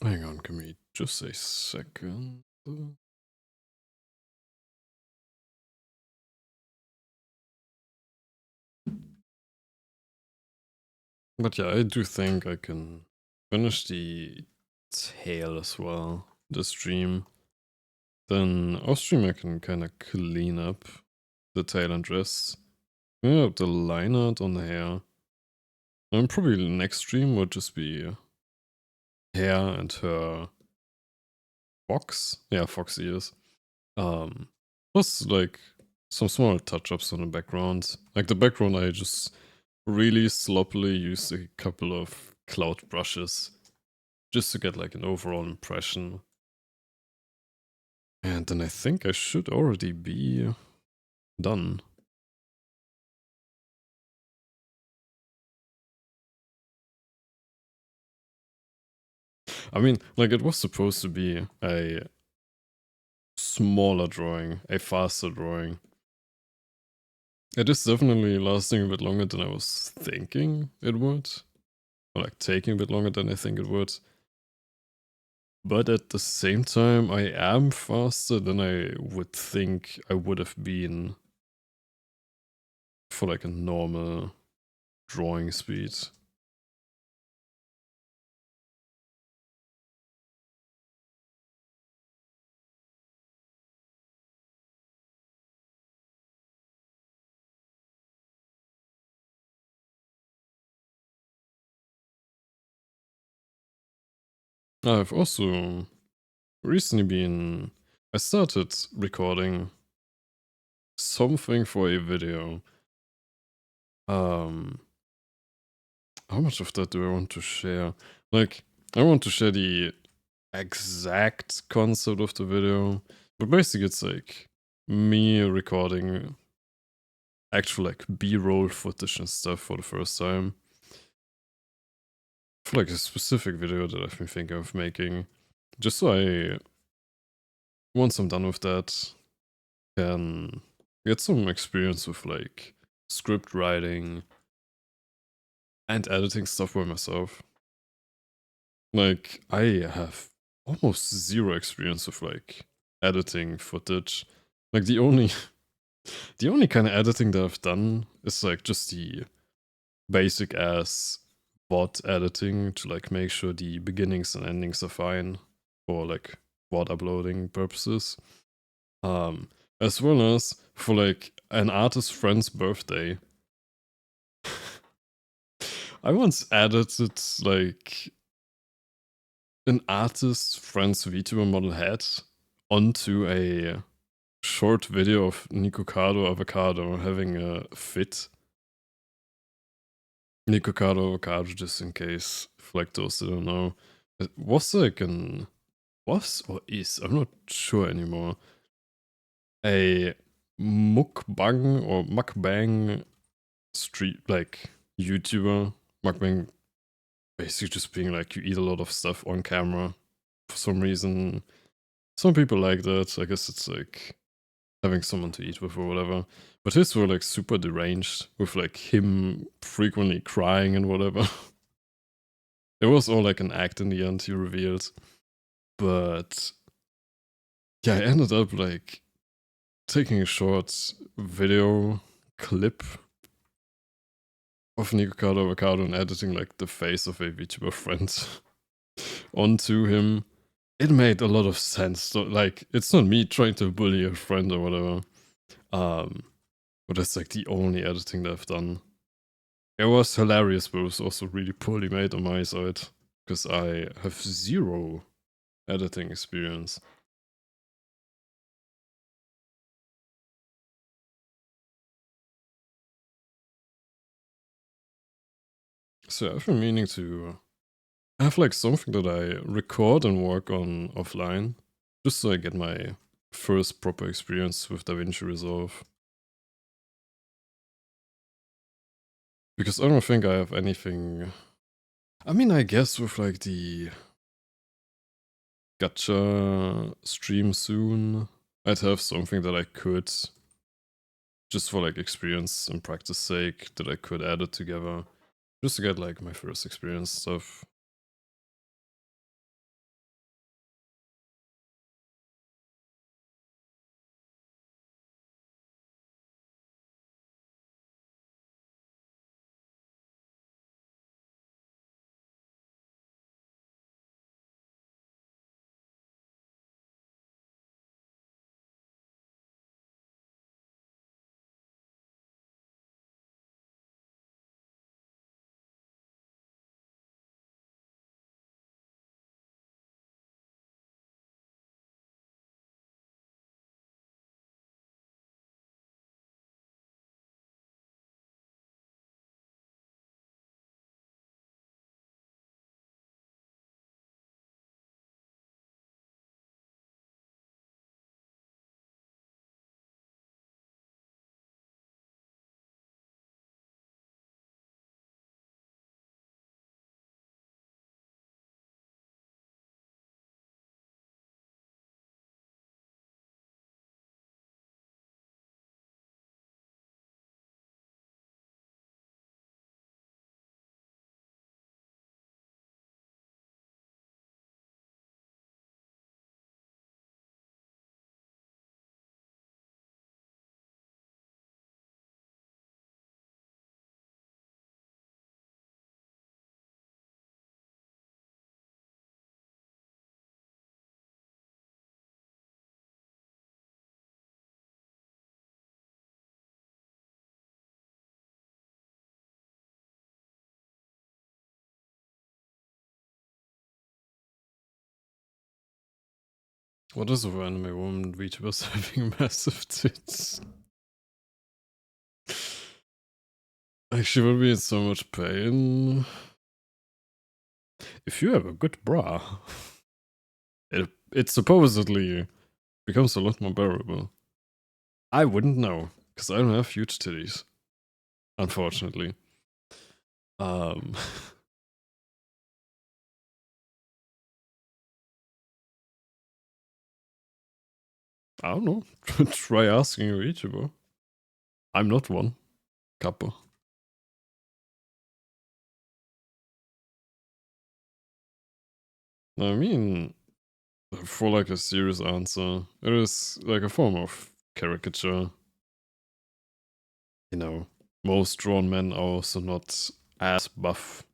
Hang on, give me just a second. But yeah, I do think I can finish the tail as well, the stream. Then off stream I can kind of clean up the tail and dress. Clean up the line art on the hair. And probably the next stream would just be hair and her fox. Yeah, fox ears. Plus like some small touch-ups on the background. Like the background I just really sloppily used a couple of cloud brushes just to get like an overall impression. And then I think I should already be done. I mean, like it was supposed to be a smaller drawing, a faster drawing. It is definitely lasting a bit longer than I was thinking it would. Or like taking a bit longer than I think it would. But at the same time, I am faster than I would think I would have been for like a normal drawing speed. I've also recently been... I started recording something for a video. how much of that do I want to share? Like, I want to share the exact concept of the video, but basically it's like me recording actual like B-roll footage and stuff for the first time. For like a specific video that I've been thinking of making, just so I, once I'm done with that, can get some experience with like script writing and editing stuff by myself. Like, I have almost zero experience with like editing footage. Like the only kind of editing that I've done is like just the basic ass VOD editing to like make sure the beginnings and endings are fine for like VOD uploading purposes. As well as for like an artist friend's birthday. I once edited like an artist friend's VTuber model head onto a short video of Nikocado Avocado having a fit. Nikocado Avocado, just in case, like those that don't know, it was like was or is, I'm not sure anymore, a mukbang or mukbang street, like YouTuber. Mukbang basically just being like you eat a lot of stuff on camera for some reason. Some people like that. I guess it's like having someone to eat with or whatever. But his were like super deranged with like him frequently crying and whatever. It was all like an act in the end, he revealed. But yeah, I ended up like taking a short video clip of Nikocado Avocado and editing like the face of a VTuber friend onto him. It made a lot of sense. So, like, it's not me trying to bully a friend or whatever. But that's like the only editing that I've done. It was hilarious, but it was also really poorly made on my side. Because I have zero editing experience. So I've been meaning to have like something that I record and work on offline. Just so I get my first proper experience with DaVinci Resolve. Because I don't think I have anything. I mean, I guess with like the gacha stream soon, I'd have something that I could, just for like experience and practice sake, that I could add it together. Just to get like my first experience stuff. What is a anime woman VTubers having massive tits? She would be in so much pain. If you have a good bra, it supposedly becomes a lot more bearable. I wouldn't know, because I don't have huge titties, unfortunately. I don't know. Try asking a YouTuber. I'm not one. Kappa. I mean, for like a serious answer, it is like a form of caricature. You know, most drawn men are also not as buff.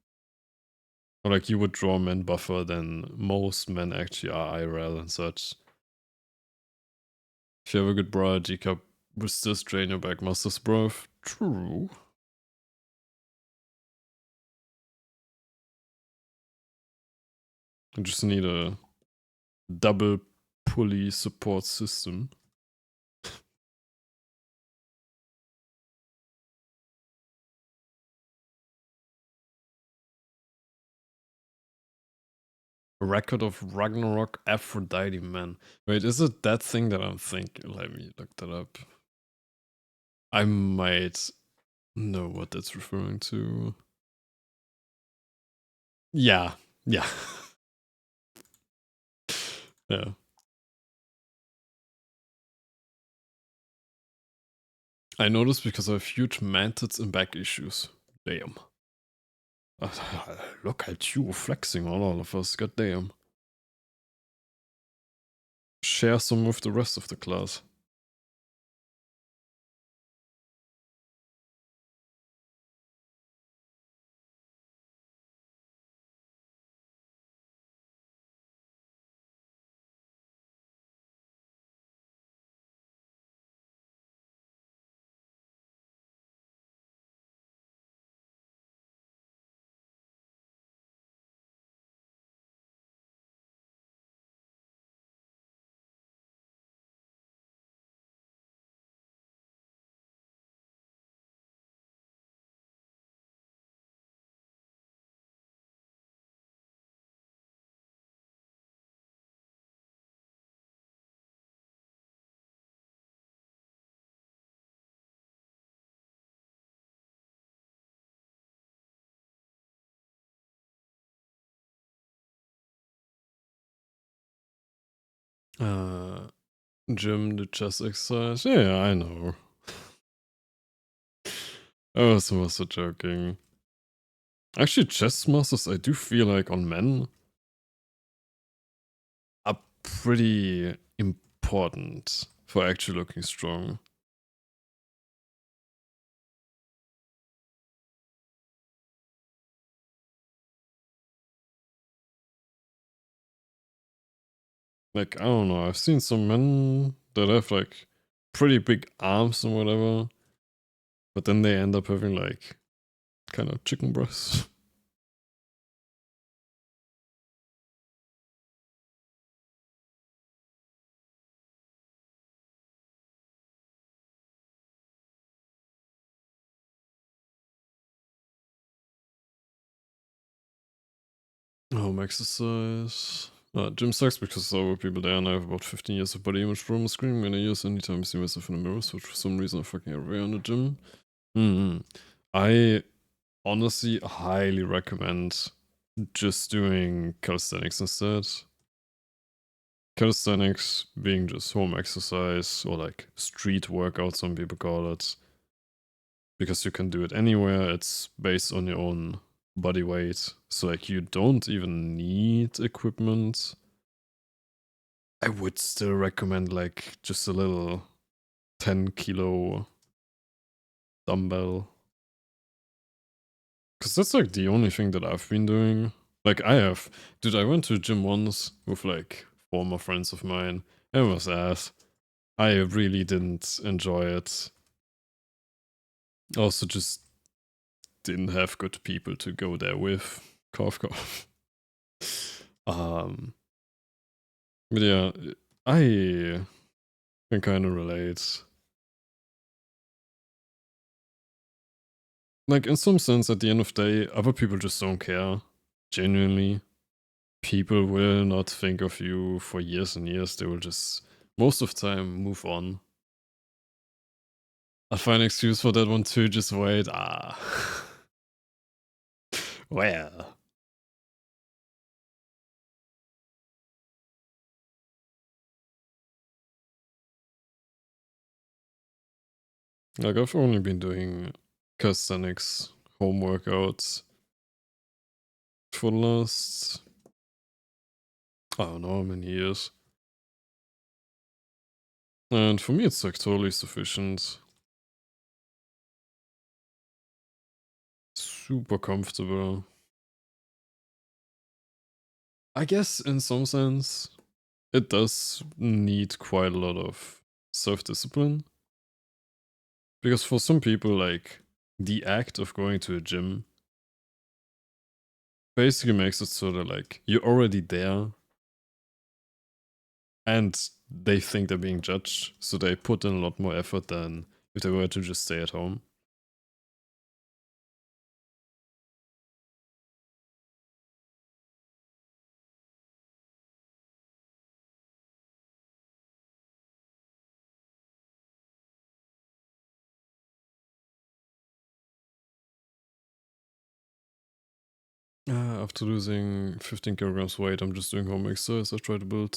Or like you would draw men buffer than most men actually are IRL and such. If you have a good bra, G-cup will still strain your back muscles, bro. True. You just need a double pulley support system. Record of Ragnarok Aphrodite Man. Wait, is it that thing that I'm thinking? Let me look that up. I might know what that's referring to. Yeah. Yeah. Yeah. I noticed because I have huge mantids and back issues. Damn. Look at you flexing on all of us. God damn. Share some with the rest of the class. Gym, the chest exercise. Yeah, I know. I was also joking. Actually, chest muscles, I do feel like on men are pretty important for actually looking strong. Like, I don't know, I've seen some men that have like pretty big arms and whatever, but then they end up having like kind of chicken breasts. Home exercise. Gym sucks because our people there and I have about 15 years of body image from screen. I'm gonna use anytime I see myself in the mirror, so for some reason I fucking away on the gym. I honestly highly recommend just doing calisthenics instead. Calisthenics being just home exercise or like street workout, some people call it. Because you can do it anywhere, it's based on your own body weight. So like you don't even need equipment. I would still recommend like just a little 10-kilo dumbbell. Because that's like the only thing that I've been doing. Like I went to a gym once with like former friends of mine. It was ass. I really didn't enjoy it. Also just didn't have good people to go there with. Cough cough. But yeah, I can kind of relate. Like, in some sense, at the end of the day, other people just don't care. Genuinely. People will not think of you for years and years. They will just, most of the time, move on. I'll find an excuse for that one too. Just wait. Well. Like, I've only been doing calisthenics home workouts for the last, I don't know how many years. And for me, it's like totally sufficient. Super comfortable. I guess in some sense, it does need quite a lot of self-discipline. Because for some people, like, the act of going to a gym basically makes it so that, like, you're already there and they think they're being judged, so they put in a lot more effort than if they were to just stay at home. After losing 15 kilograms weight, I'm just doing home exercise. I try to build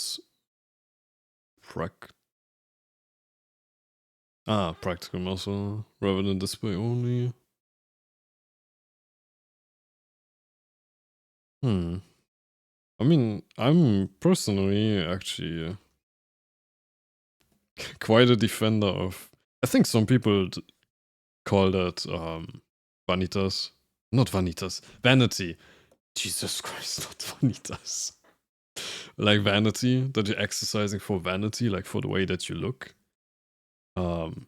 practical muscle rather than display only. I mean, I'm personally actually quite a defender of. I think some people call that vanitas. Not vanitas. Vanity. Jesus Christ, not vanitas. Like vanity, that you're exercising for vanity, like for the way that you look. I'm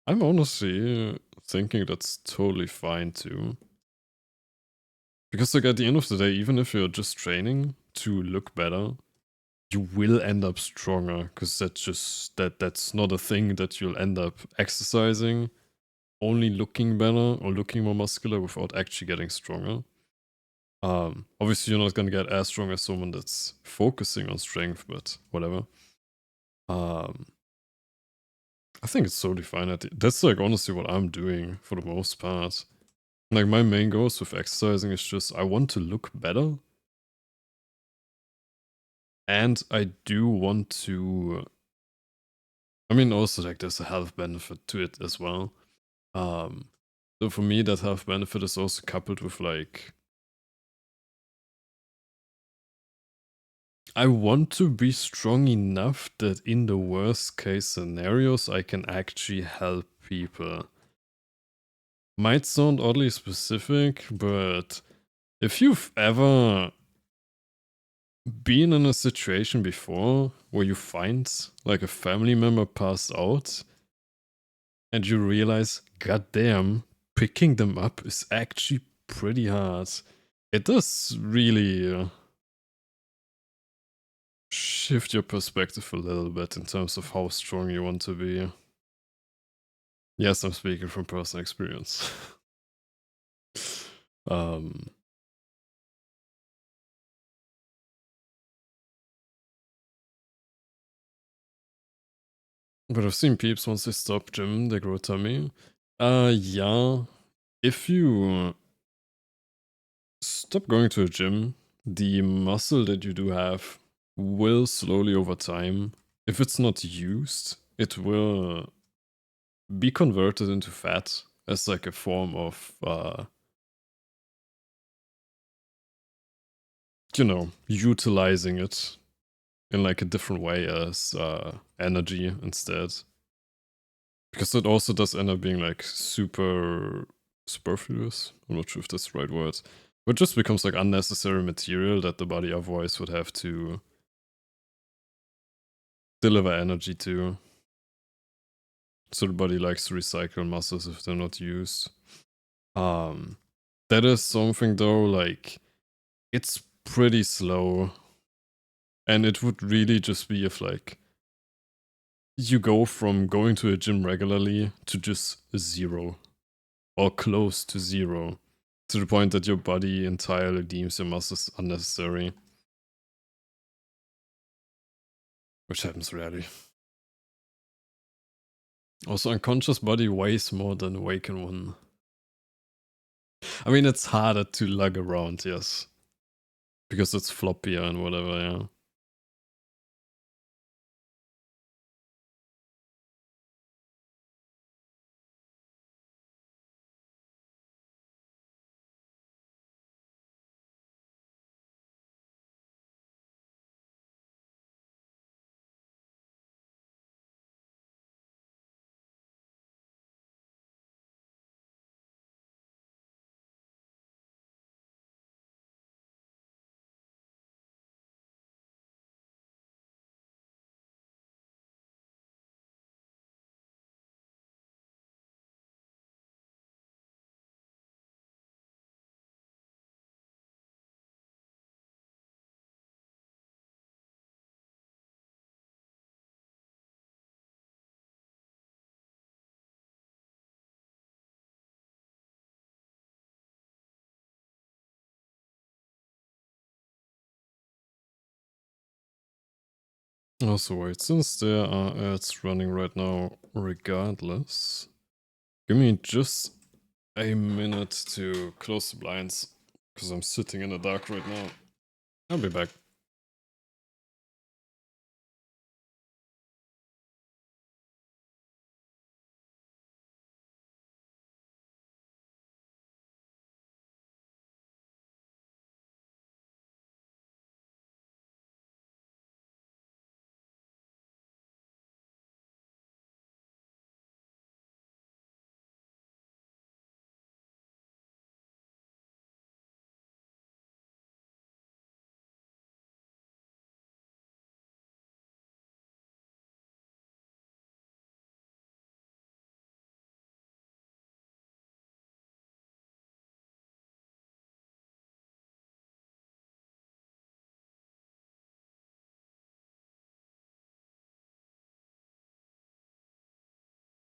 honestly thinking that's totally fine too. Because like at the end of the day, even if you're just training to look better, you will end up stronger. Because that's not a thing that you'll end up exercising, only looking better or looking more muscular without actually getting stronger. Obviously you're not gonna get as strong as someone that's focusing on strength, but whatever. I think it's totally fine. That's like honestly what I'm doing for the most part. Like my main goals with exercising is just I want to look better. And I do want to, I mean also like there's a health benefit to it as well. So for me that health benefit is also coupled with like I want to be strong enough that in the worst case scenarios I can actually help people. Might sound oddly specific, but if you've ever been in a situation before where you find like a family member passed out and you realize, goddamn, picking them up is actually pretty hard. It does really shift your perspective a little bit in terms of how strong you want to be. Yes, I'm speaking from personal experience. But I've seen peeps once they stop gym, they grow a tummy. Yeah. If you stop going to a gym, the muscle that you do have will slowly over time, if it's not used, it will be converted into fat as like a form of, utilizing it in like a different way as energy instead. Because it also does end up being like super superfluous. I'm not sure if that's the right word. But it just becomes like unnecessary material that the body otherwise would have to deliver energy to. So the body likes to recycle muscles if they're not used. That is something though, like, it's pretty slow. And it would really just be if like you go from going to a gym regularly to just zero. or close to 0, to the point that your body entirely deems your muscles unnecessary. Which happens rarely. Also, unconscious body weighs more than awakened one. I mean, it's harder to lug around, yes. Because it's floppier and whatever, yeah. Also, wait, since there are ads running right now, regardless, give me just a minute to close the blinds, because I'm sitting in the dark right now. I'll be back.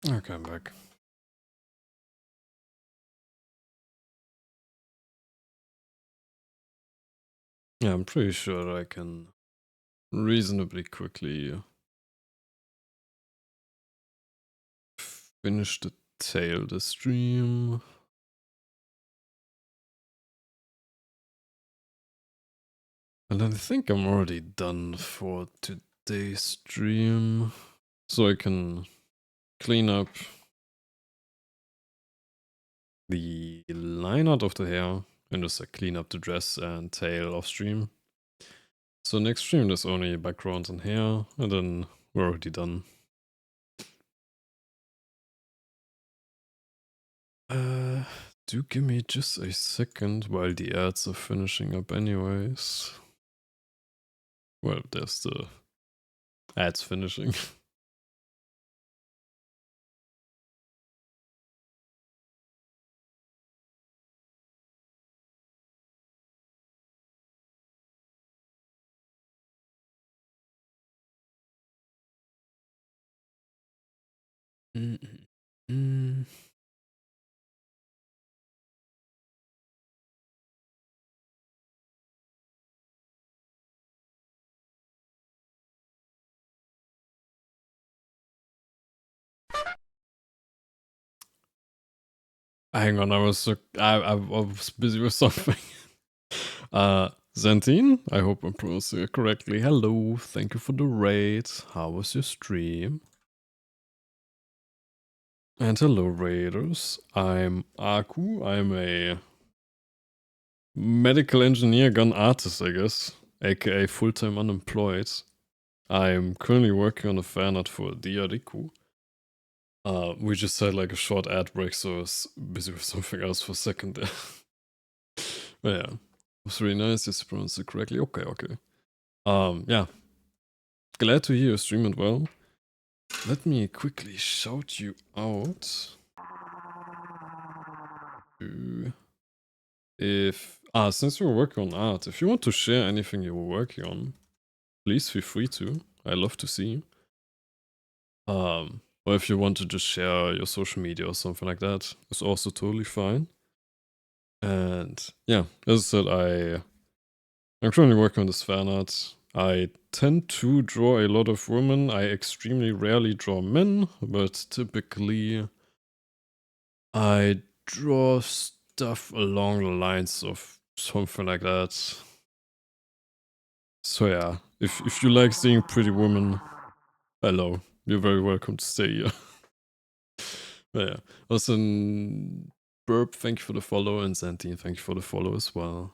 Okay, I'm back. Yeah, I'm pretty sure I can reasonably quickly finish the tail of the stream. And I think I'm already done for today's stream. So I can clean up the line out of the hair and just like clean up the dress and tail off stream. So next stream there's only background and hair, and then we're already done. Do give me just a second while the ads are finishing up anyways. Well, there's the ads finishing. Hang on, I was busy with something. Zantine, I hope I'm pronouncing it correctly. Hello, thank you for the raid. How was your stream? And hello, raiders. I'm Aku. I'm a medical engineer gun artist, I guess, aka full-time unemployed. I'm currently working on a fan art for DyaRikku. We just had like a short ad break, so I was busy with something else for a second there. But yeah, it was really nice. You pronounced it correctly. Okay. Yeah. Glad to hear you stream it well. Let me quickly shout you out. Since you're working on art, if you want to share anything you were working on, please feel free to. I love to see. Or if you want to just share your social media or something like that, it's also totally fine. And yeah, as I said, I'm currently working on this fan art. I tend to draw a lot of women. I extremely rarely draw men, but typically I draw stuff along the lines of something like that. So yeah, if you like seeing pretty women, hello, you're very welcome to stay here. But yeah, also Burp, thank you for the follow, and Santine, thank you for the follow as well.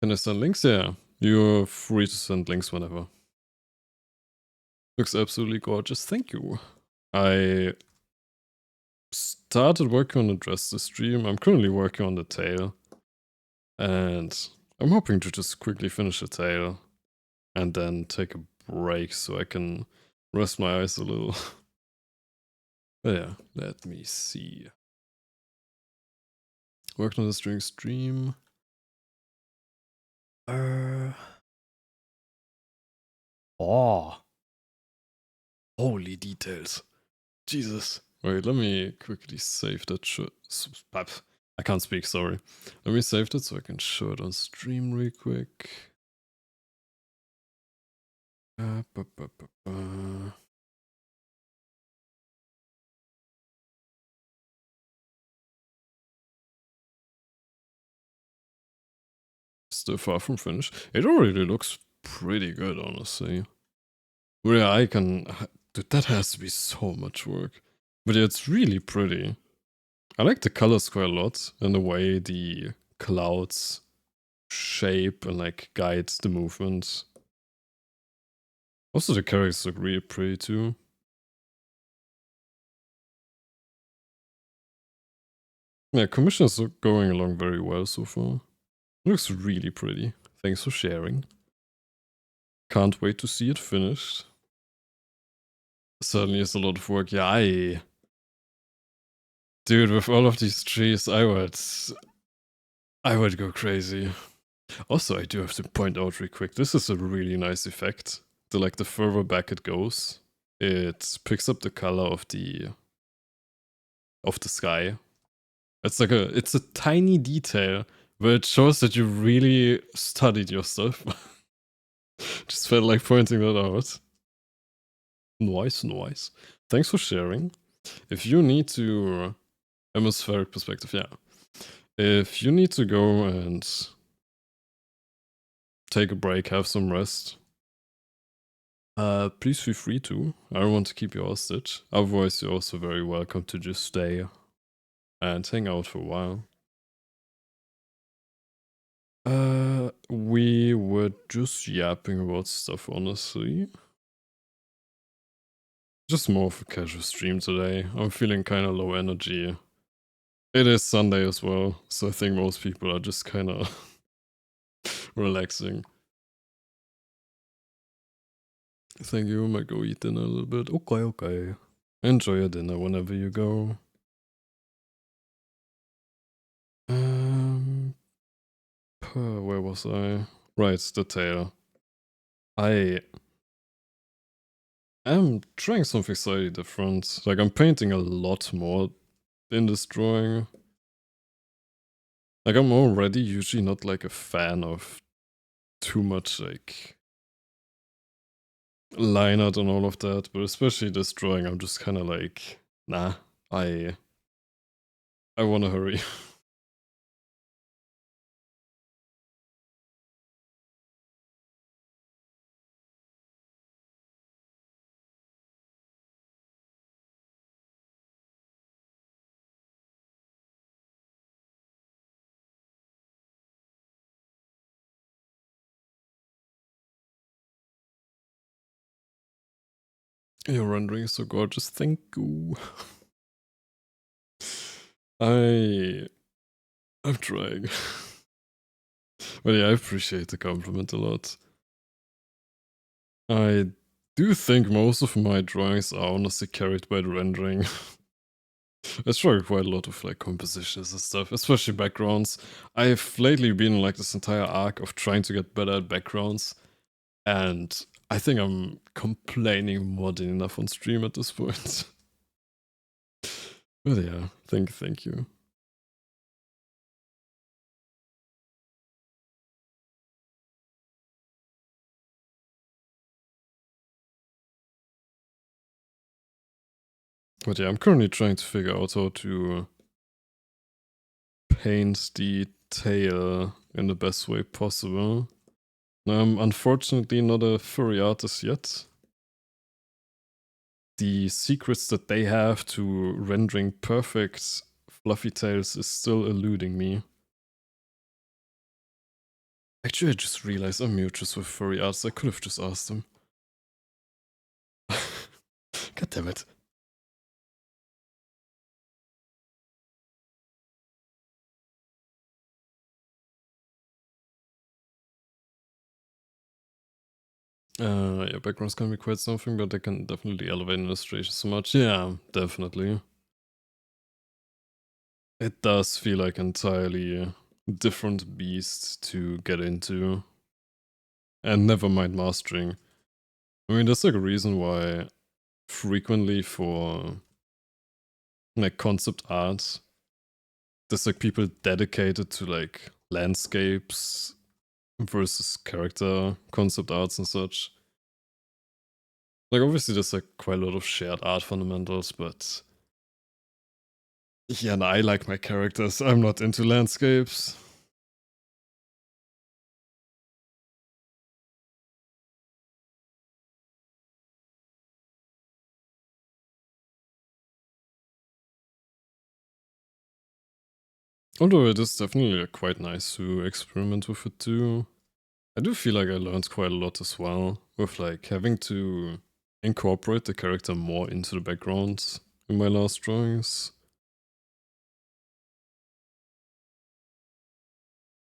Can I send links? Yeah, you're free to send links whenever. Looks absolutely gorgeous, thank you. I started working on the dress this stream. I'm currently working on the tail. And I'm hoping to just quickly finish the tail and then take a break so I can rest my eyes a little. But yeah, let me see. Worked on this during stream. Oh. Holy details. Jesus. Wait, let me quickly save that shit. I can't speak, sorry. Let me save that so I can show it on stream real quick. Still far from finished. It already looks pretty good, honestly. But yeah, I can... Dude, that has to be so much work. But yeah, it's really pretty. I like the colors quite a lot, and the way the clouds shape and like guide the movement. Also, the characters look really pretty too. Yeah, commissions are going along very well so far. It looks really pretty. Thanks for sharing. Can't wait to see it finished. Certainly is a lot of work. Yeah, dude, with all of these trees, I would go crazy. Also, I do have to point out real quick, this is a really nice effect. The further back it goes, it picks up the color of the sky. It's a tiny detail, but it shows that you really studied your stuff. Just felt like pointing that out. Nice. Thanks for sharing. If you need to... Atmospheric perspective, yeah. If you need to go and take a break, have some rest, please feel free to. I don't want to keep you hostage. Otherwise, you're also very welcome to just stay and hang out for a while. We were just yapping about stuff, honestly. Just more of a casual stream today. I'm feeling kind of low energy. It is Sunday as well, so I think most people are just kind of relaxing. Thank you, I might go eat dinner a little bit. Okay. Enjoy your dinner whenever you go. Where was I? Right, the tail. I am trying something slightly different. Like, I'm painting a lot more in this drawing. Like, I'm already usually not like a fan of too much like line art and all of that, but especially this drawing, I'm just kind of like, nah, I want to hurry. Your rendering is so gorgeous, thank you. I'm trying. But yeah, I appreciate the compliment a lot. I do think most of my drawings are honestly carried by the rendering. I struggle quite a lot with like compositions and stuff, especially backgrounds. I've lately been in like this entire arc of trying to get better at backgrounds, and I think I'm complaining more than enough on stream at this point. But yeah, thank you. But yeah, I'm currently trying to figure out how to paint the tail in the best way possible. I'm unfortunately not a furry artist yet. The secrets that they have to rendering perfect fluffy tails is still eluding me. Actually, I just realized I'm mutuous with furry artists. I could have just asked them. God damn it. Yeah, backgrounds can be quite something, but they can definitely elevate illustration so much. Yeah, definitely. It does feel like entirely a different beast to get into. And never mind mastering. I mean, there's like a reason why frequently for like concept art, there's like people dedicated to like landscapes versus character concept arts and such. Like obviously there's like quite a lot of shared art fundamentals, but yeah, and I like my characters. I'm not into landscapes. Although it is definitely quite nice to experiment with it too. I do feel like I learned quite a lot as well with like having to incorporate the character more into the background in my last drawings.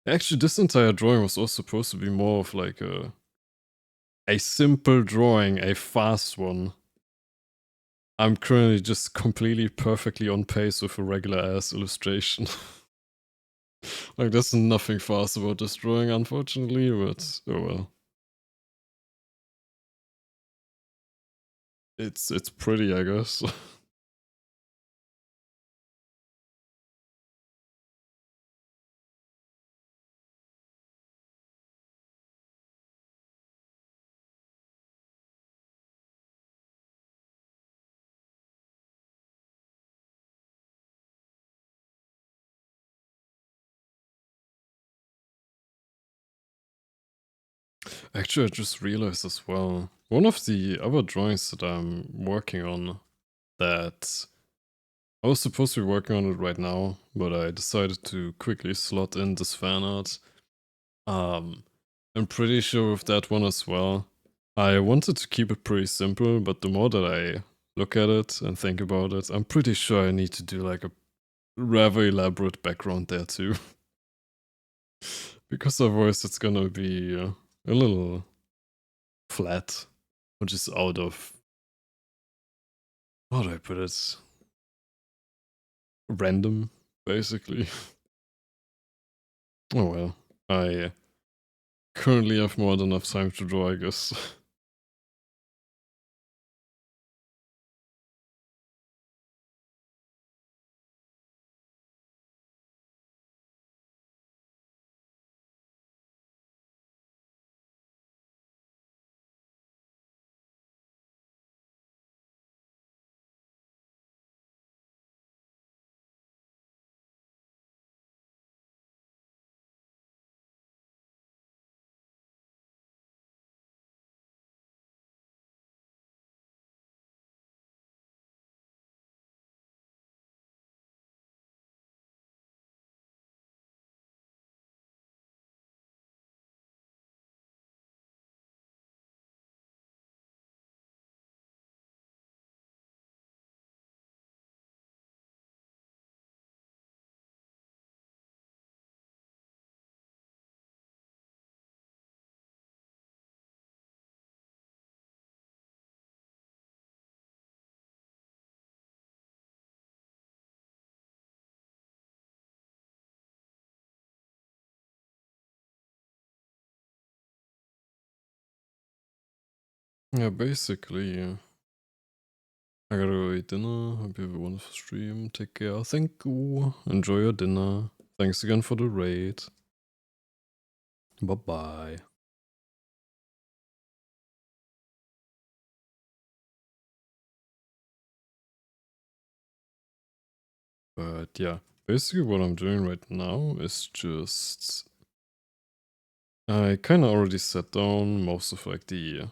Actually, this entire drawing was also supposed to be more of like a simple drawing, a fast one. I'm currently just completely perfectly on pace with a regular ass illustration. Like there's nothing fast about this drawing, unfortunately, but oh well. It's pretty, I guess. Actually, I just realized as well, one of the other drawings that I'm working on that I was supposed to be working on it right now, but I decided to quickly slot in this fan art. I'm pretty sure with that one as well. I wanted to keep it pretty simple, but the more that I look at it and think about it, I'm pretty sure I need to do like a rather elaborate background there too. Because otherwise it's gonna be a little flat, or just out of, how do I put it? Random, basically. Oh well, I currently have more than enough time to draw, I guess. Yeah, basically, I gotta go eat dinner. Hope you have a wonderful stream. Take care. Thank you. Enjoy your dinner. Thanks again for the raid. Bye-bye. But yeah, basically what I'm doing right now is just... I kind of already set down most of like the...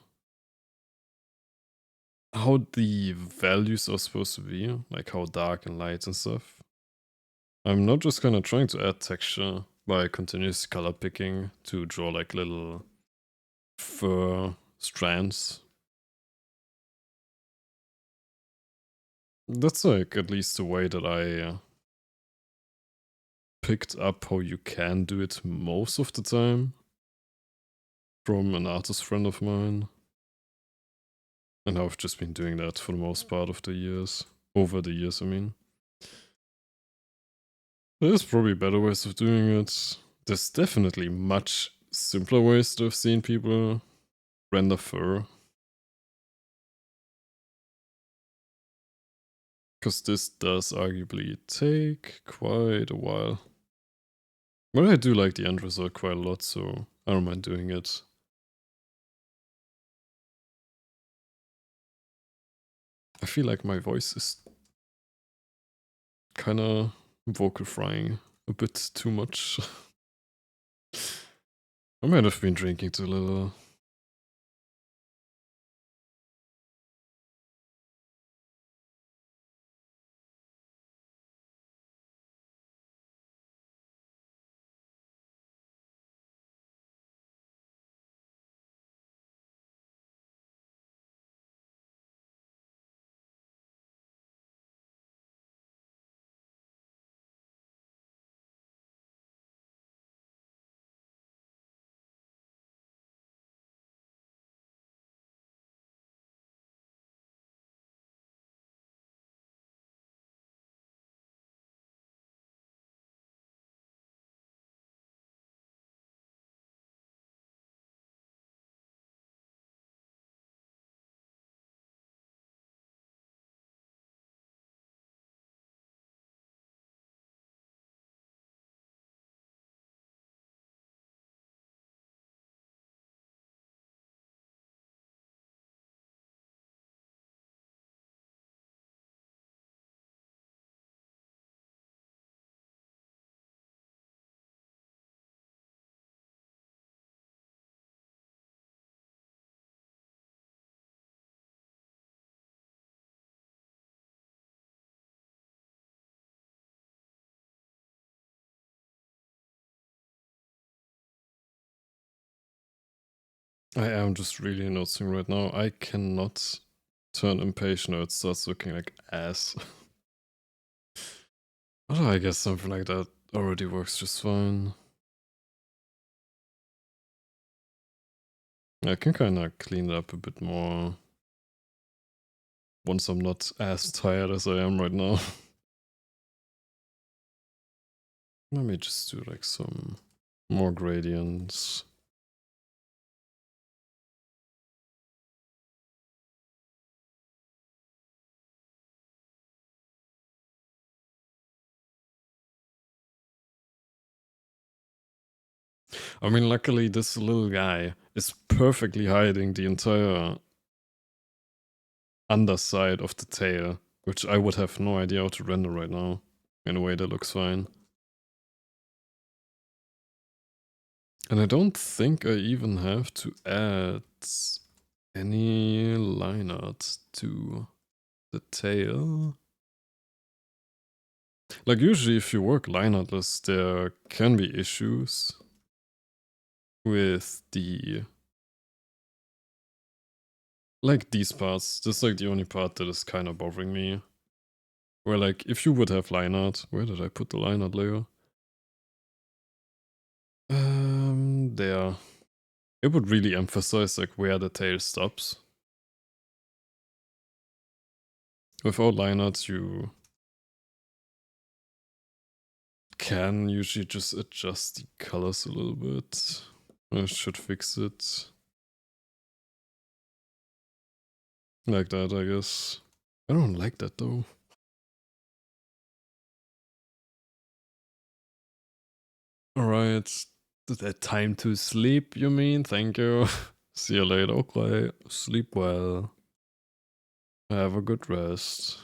how the values are supposed to be, like how dark and light and stuff. I'm not just kind of trying to add texture by continuous color picking to draw like little fur strands. That's like at least the way that I picked up how you can do it most of the time from an artist friend of mine. And I've just been doing that for the most part of the years. Over the years, I mean. There's probably better ways of doing it. There's definitely much simpler ways that I've seen people render fur. Because this does arguably take quite a while. But I do like the end result quite a lot, so I don't mind doing it. I feel like my voice is kinda vocal frying a bit too much. I might have been drinking too little. I am just really noticing right now, I cannot turn impatient or it starts looking like ass. But I guess something like that already works just fine. I can kinda clean it up a bit more once I'm not as tired as I am right now. Let me just do like some more gradients. I mean, luckily this little guy is perfectly hiding the entire underside of the tail, which I would have no idea how to render right now in a way that looks fine. And I don't think I even have to add any line art to the tail. Like usually if you work line artless, there can be issues with the... like these parts. This is like the only part that is kind of bothering me. Where like if you would have line art, where did I put the line art layer? There. It would really emphasize like where the tail stops. Without line art, you can usually just adjust the colors a little bit. I should fix it. Like that, I guess. I don't like that though. Alright. That time to sleep, you mean? Thank you. See you later. Okay. Sleep well. Have a good rest.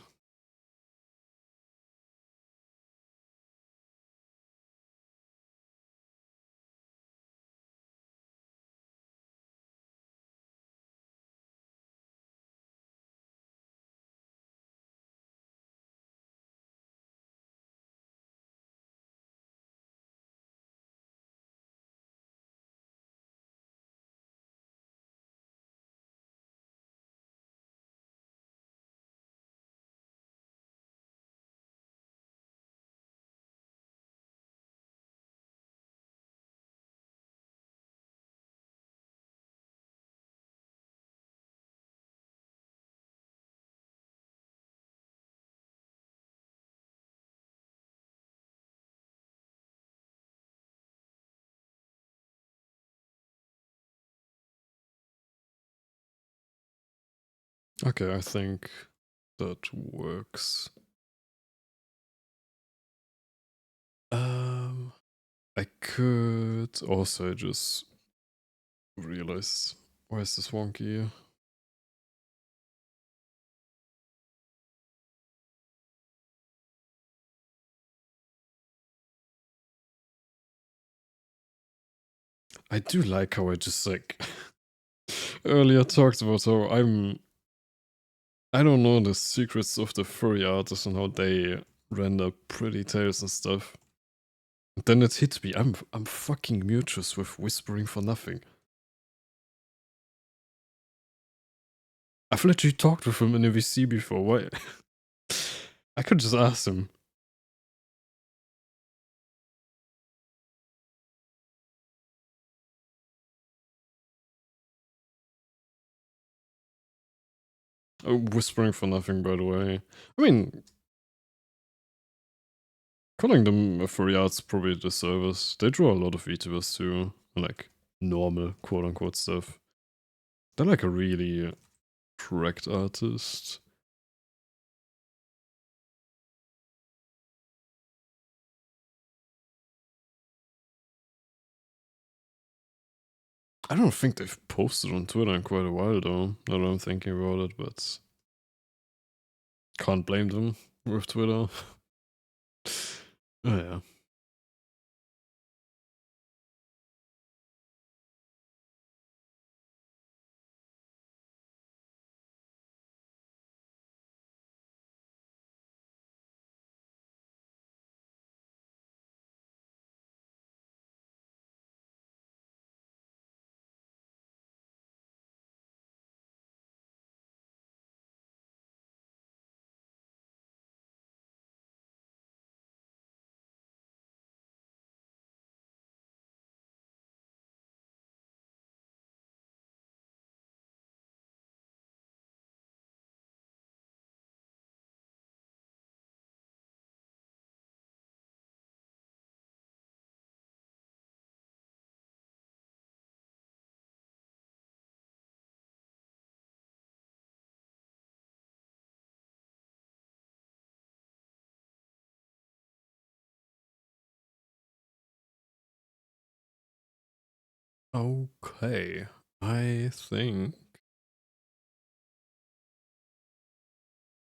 Okay, I think that works. I could also just realize why is this wonky? I do like how I just like earlier talked about how I don't know the secrets of the furry artists and how they render pretty tails and stuff. Then it hit me. I'm fucking mutuous with whispering for nothing. I've literally talked with him in a VC before. Why? I could just ask him. Whispering for nothing, by the way. I mean, calling them a furry art's probably a disservice. They draw a lot of VTubers too, like normal quote unquote stuff. They're like a really correct artist. I don't think they've posted on Twitter in quite a while though, now that I'm thinking about it, but can't blame them with Twitter. Oh yeah. Okay. I think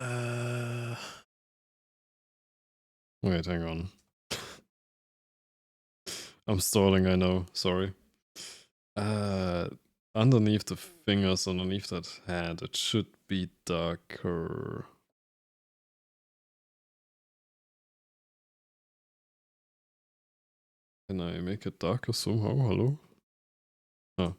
uh wait, hang on. I'm stalling, I know, sorry. Uh underneath the fingers, underneath that hand, it should be darker. Can I make it darker somehow? Hello? Oh.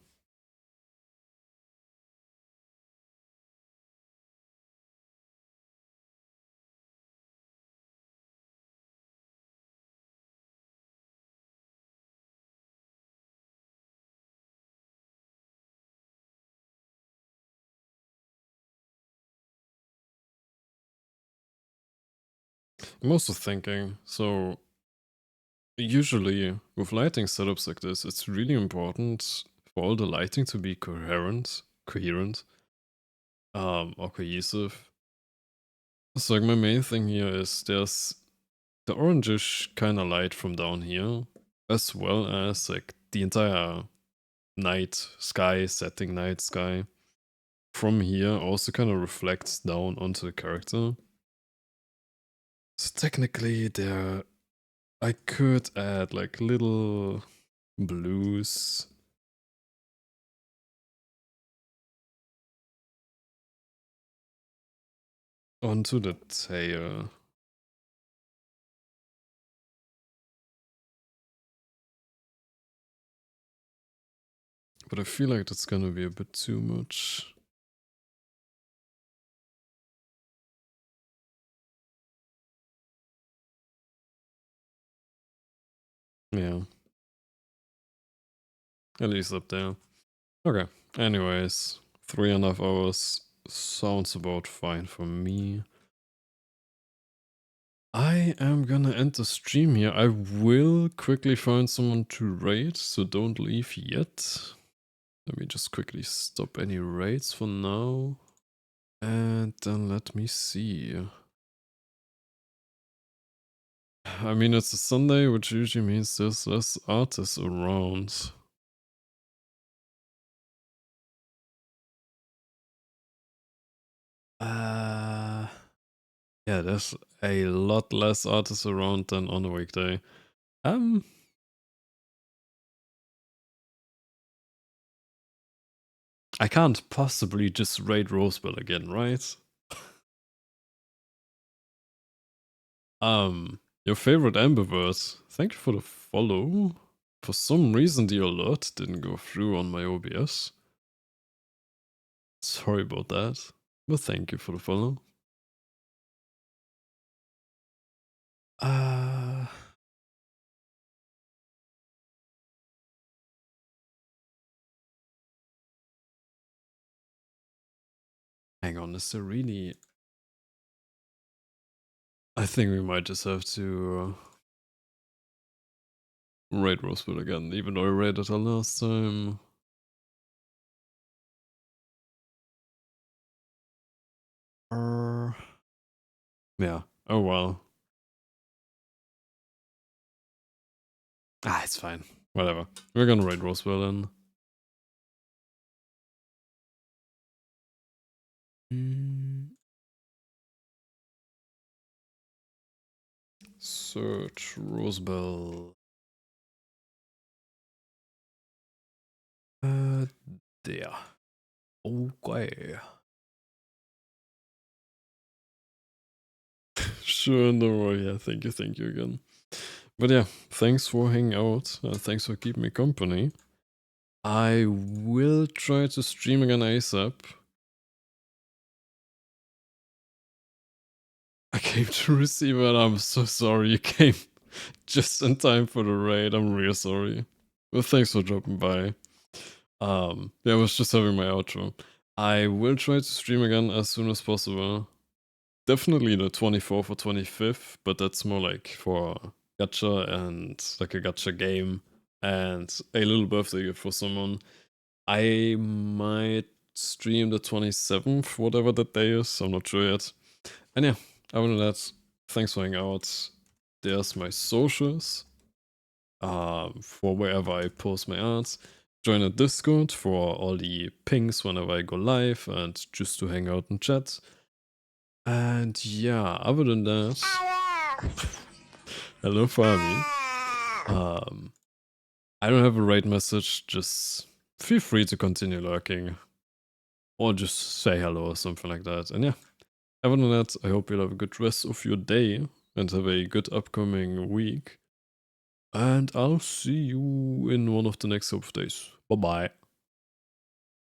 I'm also thinking, so usually with lighting setups like this, it's really important for all the lighting to be coherent. or cohesive. So like my main thing here is there's the orangish kind of light from down here, as well as like the entire night sky, setting night sky from here also kind of reflects down onto the character. So technically there I could add like little blues onto the tail. But I feel like that's gonna be a bit too much. Yeah. At least up there. Okay. Anyways, 3.5 hours sounds about fine for me. I am gonna end the stream here. I will quickly find someone to raid, so don't leave yet. Let me just quickly stop any raids for now. And then let me see. I mean, it's a Sunday, which usually means there's less artists around. Yeah, there's a lot less artists around than on a weekday. I can't possibly just raid Rosebell again, right? Your favorite Amberverse, thank you for the follow. For some reason the alert didn't go through on my OBS. Sorry about that, but thank you for the follow. Hang on, is there really... I think we might just have to raid Rosebell again, even though I raided her last time. Yeah, oh well. It's fine. Whatever. We're gonna raid Roswell then. Search Rosebell. There. Okay. Sure, no worry. Yeah, thank you again. But yeah, thanks for hanging out. Thanks for keeping me company. I will try to stream again ASAP. I came to receive it. I'm so sorry you came just in time for the raid. I'm real sorry. But thanks for dropping by. Yeah, I was just having my outro. I will try to stream again as soon as possible. Definitely the 24th or 25th, but that's more like for gacha and like a gacha game and a little birthday gift for someone. I might stream the 27th, whatever that day is. I'm not sure yet. And yeah, other than that, thanks for hanging out. There's my socials for wherever I post my arts. Join a Discord for all the pings whenever I go live and just to hang out and chat. And yeah, other than that, hello Furry. I don't have a raid message, just feel free to continue lurking. Or just say hello or something like that. And yeah, other than that, I hope you'll have a good rest of your day and have a good upcoming week. And I'll see you in one of the next couple of days. Bye bye.